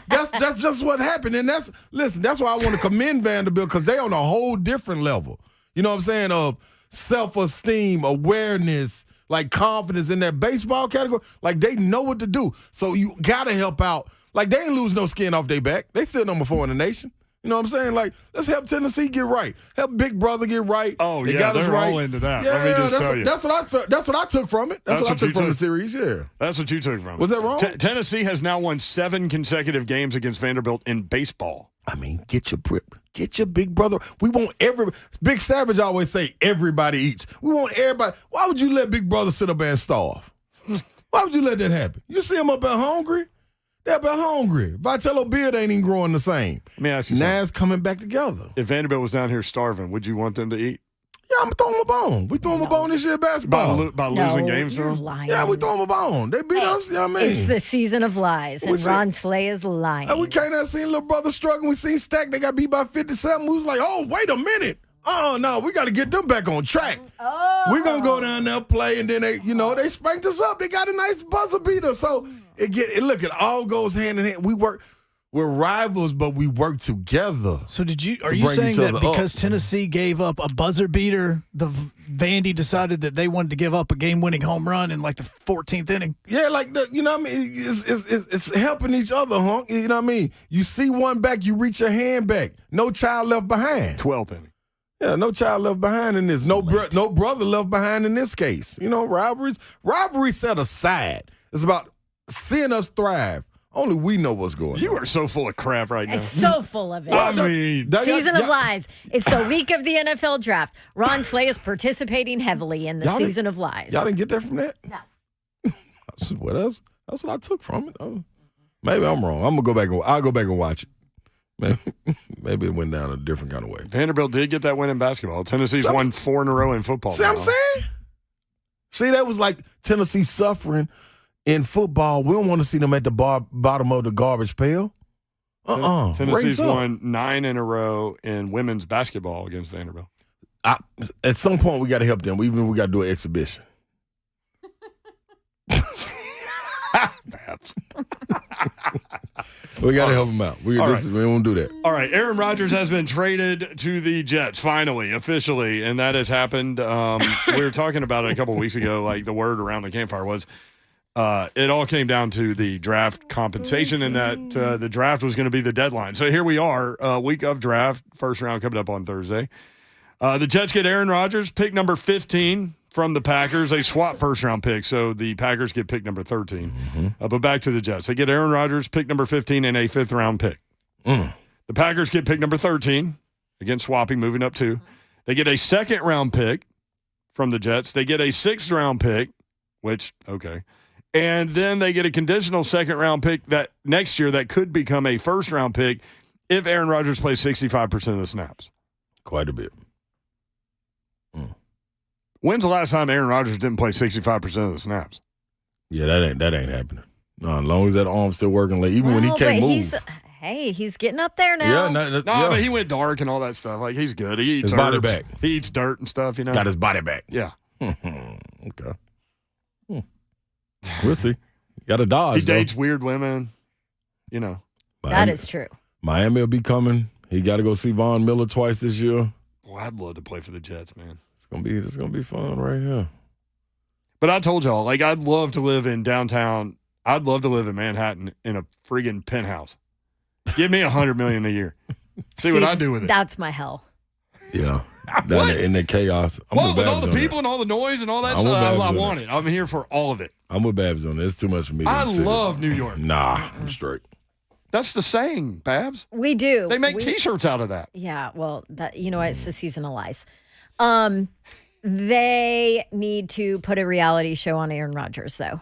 that's just what happened. And that's why I want to commend Vanderbilt, because they on a whole different level. You know what I'm saying? self-esteem, awareness, like confidence in that baseball category. Like they know what to do. So you gotta help out. Like they ain't lose no skin off their back. They still number 4 in the nation. You know what I'm saying? Like, let's help Tennessee get right. Help Big Brother get right. Oh, they yeah, got us they're right. all into that. Yeah, Let me just tell you. That's what I took from it. That's what I took from the series, yeah. That's what you took from it. Was that wrong? Tennessee has now won 7 consecutive games against Vanderbilt in baseball. I mean, get your Big Brother. We want Big Savage always say everybody eats. We want everybody. Why would you let Big Brother sit up there and starve? Why would you let that happen? You see him up there hungry? They're up there hungry. Vitello beard ain't even growing the same. Let me ask you something. Now it's coming back together. If Vanderbilt was down here starving, would you want them to eat? Yeah, I'm throwing them a bone. We throw them a bone this year in basketball. By losing games to them? Lying. Yeah, we throw them a bone. They beat us, you know what I mean? It's the season of lies, and Ron Slay is lying. We can't have seen little brother struggling. We seen Stack. They got beat by 57. We was like, oh, wait a minute. Oh, no, we got to get them back on track. We're going to go down there, play, and then they spanked us up. They got a nice buzzer beater. So, it all goes hand in hand. We're rivals, but we work together. So are you saying that because Tennessee gave up a buzzer beater, the Vandy decided that they wanted to give up a game-winning home run in like the 14th inning? Yeah, like you know what I mean? It's helping each other, Hunk. You know what I mean? You see one back, you reach your hand back. No child left behind. 12th inning. Yeah, no child left behind in this. No brother left behind in this case. You know, rivalries set aside. It's about seeing us thrive. Only we know what's going on. You are so full of crap right now. It's so full of it. I mean, season of lies. It's the week of the NFL draft. Ron Slay is participating heavily in the season of lies. Y'all didn't get that from that? No. What else? That's what I took from it. Maybe I'm wrong. I'll go back and watch it. Maybe it went down a different kind of way. Vanderbilt did get that win in basketball. Tennessee's won 4 in a row in football. See what I'm saying? See, that was like Tennessee suffering in football. We don't want to see them at the bottom of the garbage pail. Tennessee's won 9 in a row in women's basketball against Vanderbilt. At some point, we got to help them. We got to do an exhibition. Perhaps. We got to help them out. We won't do that. All right. Aaron Rodgers has been traded to the Jets, finally, officially, and that has happened. We were talking about it a couple of weeks ago. Like the word around the campfire was it all came down to the draft compensation and that the draft was going to be the deadline. So here we are, week of draft, first round coming up on Thursday. The Jets get Aaron Rodgers, pick number 15 from the Packers. They swap first-round picks, so the Packers get pick number 13. Mm-hmm. But back to the Jets. They get Aaron Rodgers, pick number 15, and a fifth-round pick. The Packers get pick number 13, again swapping, moving up 2. They get a second-round pick from the Jets. They get a sixth-round pick, which, okay. And then they get a conditional second-round pick that next year that could become a first-round pick if Aaron Rodgers plays 65% of the snaps. Quite a bit. When's the last time Aaron Rodgers didn't play 65% of the snaps? Yeah, that ain't happening. No, as long as that arm's still working, like even when he can't move. He's getting up there now. Yeah, but he went dark and all that stuff. Like he's good. He eats his body back. He eats dirt and stuff. Got his body back. Yeah. Okay. We'll see. Got to dodge. He dates weird women. That is true. Miami will be coming. He got to go see Von Miller twice this year. Boy, I'd love to play for the Jets, man. It's gonna be fun right here. But I told y'all, like, I'd love to live in downtown. I'd love to live in Manhattan in a friggin' penthouse. Give me $100 million a year. See what I do with it. That's my hell. Yeah. In the chaos. With all the people and all the noise and all that stuff, I want it. I'm here for all of it. I'm with Babs on it. It's too much for me. I love New York. Nah, I'm straight. That's the saying, Babs. We do. They make T-shirts out of that. Yeah, well, it's the season of lies. They need to put a reality show on Aaron Rodgers, though.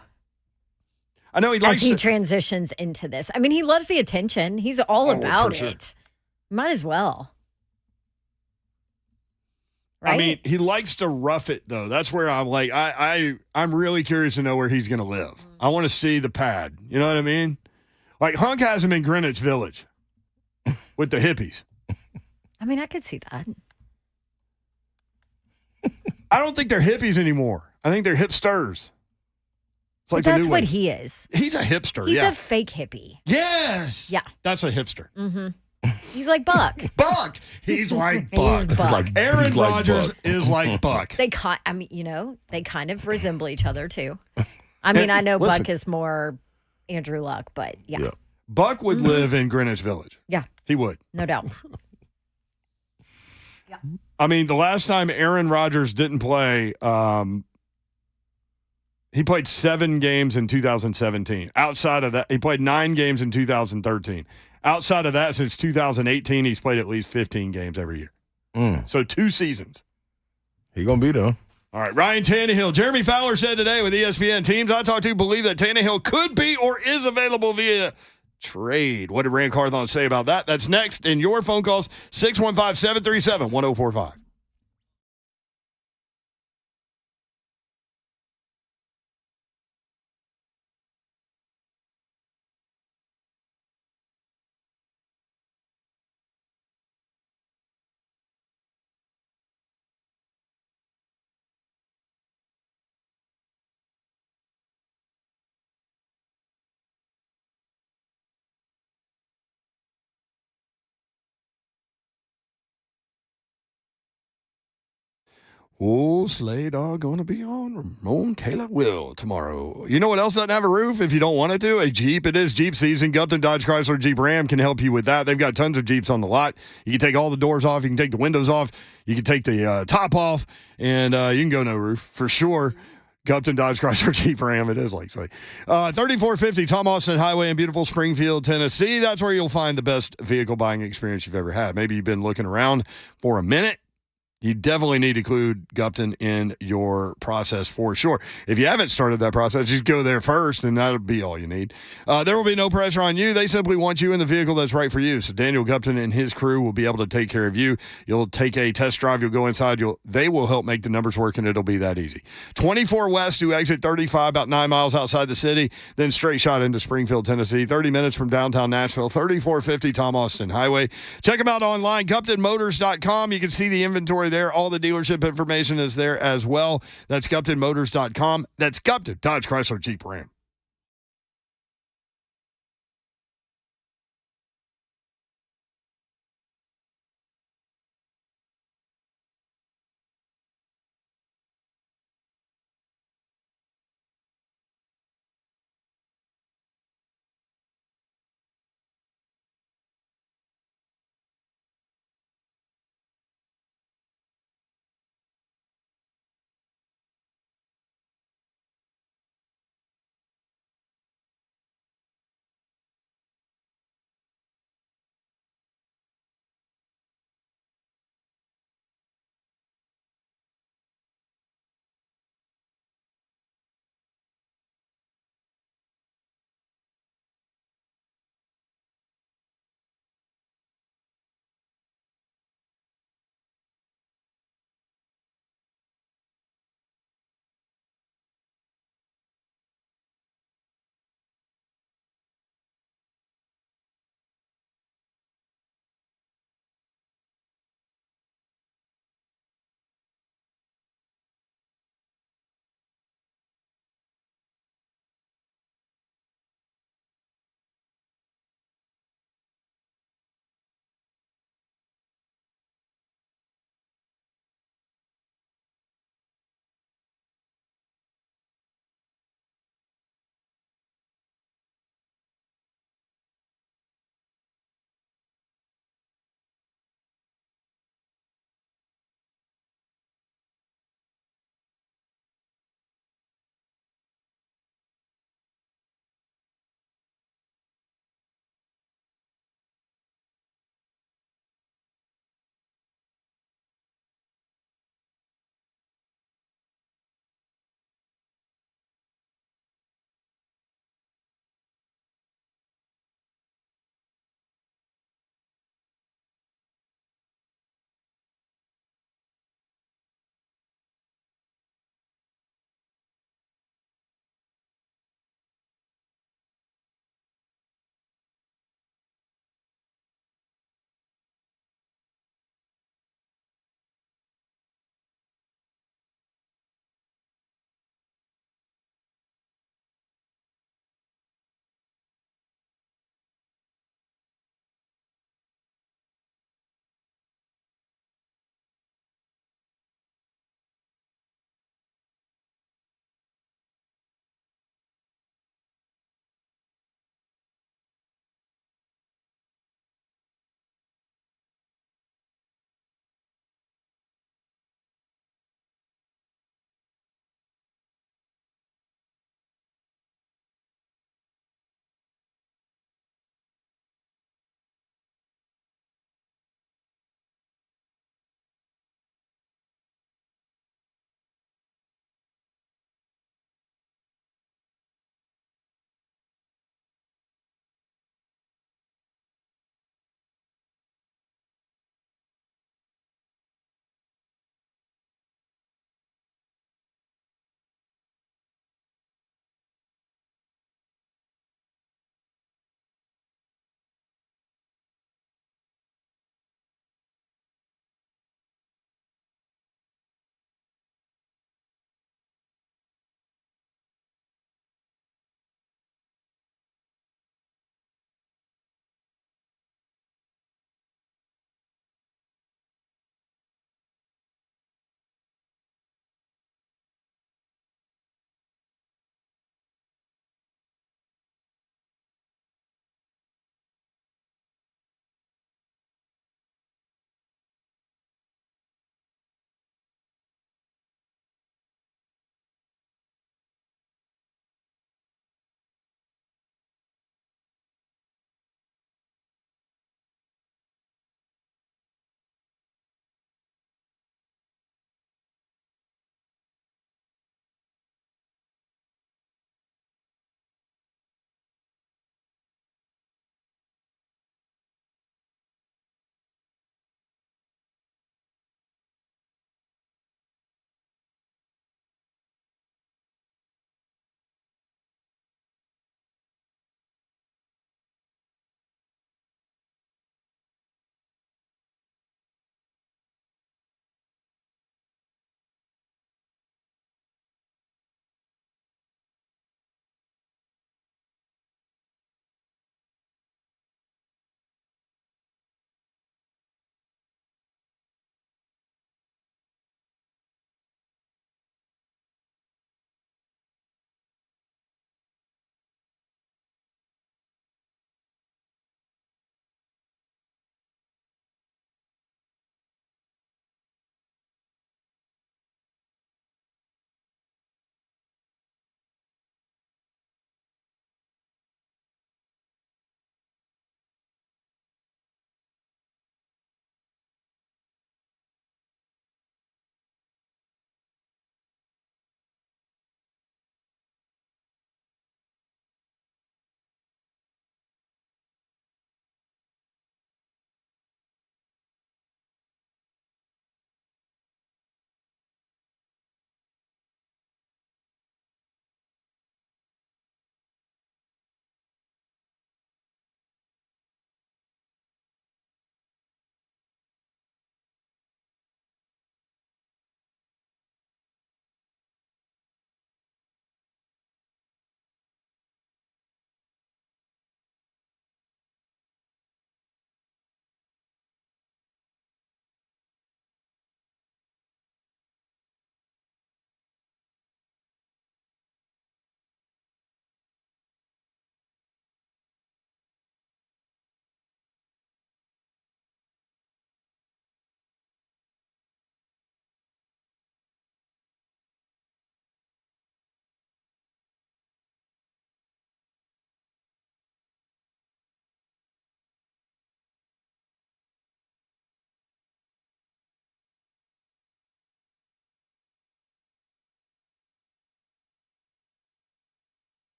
I know as he transitions into this. I mean, he loves the attention. He's all about it. Might as well. Right? I mean, he likes to rough it, though. That's where I'm like, I'm really curious to know where he's going to live. I want to see the pad. You know what I mean? Like, Hunk has him in Greenwich Village with the hippies. I mean, I could see that. I don't think they're hippies anymore. I think they're hipsters. It's like that's what he is. He's a hipster. He's a fake hippie. Yes. Yeah. That's a hipster. Mm-hmm. He's like Buck. Buck. He's like Buck. He's Buck. Aaron He's like Rodgers Buck. is like Buck. They they kind of resemble each other too. I mean, I know Listen. Buck is more Andrew Luck, but yeah. Buck would live in Greenwich Village. Yeah. He would. No doubt. I mean, the last time Aaron Rodgers didn't play, he played 7 games in 2017. Outside of that, he played 9 games in 2013. Outside of that, since 2018, he's played at least 15 games every year. So 2 seasons. He gonna be there. All right, Ryan Tannehill. Jeremy Fowler said today with ESPN, teams I talked to believe that Tannehill could be or is available via trade. What did Rand Carthon say about that? That's next in your phone calls, 615-737-1045. Oh, sleigh dog going to be on Ramon Kayla Will tomorrow. You know what else doesn't have a roof if you don't want it to? A Jeep. It is Jeep season. Gupton Dodge Chrysler Jeep Ram can help you with that. They've got tons of Jeeps on the lot. You can take all the doors off. You can take the windows off. You can take the top off. And you can go no roof for sure. Gupton Dodge Chrysler Jeep Ram. It is like say. 3450 Tom Austin Highway in beautiful Springfield, Tennessee. That's where you'll find the best vehicle buying experience you've ever had. Maybe you've been looking around for a minute. You definitely need to include Gupton in your process for sure. If you haven't started that process, just go there first, and that'll be all you need. There will be no pressure on you. They simply want you in the vehicle that's right for you. So Daniel Gupton and his crew will be able to take care of you. You'll take a test drive. You'll go inside. They will help make the numbers work, and it'll be that easy. 24 West to exit 35, about 9 miles outside the city, then straight shot into Springfield, Tennessee. 30 minutes from downtown Nashville. 3450 Tom Austin Highway. Check them out online, GuptonMotors.com. You can see the inventory there. All the dealership information is there as well. That's GuptonMotors.com. That's Gupton Dodge Chrysler Jeep Ram.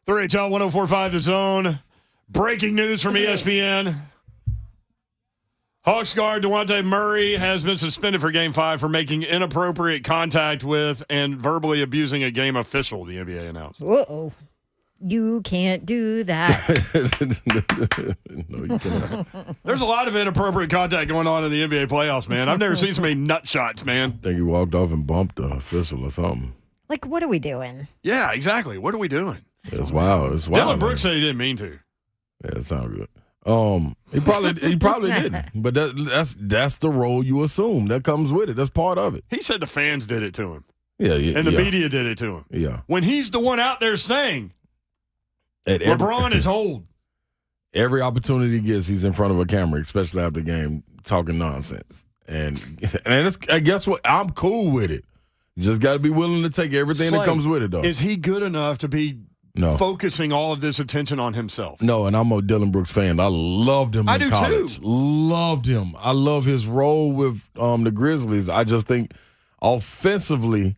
3HL 104.5 The Zone. Breaking news from ESPN. Hawks guard Dejounte Murray has been suspended for Game 5 for making inappropriate contact with and verbally abusing a game official, the NBA announced. Uh-oh. You can't do that. No, you cannot. There's a lot of inappropriate contact going on in the NBA playoffs, man. I've never seen so many nut shots, man. I think he walked off and bumped the official or something. Like, what are we doing? Yeah, exactly. What are we doing? It's wild. It's wild. Dylan Brooks said he didn't mean to. Yeah, it sounds good. He probably didn't. But that's the role you assume. That comes with it. That's part of it. He said the fans did it to him. Yeah. And the media did it to him. Yeah. When he's the one out there saying LeBron is old. Every opportunity he gets, he's in front of a camera, especially after the game, talking nonsense. And guess what? I'm cool with it. You just got to be willing to take everything that comes with it, though. Is he good enough to be focusing all of this attention on himself? No, and I'm a Dylan Brooks fan. I loved him in college. Too. Loved him. I love his role with the Grizzlies. I just think offensively,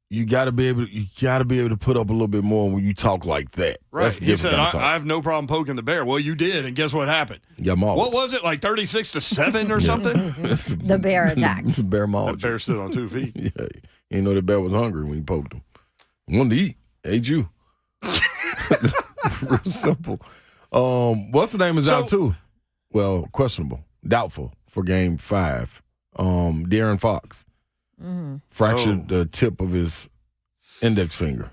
you got to be able to put up a little bit more when you talk like that. Right. He said, I have no problem poking the bear. Well, you did, and guess what happened? Yeah, what was it, like 36-7 or something? The bear attacked. The bear mauled. That bear stood on 2 feet. Yeah. You know the bear was hungry when you poked him. Wanted to eat. Ate you. Real simple. What's the name is out too? Well, questionable. Doubtful for Game 5. De'Aaron Fox. Fractured the tip of his index finger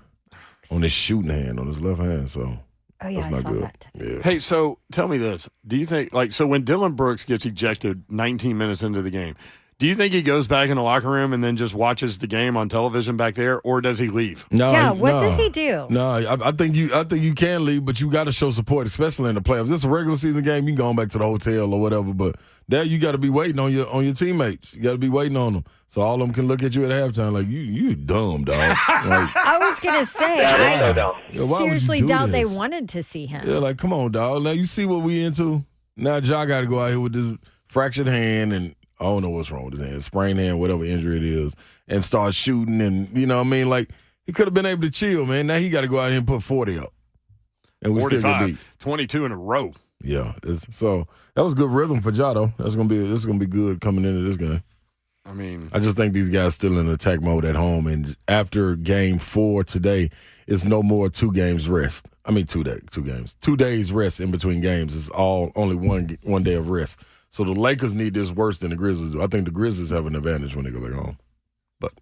on his shooting hand, on his left hand. So that's not good. Yeah. Hey, so tell me this. Do you think, so when Dylan Brooks gets ejected 19 minutes into the game, do you think he goes back in the locker room and then just watches the game on television back there, or does he leave? No. What does he do? No, I think you can leave, but you got to show support, especially in the playoffs. This is a regular season game. You can go back to the hotel or whatever, but there you got to be waiting on your teammates. You got to be waiting on them, so all of them can look at you at halftime like you dumb dog. Like, I was gonna say, I seriously do doubt this? they wanted to see him. Yeah, like come on, dog. Now you see what we into. Now Ja got to go out here with this fractured hand and. I don't know what's wrong with his hand, sprained hand, whatever injury it is, and start shooting. And, you know what I mean? Like, he could have been able to chill, man. Now he got to go out here and put 40 up. And we 45, still get beat. 22 in a row. Yeah. So that was good rhythm for Ja, though. This is gonna be good coming into this game. I mean, I just think these guys still in attack mode at home. And after Game 4 today, it's no more 2 games rest. I mean, 2 games. 2 days rest in between games. It's all only one day of rest. So the Lakers need this worse than the Grizzlies do. I think the Grizzlies have an advantage when they go back home. But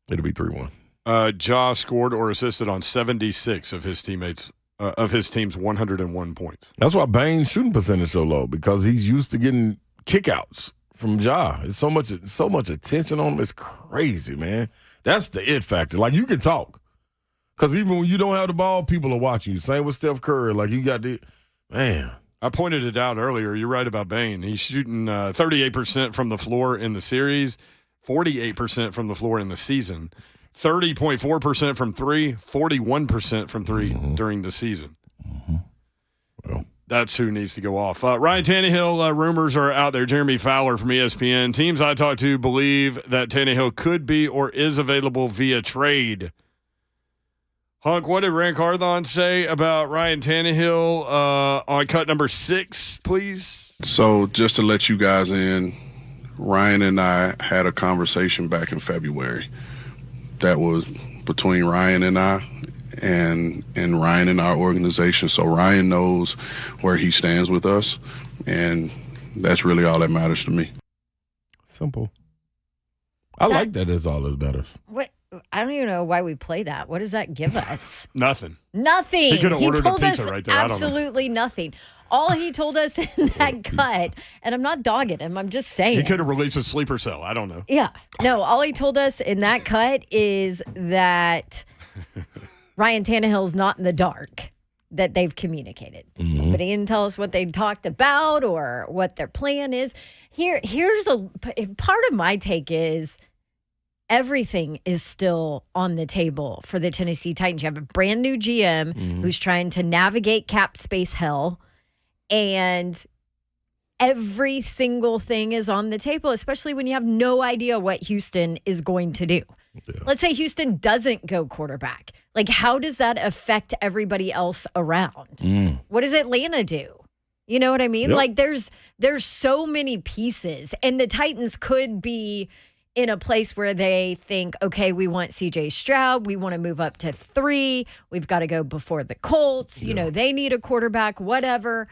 it'll be 3-1. Ja scored or assisted on 76 of his teammates of his team's 101 points. That's why Bane's shooting percentage so low, because he's used to getting kickouts from Ja. It's so much attention on him. It's crazy, man. That's the it factor. Like, you can talk. Because even when you don't have the ball, people are watching you. Same with Steph Curry. Like, you got the – man. I pointed it out earlier. You're right about Bane. He's shooting 38% from the floor in the series, 48% from the floor in the season, 30.4% from 3, 41% from 3 during the season. Well, that's who needs to go off. Ryan Tannehill, rumors are out there. Jeremy Fowler from ESPN. Teams I talked to believe that Tannehill could be or is available via trade. Hunk, what did Rand Carthon say about Ryan Tannehill on cut number 6, please? So just to let you guys in, Ryan and I had a conversation back in February that was between Ryan and I and Ryan and our organization. So Ryan knows where he stands with us, and that's really all that matters to me. Simple. I like that. That's all that matters. What? I don't even know why we play that. What does that give us? Nothing. Nothing. He could have ordered told a pizza us right there. I don't know. Absolutely nothing. All he told us in that cut, and I'm not dogging him, I'm just saying. He could have released a sleeper cell. I don't know. Yeah. No, all he told us in that cut is that Ryan Tannehill's not in the dark, that they've communicated. But he didn't tell us what they talked about or what their plan is. Here's a part of my take is everything is still on the table for the Tennessee Titans. You have a brand new GM who's trying to navigate cap space hell, and every single thing is on the table, especially when you have no idea what Houston is going to do. Let's say Houston doesn't go quarterback. Like, how does that affect everybody else around? What does Atlanta do? You know what I mean? Yep. Like, there's so many pieces, and the Titans could be in a place where they think, okay, we want CJ Stroud. We want to move up to 3. We've got to go before the Colts. You know, they need a quarterback, whatever.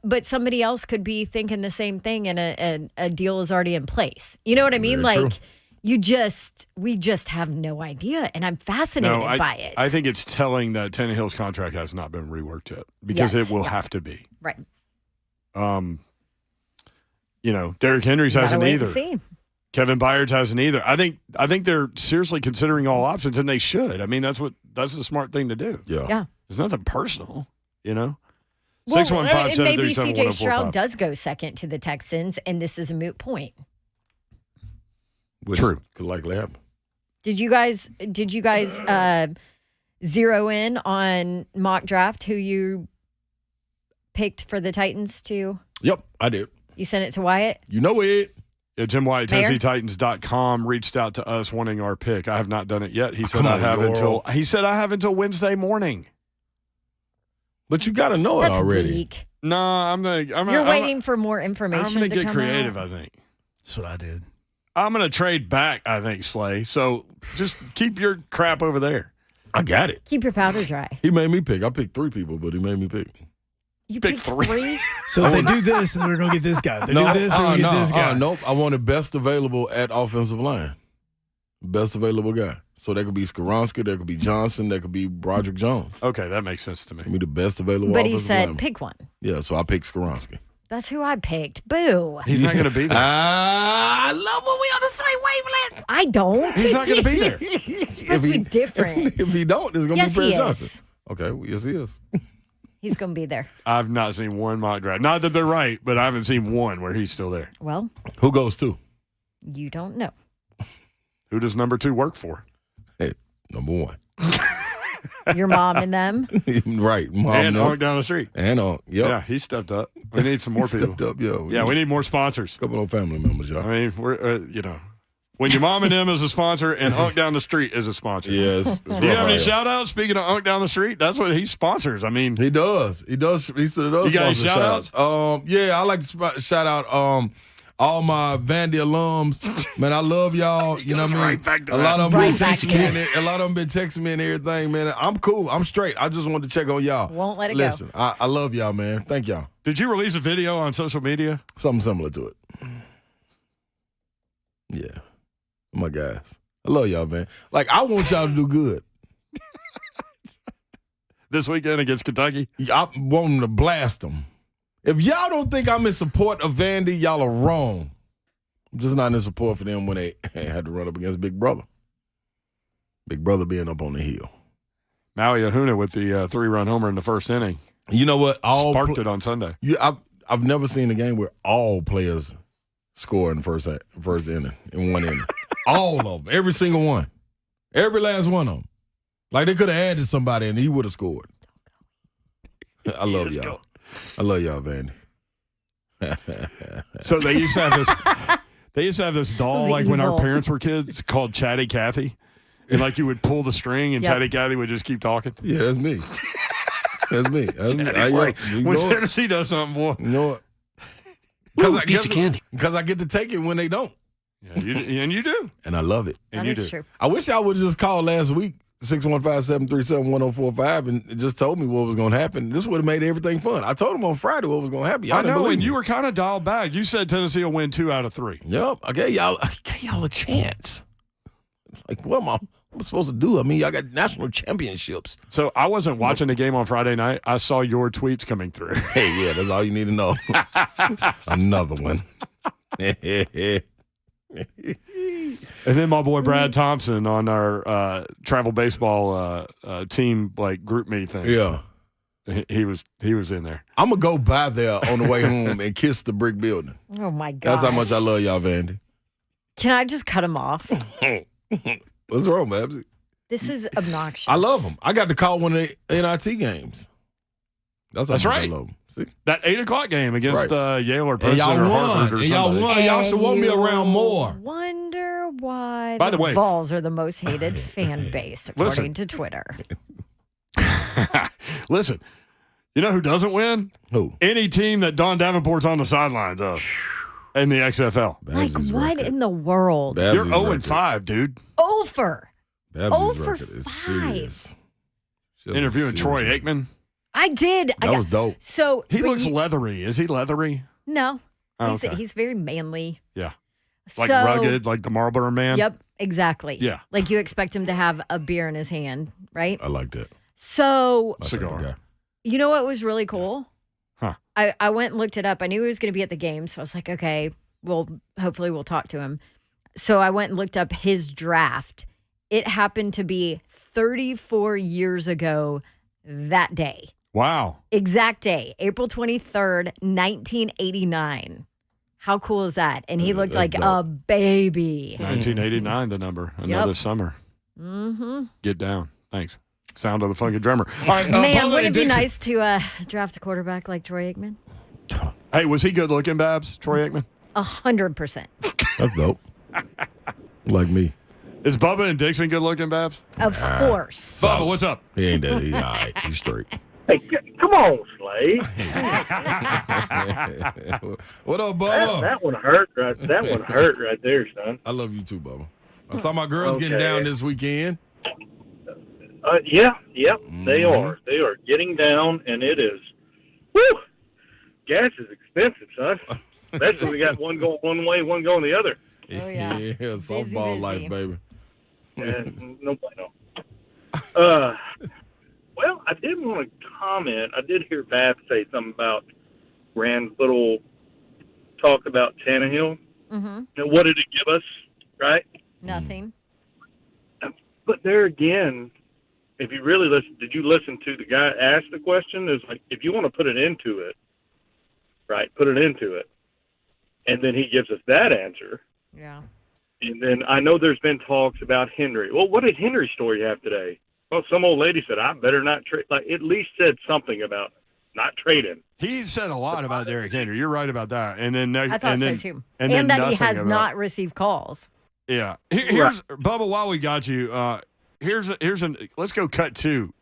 But somebody else could be thinking the same thing, and a deal is already in place. You know what I mean? Very Like, true. we just have no idea, and I'm fascinated by it. I think it's telling that Tannehill's contract has not been reworked yet because it will have to be. Right. You know, Derrick Henry's hasn't wait either. and see. Kevin Byard's hasn't either. I think they're seriously considering all options, and they should. I mean, that's the smart thing to do. Yeah. It's nothing personal, you know. Well, 615-737-1045. and maybe CJ Stroud does go second to the Texans, and this is a moot point. Which True. could likely happen. Did you guys zero in on mock draft who you picked for the Titans to? Yep, I did. You sent it to Wyatt? You know it. Yeah, Jim Wyatt, Mayor? TennesseeTitans.com reached out to us wanting our pick. I have not done it yet. He said Come I on, have Laurel. until Wednesday morning. But you got to know That's it already. weak. No, You're waiting for more information. I'm going to to get come creative, out? I think. That's what I did. I'm going to trade back, I think, Slay. So just keep your crap over there. I got it. Keep your powder dry. He made me pick. I picked 3 people, but he made me pick. You Pick picked 3. So if they do this, and we're going to get this guy. They do this, and we get this guy. Nope. I wanted best available at offensive line. Best available guy. So that could be Skoronski, that could be Johnson, that could be Broderick Jones. Okay, that makes sense to me. Give me the best available But offensive he said, lineman. pick one. Yeah, so I picked Skoronski. That's who I picked. Boo. He's not going to be there. I love when we on the same wavelength. I don't. He's not going to be there. It's supposed to be different. If he don't, it's going to Yes, be he Paris is. Johnson. Okay, well, yes, he is. He's going to be there. I've not seen one mock draft. Not that they're right, but I haven't seen one where he's still there. Well, Who goes to? you don't know. Who does number 2 work for? Hey, number 1. Your mom and them. Right. Mom, And no. Unc down the street. And Yep. Yeah, he stepped up. We need some more He people. stepped up, yeah. Yeah, we need more sponsors. Couple of family members, y'all. I mean, we're when your mom and them is a sponsor and Unc down the street is a sponsor. Yes. Do you have any shout outs? Speaking of Unc down the street, that's what he sponsors. I mean, He does. He does. He still does. You got any sponsor shout-outs? Yeah, I like to shout out all my Vandy alums. Man, I love y'all. You know what I mean? Right back to a that. lot of them Right been back texting to me. that. A lot of them been texting me and everything, man. I'm cool. I'm straight. I just wanted to check on y'all. Won't let it Listen, I love y'all, man. Thank y'all. did you release a video on social media? Something similar to it. Yeah. My guys. I love y'all, man. Like, I want y'all to do good. This weekend against Kentucky? I want them to blast them. If y'all don't think I'm in support of Vandy, y'all are wrong. I'm just not in support for them when they had to run up against Big Brother. Big Brother being up on the hill. Maui Ahuna with the 3-run homer in the first inning. You know what? Sparked it on Sunday. I've never seen a game where all players score in the first inning, in one inning. All of them. Every single one. Every last one of them. Like they could have added somebody and he would have scored. I love y'all. I love y'all, Vandy. So they used to have this. They used to have this doll, like when our evil. parents were kids, called Chatty Cathy, and like you would pull the string, and Yep. Chatty Cathy would just keep talking. Yeah, that's me. That's me. That's me. Chatty's like, you when know it. Tennessee does something, boy. You know what? Ooh, piece of candy. Because I get to take it when they don't. Yeah, and you do. And I love it. And That you is do. true. I wish I would have just called last week, 615-737-1045, and just told me what was going to happen. This would have made everything fun. I told them on Friday what was going to happen. Y'all I didn't know, believe and me. you were kind of dialed back. You said Tennessee will win 2 out of 3. Yep. I gave y'all a chance. Like, what am I supposed to do? I mean, y'all got national championships. So I wasn't watching the game on Friday night. I saw your tweets coming through. Hey, yeah, that's all you need to know. Another one. And then my boy Brad Thompson on our travel baseball team like group me thing. Yeah. He was in there. I'm going to go by there on the way home and kiss the brick building. Oh, my God. That's how much I love y'all, Vandy. Can I just cut him off? What's wrong, Babsy? This is obnoxious. I love them. I got to call one of the NIT games. That's much right. I love them. See? That 8:00 game against right. Yale or And Princeton y'all or won. Harvard or And y'all somebody. won. Y'all should want me around more. Wonder why By the way- Vols are the most hated fan base, according to Twitter. Listen, you know who doesn't win? Who? Any team that Don Davenport's on the sidelines of in the XFL. Like, what in the world? You're 0-5, dude. Over. Babs's 0 record for is 5. serious. She has a Interviewing serious Troy record. Aikman. I did. That was dope. So He but looks leathery. Is he leathery? No. Oh, He's, okay. he's very manly. Yeah. Like So- rugged, like the Marlboro Man? Yep, exactly. Yeah. Like you expect him to have a beer in his hand, right? I like that. So, Cigar. you know what was really cool? Huh. I went and looked it up. I knew he was going to be at the game, so I was like, okay, well, hopefully we'll talk to him. So I went and looked up his draft. It happened to be 34 years ago that day. Wow. Exact day, April 23rd, 1989. How cool is that? And he looked like a baby. 1989, the number. Another summer. Mm-hmm. Get down. Thanks. Sound of the fucking drummer. All right, Man, Bubba would and it be Dixon. nice to draft a quarterback like Troy Aikman? Hey, was he good looking, Babs? Troy Aikman? 100%. That's dope. Like me. Is Bubba and Dixon good looking, Babs? Of course. Bubba, what's up? He ain't that. He's all right. He's straight. Hey, come on, Slade. What up, Bubba? That one hurt. That one hurt right there, son. I love you too, Bubba. I saw my girls getting Okay. down this weekend. Yep, they Mhm. are. They are getting down, and it is. Whew, gas is expensive, son. Especially we got one going one way, one going the other. Oh, yeah. Softball busy. life, baby. No bueno. Well, I did want to comment. I did hear Babs say something about Rand's little talk about Tannehill. Mm-hmm. And what did it give us, right? Nothing. But there again, if you really listen, did you listen to the guy ask the question? Is like, if you want to put it into it, right, put it into it. And then he gives us that answer. Yeah. And then I know there's been talks about Henry. Well, what did Henry's story have today? Well, some old lady said, I better not trade. Like, at least said something about not trading. He said a lot about Derrick Henry. You're right about that. And then I thought and then, so too. And, And then that he nothing has about- not received calls. Yeah. Here's Bubba. While we got you, here's an. Let's go cut two.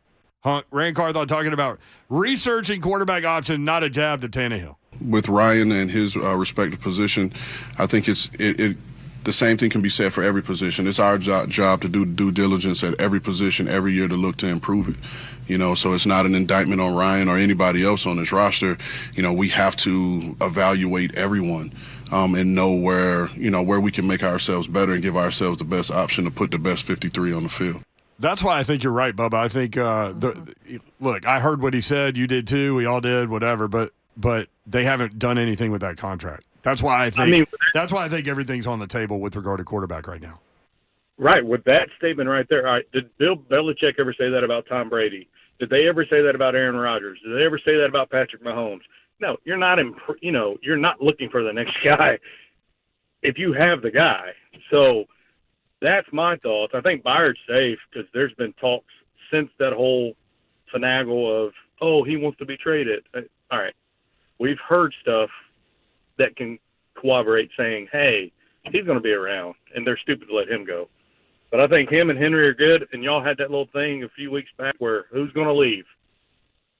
Rand Carthon talking about researching quarterback option, not a jab to Tannehill. With Ryan and his respective position, I think it the same thing can be said for every position. It's our job to do due diligence at every position every year to look to improve it. You know, so it's not an indictment on Ryan or anybody else on this roster. You know, we have to evaluate everyone and know where we can make ourselves better and give ourselves the best option to put the best 53 on the field. That's why I think you're right, Bubba. I think look, I heard what he said. You did too. We all did. Whatever. But they haven't done anything with that contract. That's why I think. That's why I think everything's on the table with regard to quarterback right now. Right, with that statement right there, all right, did Bill Belichick ever say that about Tom Brady? Did they ever say that about Aaron Rodgers? Did they ever say that about Patrick Mahomes? No, you're not. You're not looking for the next guy if you have the guy. So that's my thoughts. I think Byard's safe because there's been talks since that whole finagle of, oh, he wants to be traded. All right, we've heard stuff that can corroborate saying, hey, he's going to be around, and they're stupid to let him go. But I think him and Henry are good, and y'all had that little thing a few weeks back where who's going to leave.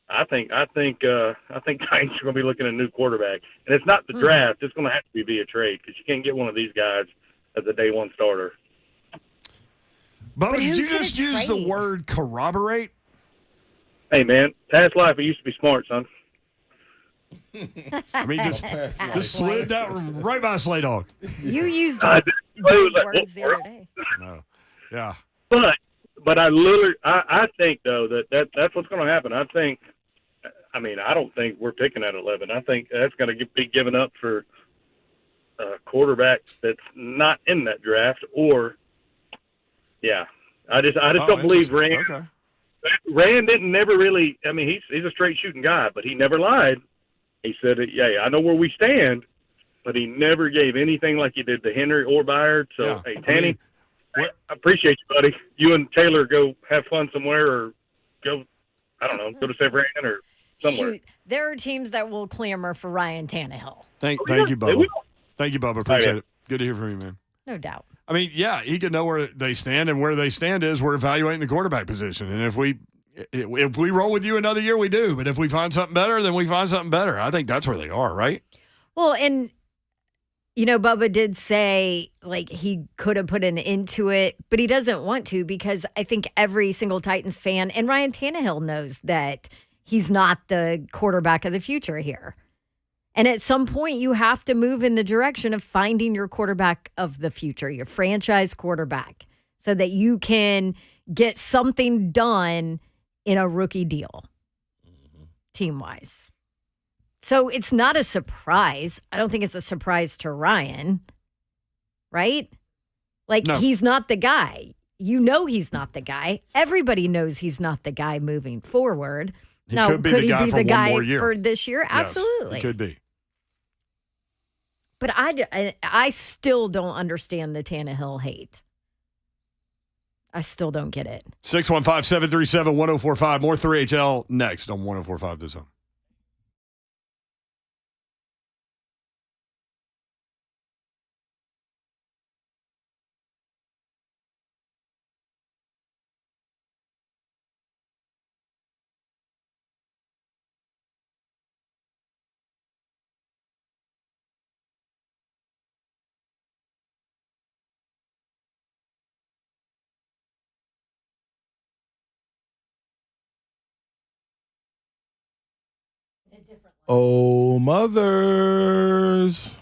I think Titans are going to be looking at a new quarterback, and it's not the draft. It's going to have to be via trade because you can't get one of these guys as a day one starter. Bubba, did you just use the word corroborate? Hey man, past life I used to be smart, son. I mean, just slid that right by a sleigh dog. You used I big did. words the other day. No. Yeah. But I literally I think though that's what's going to happen. I don't think we're picking at 11. I think that's going to be given up for a quarterback that's not in that draft. Or I just don't believe Rand. Okay. Rand didn't never really. I mean, he's a straight shooting guy, but he never lied. He said, "Yeah, I know where we stand," but he never gave anything like he did to Henry or Byard. So, hey, Tanny, I appreciate you, buddy. You and Taylor go have fun somewhere, or go, I don't know, go to San Fran or somewhere. Shoot, there are teams that will clamor for Ryan Tannehill. Thank you, Bubba. Thank you, Bubba. Appreciate it. Good to hear from you, man. No doubt. I mean, yeah, he could know where they stand, and where they stand is we're evaluating the quarterback position. And if we roll with you another year, we do. But if we find something better, then we find something better. I think that's where they are, right? Well, and Bubba did say like he could have put an end to it, but he doesn't want to because I think every single Titans fan and Ryan Tannehill knows that he's not the quarterback of the future here. And at some point, you have to move in the direction of finding your quarterback of the future, your franchise quarterback, so that you can get something done in a rookie deal, team-wise. So it's not a surprise. I don't think it's a surprise to Ryan, right? Like, No. He's not the guy. You know he's not the guy. Everybody knows he's not the guy moving forward. He Now, could be the guy he be for the one guy more year. for this year? Yes, Absolutely. he could be. But I still don't understand the Tannehill hate. I still don't get it. 615-737-1045. More 3HL next on 1045 The Zone. Oh, mothers.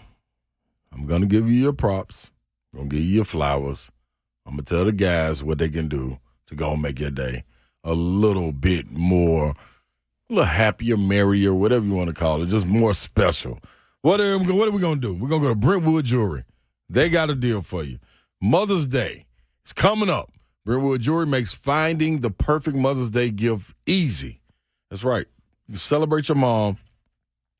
I'm going to give you your props. I'm going to give you your flowers. I'm going to tell the guys what they can do to go and make your day a little bit more, a little happier, merrier, whatever you want to call it, just more special. What are we going to do? We're going to go to Brentwood Jewelry. They got a deal for you. Mother's Day is coming up. Brentwood Jewelry makes finding the perfect Mother's Day gift easy. That's right. You celebrate your mom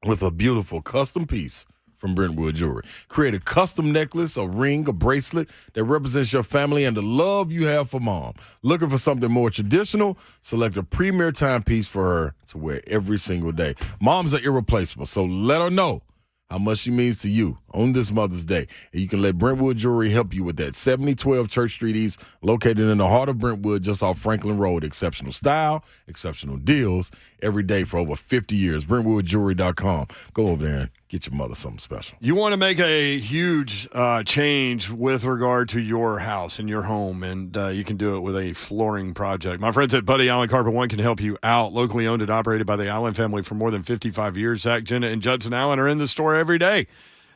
with a beautiful custom piece from Brentwood Jewelry. Create a custom necklace, a ring, a bracelet that represents your family and the love you have for mom. Looking for something more traditional? Select a premier timepiece for her to wear every single day. Moms are irreplaceable, so let her know how much she means to you on this Mother's Day. And you can let Brentwood Jewelry help you with that. 7012 Church Street East, located in the heart of Brentwood, just off Franklin Road. Exceptional style, exceptional deals every day for over 50 years. BrentwoodJewelry.com. Go over there and get your mother something special. You want to make a huge change with regard to your house and your home, and you can do it with a flooring project. My friends at Buddy Allen Carpet One can help you out. Locally owned and operated by the Allen family for more than 55 years. Zach, Jenna, and Judson Allen are in the store every day.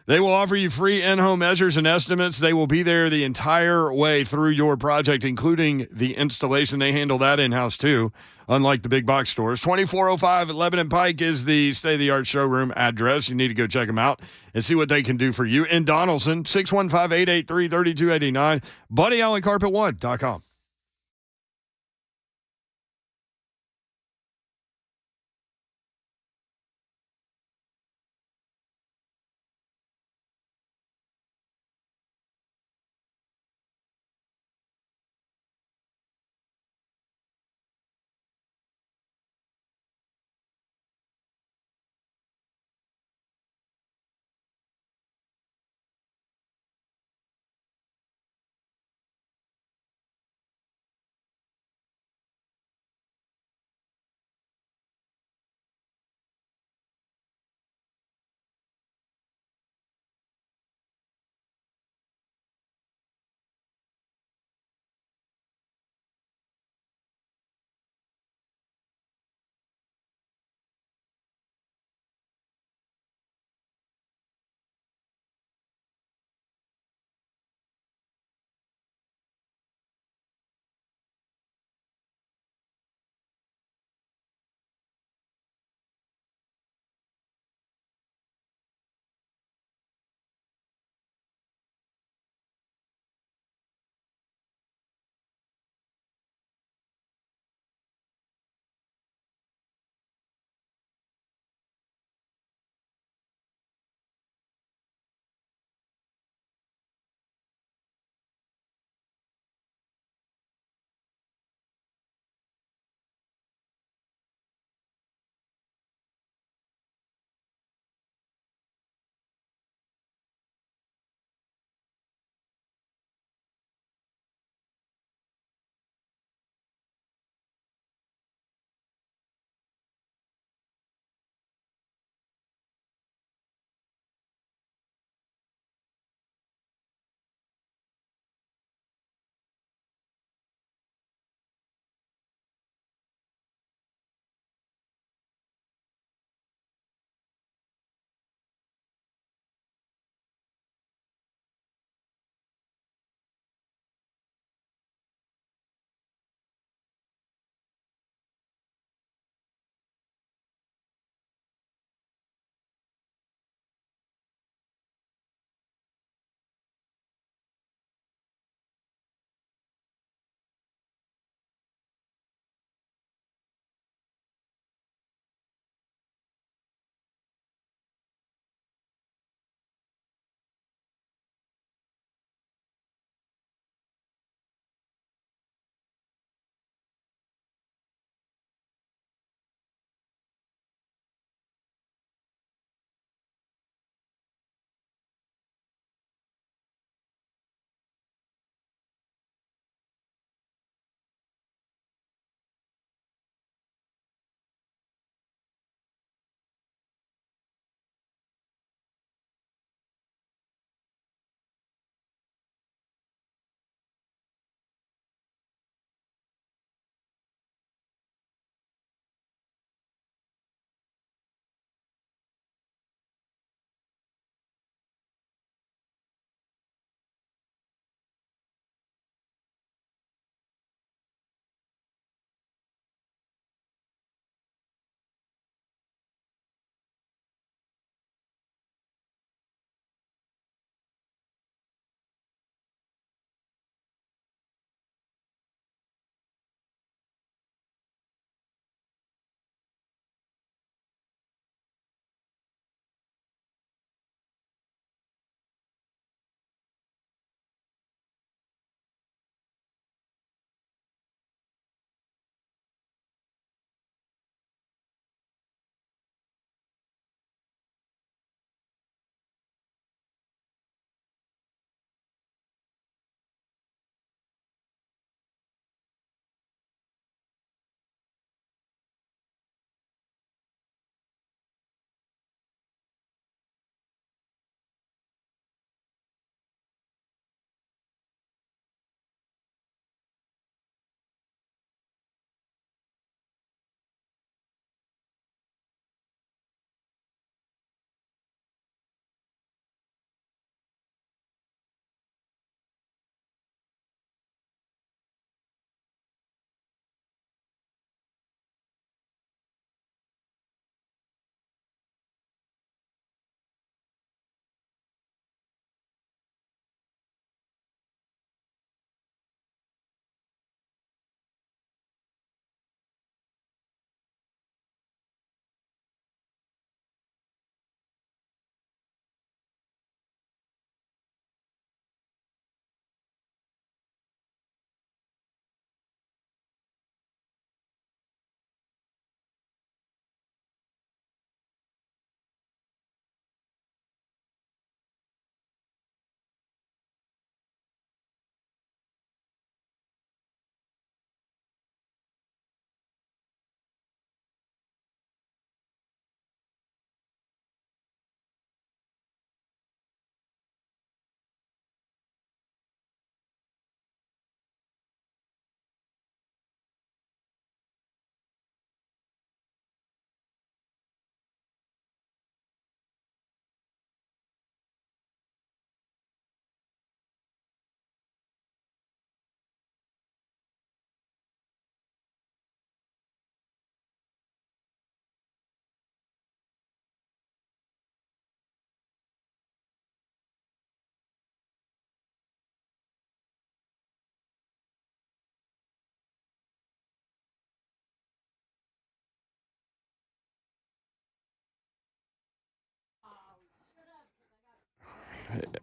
They will offer you free in-home measures and estimates. They will be there the entire way through your project, including the installation. They handle that in-house too, unlike the big box stores. 2405 at Lebanon Pike is the state-of-the-art showroom address. You need to go check them out and see what they can do for you. In Donaldson, 615-883-3289, BuddyAllenCarpet1.com.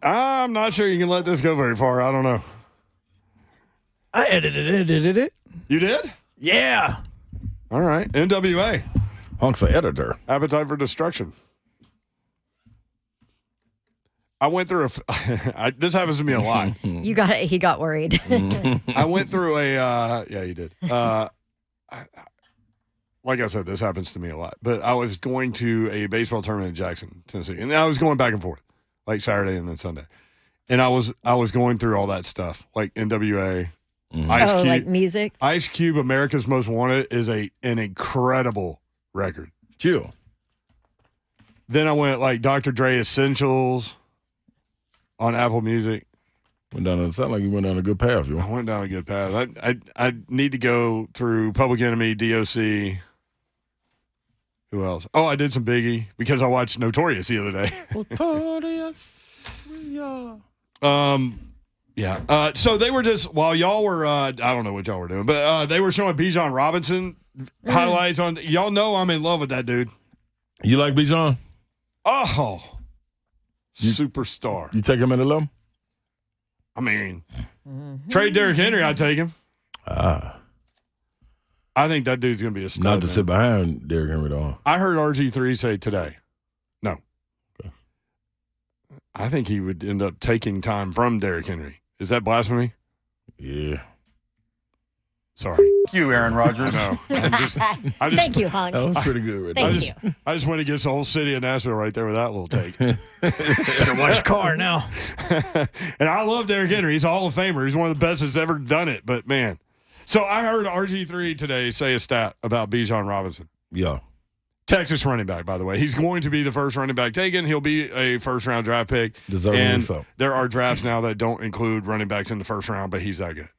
I'm not sure you can let this go very far. I don't know. I edited it. You did? Yeah. All right. NWA. Hunk's an editor. Appetite for Destruction. I went through this happens to me a lot. He got worried. I went through yeah, you did. Like I said, this happens to me a lot. But I was going to a baseball tournament in Jackson, Tennessee, and I was going back and forth, like Saturday and then Sunday. And I was going through all that stuff, like NWA, Ice Cube, like music. Ice Cube, America's Most Wanted is an incredible record. Chill. Then I went like Dr. Dre Essentials on Apple Music. It sounded like you went down a good path. I went down a good path. I need to go through Public Enemy, DOC. Who else? Oh, I did some Biggie because I watched Notorious the other day. Notorious. Yeah. So they were just while y'all were I don't know what y'all were doing, but they were showing Bijan Robinson highlights on. Y'all know I'm in love with that dude. You like Bijan? Oh, superstar. You take him in the limb? I mean, trade Derrick Henry, I'd take him. I think that dude's going to be a stud. Not to sit behind Derrick Henry, though. I heard RG3 say today, no. Okay. I think he would end up taking time from Derrick Henry. Is that blasphemy? Yeah. Sorry. Thank you, Aaron Rodgers. I know. Thank you, Hunk. That was pretty good. Thank you. I just went against the whole city of Nashville right there with that little take. Better watch Carr now. And I love Derrick Henry. He's a Hall of Famer. He's one of the best that's ever done it. But, man. So I heard RG3 today say a stat about Bijan Robinson. Yeah. Texas running back, by the way. He's going to be the first running back taken. He'll be a first-round draft pick. Deservedly so. There are drafts now that don't include running backs in the first round, but he's that good.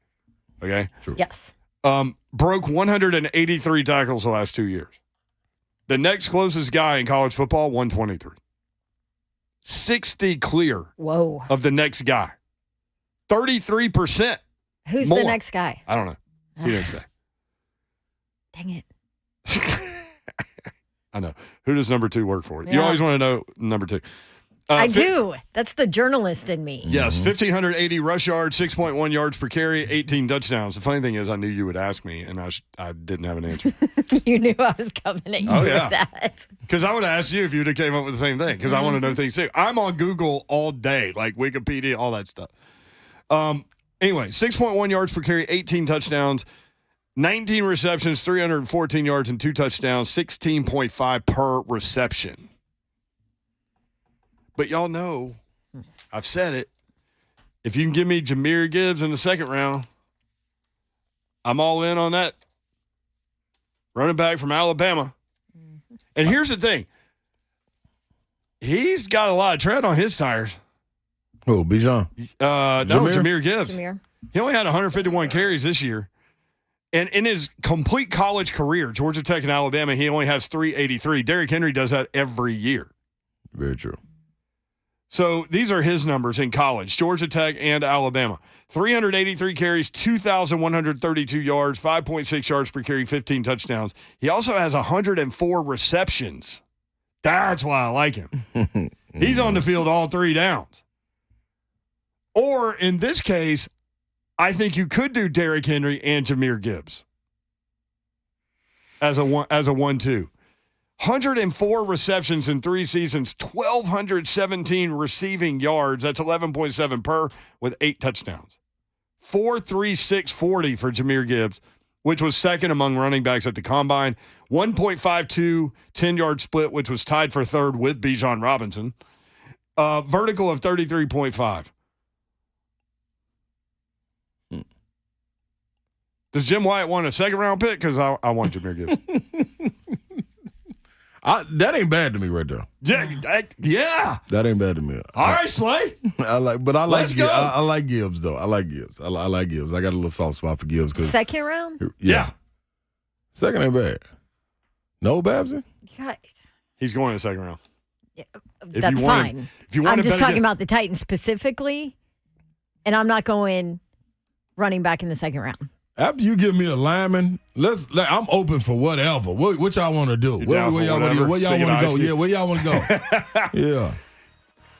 Okay? True. Yes. Broke 183 tackles the last 2 years. The next closest guy in college football, 123. 60 clear Whoa. of the next guy. 33%. Who's more. the next guy? I don't know. He didn't say. Dang it. I know. Who does number 2 work for? Yeah. You always want to know number 2. I do. That's the journalist in me. Yes, 1,580 rush yards, 6.1 yards per carry, 18 touchdowns. The funny thing is I knew you would ask me, and I didn't have an answer. You knew I was coming at you with that. Because I would have asked you if you'd have came up with the same thing, because I want to know things too. I'm on Google all day, like Wikipedia, all that stuff. Anyway, 6.1 yards per carry, 18 touchdowns, 19 receptions, 314 yards, and 2 touchdowns, 16.5 per reception. But y'all know, I've said it, if you can give me Jahmyr Gibbs in the second round, I'm all in on that. Running back from Alabama. And here's the thing. He's got a lot of tread on his tires. Oh, Bijan? No, Jahmyr Gibbs. Jahmyr. He only had 151 carries this year. And in his complete college career, Georgia Tech and Alabama, he only has 383. Derrick Henry does that every year. Very true. So these are his numbers in college, Georgia Tech and Alabama. 383 carries, 2,132 yards, 5.6 yards per carry, 15 touchdowns. He also has 104 receptions. That's why I like him. He's on the field all 3 downs. Or in this case, I think you could do Derrick Henry and Jahmyr Gibbs as a 1-2. 104 receptions in 3 seasons, 1,217 receiving yards. That's 11.7 per with 8 touchdowns. 4.3640 for Jahmyr Gibbs, which was second among running backs at the combine. 1.52 10-yard split, which was tied for third with Bijan Robinson. Vertical of 33.5. Does Jim Wyatt want a second-round pick? Because I want Jahmyr Gibbs. That ain't bad to me right there. Yeah. That ain't bad to me. All right, Slay. I like Gibbs though. I like Gibbs. I like Gibbs. I got a little soft spot for Gibbs. Second round? Yeah. Second ain't bad. No, Babsy? He's going in the second round. Yeah, that's fine. I'm just talking about the Titans specifically, and I'm not going running back in the second round. After you give me a lineman, I'm open for whatever. What y'all want to do? Where y'all want to go? Yeah, where y'all want to go? Yeah.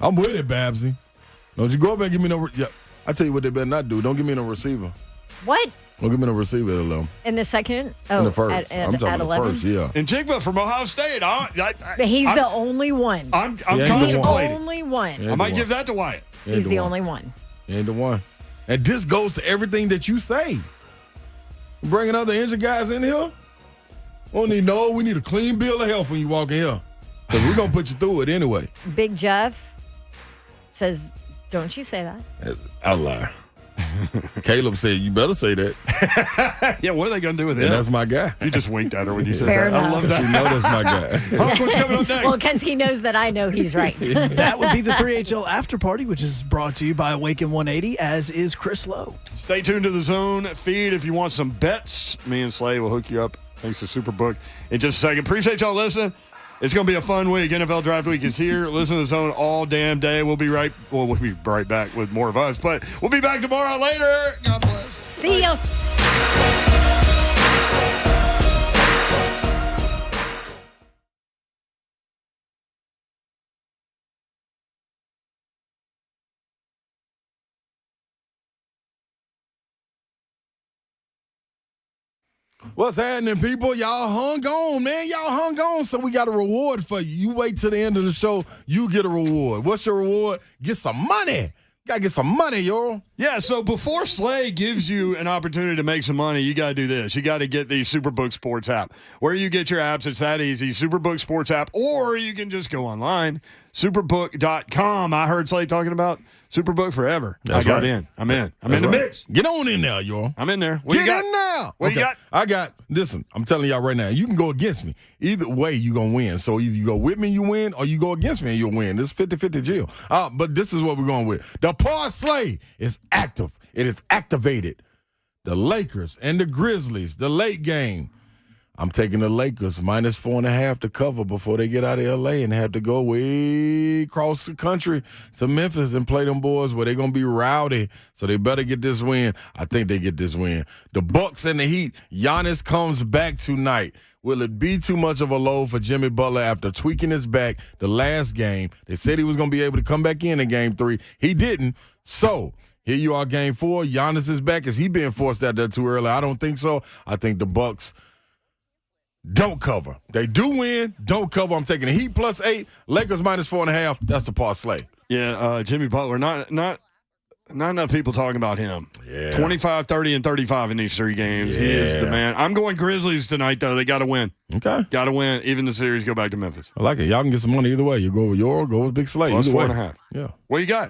I'm with it, Babsy. Don't you go up and give me no. Yeah, I tell you what they better not do. Don't give me no receiver. What? Don't give me no receiver at 11. In the second? Oh, In the first. I'm talking at the 11? first, yeah. And Jigba from Ohio State. He's the only one. I'm the contemplating. only one. I might give that to Wyatt. He's the only one. He ain't the one. And this goes to everything that you say. Bringing other injured guys in here? We need a clean bill of health when you walk in here. Because we're going to put you through it anyway. Big Jeff says, don't you say that. I lie. Caleb said, you better say that. Yeah, what are they going to do with him? And that's my guy. You just winked at her when you said Fair that. enough. I love that. You know that's my guy. What's coming up next? Well, because he knows that I know he's right. That would be the 3HL After Party, which is brought to you by Awaken 180, as is Chris Lowe. Stay tuned to the Zone feed if you want some bets. Me and Slay will hook you up. Thanks to Superbook in just a second. Appreciate y'all listening. It's going to be a fun week. NFL Draft Week is here. Listen to the Zone all damn day. We'll be right back with more of us, but we'll be back tomorrow. Later. God bless. See ya. What's happening, people? Y'all hung on, man. Y'all hung on, so we got a reward for you. You wait till the end of the show, you get a reward. What's your reward? Get some money. Gotta get some money, yo. Yeah, so before Slay gives you an opportunity to make some money, you got to do this. You got to get the Superbook Sports app. Where you get your apps, it's that easy. Superbook Sports app, or you can just go online, superbook.com. I heard Slay talking about Superbook forever. That's I got right. in. I'm in. I'm That's in the right. mix. Get on in there, yo. I'm in there. What Get you got? in there. What you got? Listen, I'm telling y'all right now, you can go against me. Either way, you're going to win. So either you go with me, you win, or you go against me and you'll win. This is 50-50 deal. But this is what we're going with. The parlay is active. It is activated. The Lakers and the Grizzlies, the late game. I'm taking the Lakers minus 4.5 to cover before they get out of L.A. and have to go way across the country to Memphis and play them boys where they're going to be rowdy. So they better get this win. I think they get this win. The Bucks and the Heat, Giannis comes back tonight. Will it be too much of a load for Jimmy Butler after tweaking his back the last game? They said he was going to be able to come back in Game 3. He didn't. So here you are, Game 4. Giannis is back. Is he being forced out there too early? I don't think so. I think the Bucks don't cover. They do win. Don't cover. I'm taking the Heat plus 8. Lakers minus 4.5. That's the parlay. Yeah, Jimmy Butler. Not enough people talking about him. Yeah. 25, 30, and 35 in these 3 games. Yeah. He is the man. I'm going Grizzlies tonight, though. They got to win. Okay. Got to win. Even the series go back to Memphis. I like it. Y'all can get some money either way. You go with go with Big Slay. Plus Either way. 4.5. Yeah. What you got?